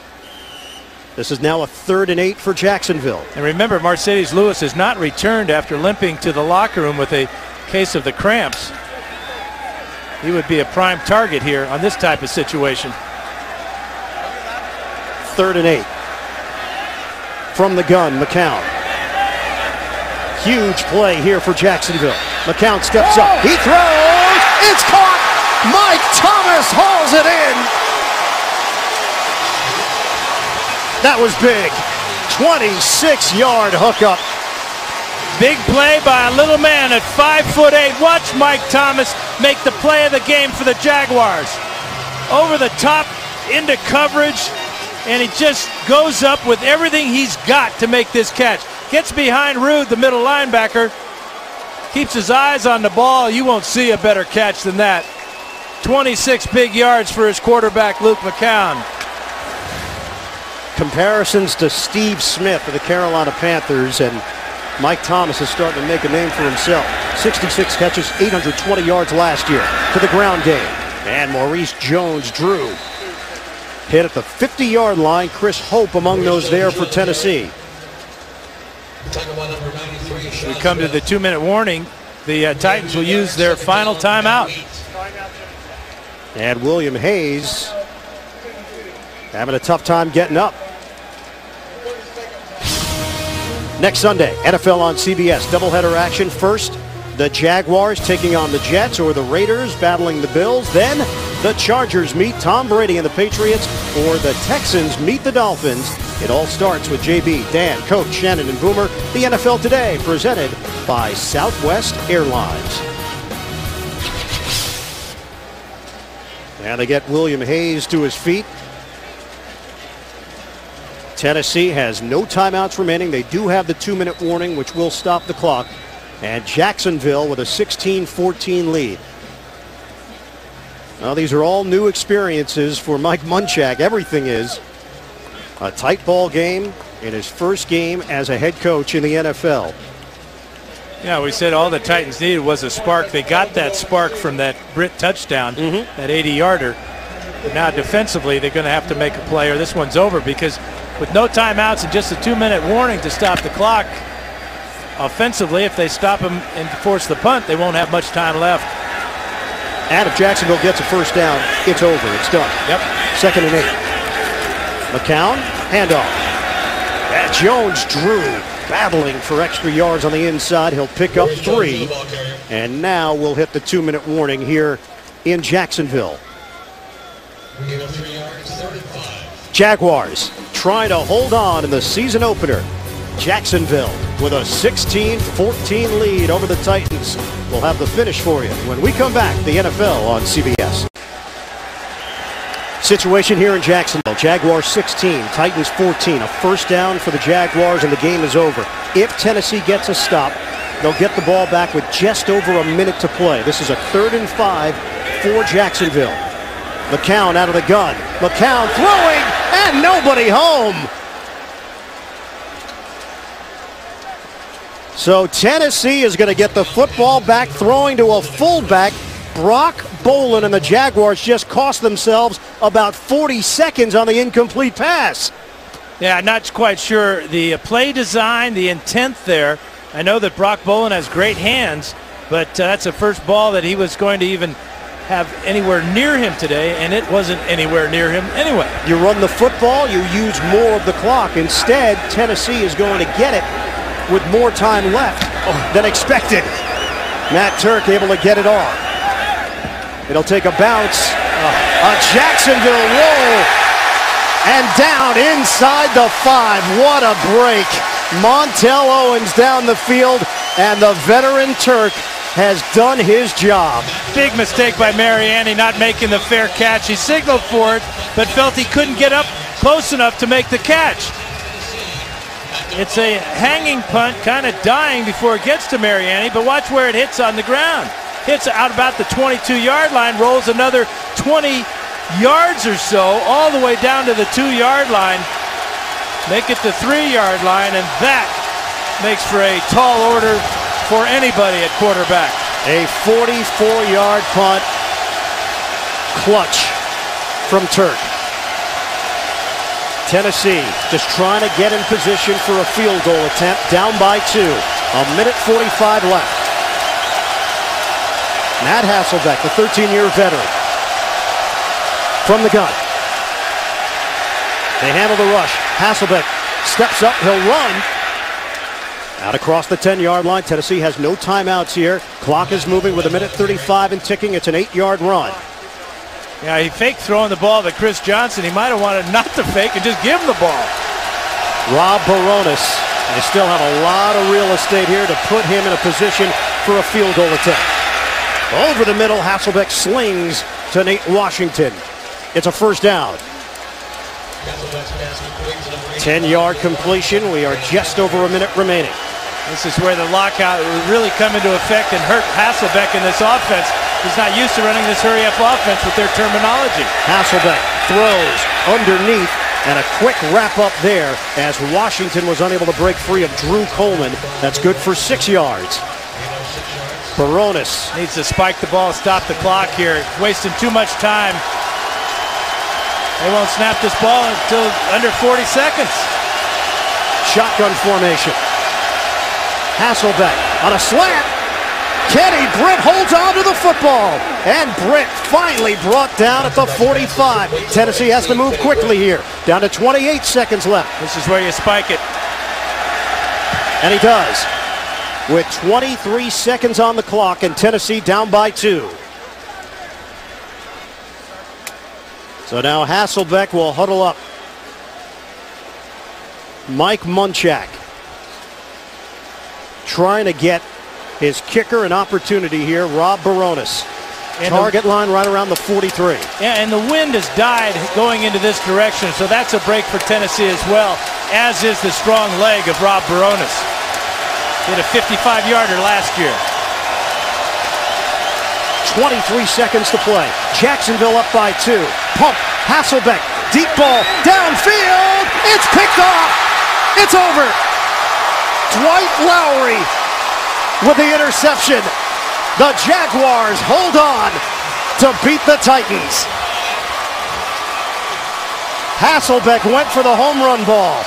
This is now a 3rd and 8 for Jacksonville. And remember, Mercedes Lewis has not returned after limping to the locker room with a case of the cramps. He would be a prime target here on this type of situation. 3rd and 8. From the gun, McCown. Huge play here for Jacksonville. McCown steps up. He throws. It's caught. Mike Thomas hauls it in. That was big. 26-yard hookup. Big play by a little man at 5'8". Watch Mike Thomas make the play of the game for the Jaguars. Over the top, into coverage, and he just goes up with everything he's got to make this catch. Gets behind Rude, the middle linebacker. Keeps his eyes on the ball. You won't see a better catch than that. 26 big yards for his quarterback, Luke McCown. Comparisons to Steve Smith of the Carolina Panthers, and Mike Thomas is starting to make a name for himself. 66 catches, 820 yards last year to the ground game. And Maurice Jones-Drew hit at the 50-yard line. Chris Hope among those there for Tennessee. We come to the 2-minute warning. The Titans will use their final timeout. And William Hayes having a tough time getting up. Next Sunday, NFL on CBS. Doubleheader action. First, the Jaguars taking on the Jets, or the Raiders battling the Bills. Then the Chargers meet Tom Brady and the Patriots, or the Texans meet the Dolphins. It all starts with JB, Dan, Coach, Shannon, and Boomer. The NFL Today, presented by Southwest Airlines. And they get William Hayes to his feet. Tennessee has no timeouts remaining. They do have the 2-minute warning, which will stop the clock. And Jacksonville with a 16-14 lead. Now, these are all new experiences for Mike Munchak. Everything is a tight ball game in his first game as a head coach in the NFL. Yeah, we said all the Titans needed was a spark. They got that spark from that Britt touchdown, that 80-yarder. But now defensively, they're going to have to make a play, or this one's over, because with no timeouts and just a 2-minute warning to stop the clock, offensively, if they stop him and force the punt, they won't have much time left. And if Jacksonville gets a first down, it's over. It's done. Yep. 2nd and 8. McCown, handoff. And Jones-Drew battling for extra yards on the inside. He'll pick up 3. And now we'll hit the 2-minute warning here in Jacksonville. Jaguars trying to hold on in the season opener. Jacksonville with a 16-14 lead over the Titans. We'll have the finish for you when we come back. The NFL on CBS. Situation here in Jacksonville. Jaguars 16, Titans 14. A first down for the Jaguars, and the game is over. If Tennessee gets a stop, they'll get the ball back with just over a minute to play. This is a 3rd and 5 for Jacksonville. McCown out of the gun. McCown throwing, and nobody home. So Tennessee is going to get the football back, throwing to a fullback. Brock Bolin and the Jaguars just cost themselves about 40 seconds on the incomplete pass. Yeah, not quite sure the play design, the intent there. I know that Brock Bolin has great hands, but that's the first ball that he was going to even have anywhere near him today, and it wasn't anywhere near him anyway. You run the football, you use more of the clock. Instead, Tennessee is going to get it with more time left than expected. Matt Turk able to get it off. It'll take a bounce. A Jacksonville roll. And down inside the 5. What a break. Montel Owens down the field, and the veteran Turk has done his job. Big mistake by Mariani not making the fair catch. He signaled for it, but felt he couldn't get up close enough to make the catch. It's a hanging punt, kind of dying before it gets to Mariani, but watch where it hits on the ground. Hits out about the 22-yard line, rolls another 20 yards or so, all the way down to the 2-yard line. Make it the 3-yard line, and that makes for a tall order for anybody at quarterback. A 44-yard punt. Clutch from Turk. Tennessee just trying to get in position for a field goal attempt, down by 2. 1:45 left. Matt Hasselbeck, the 13-year veteran, from the gun. They handle the rush. Hasselbeck steps up, he'll run. Out across the 10-yard line. Tennessee has no timeouts here. Clock is moving with 1:35 and ticking. It's an 8-yard run. Yeah, he faked throwing the ball to Chris Johnson. He might have wanted not to fake and just give him the ball. Rob Baronis. They still have a lot of real estate here to put him in a position for a field goal attempt. Over the middle, Hasselbeck slings to Nate Washington. It's a first down. 10-yard completion. We are just over a minute remaining. This is where the lockout will really come into effect and hurt Hasselbeck in this offense. He's not used to running this hurry-up offense with their terminology. Hasselbeck throws underneath, and a quick wrap-up there as Washington was unable to break free of Drew Coleman. That's good for 6 yards. Baronis needs to spike the ball, stop the clock here. Wasting too much time. They won't snap this ball until under 40 seconds. Shotgun formation. Hasselbeck on a slant. Kenny Britt holds on to the football. And Britt finally brought down at the 45. Tennessee has to move quickly here. Down to 28 seconds left. This is where you spike it. And he does. With 23 seconds on the clock and Tennessee down by 2. So now Hasselbeck will huddle up. Mike Munchak trying to get his kicker an opportunity here, Rob Baronis. Target line right around the 43. Yeah, and the wind has died going into this direction, so that's a break for Tennessee as well, as is the strong leg of Rob Baronis. He had a 55-yarder last year. 23 seconds to play. Jacksonville up by 2. Pump. Hasselbeck. Deep ball. Downfield. It's picked off. It's over. Dwight Lowry with the interception. The Jaguars hold on to beat the Titans. Hasselbeck went for the home run ball.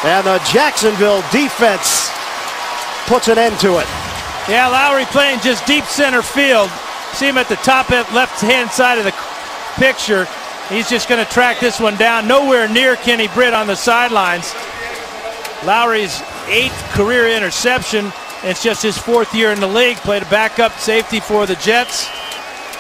And the Jacksonville defense puts an end to it. Yeah, Lowry playing just deep center field. See him at the top left-hand side of the picture. He's just going to track this one down. Nowhere near Kenny Britt on the sidelines. Lowry's 8th career interception. It's just his 4th year in the league. Played a backup safety for the Jets.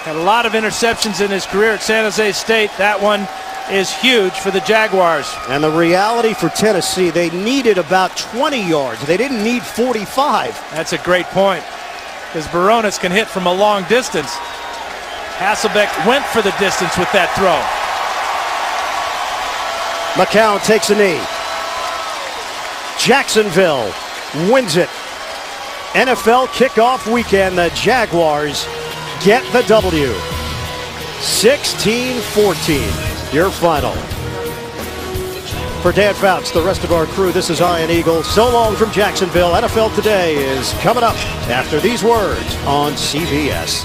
Had a lot of interceptions in his career at San Jose State. That one is huge for the Jaguars. And the reality for Tennessee, they needed about 20 yards. They didn't need 45. That's a great point, because Baronis can hit from a long distance. Hasselbeck went for the distance with that throw. McCown takes a knee. Jacksonville wins it. NFL kickoff weekend. The Jaguars get the W. 16-14. Your final. For Dan Fouts, the rest of our crew, this is Ian Eagle. So long from Jacksonville. NFL Today is coming up after these words on CBS.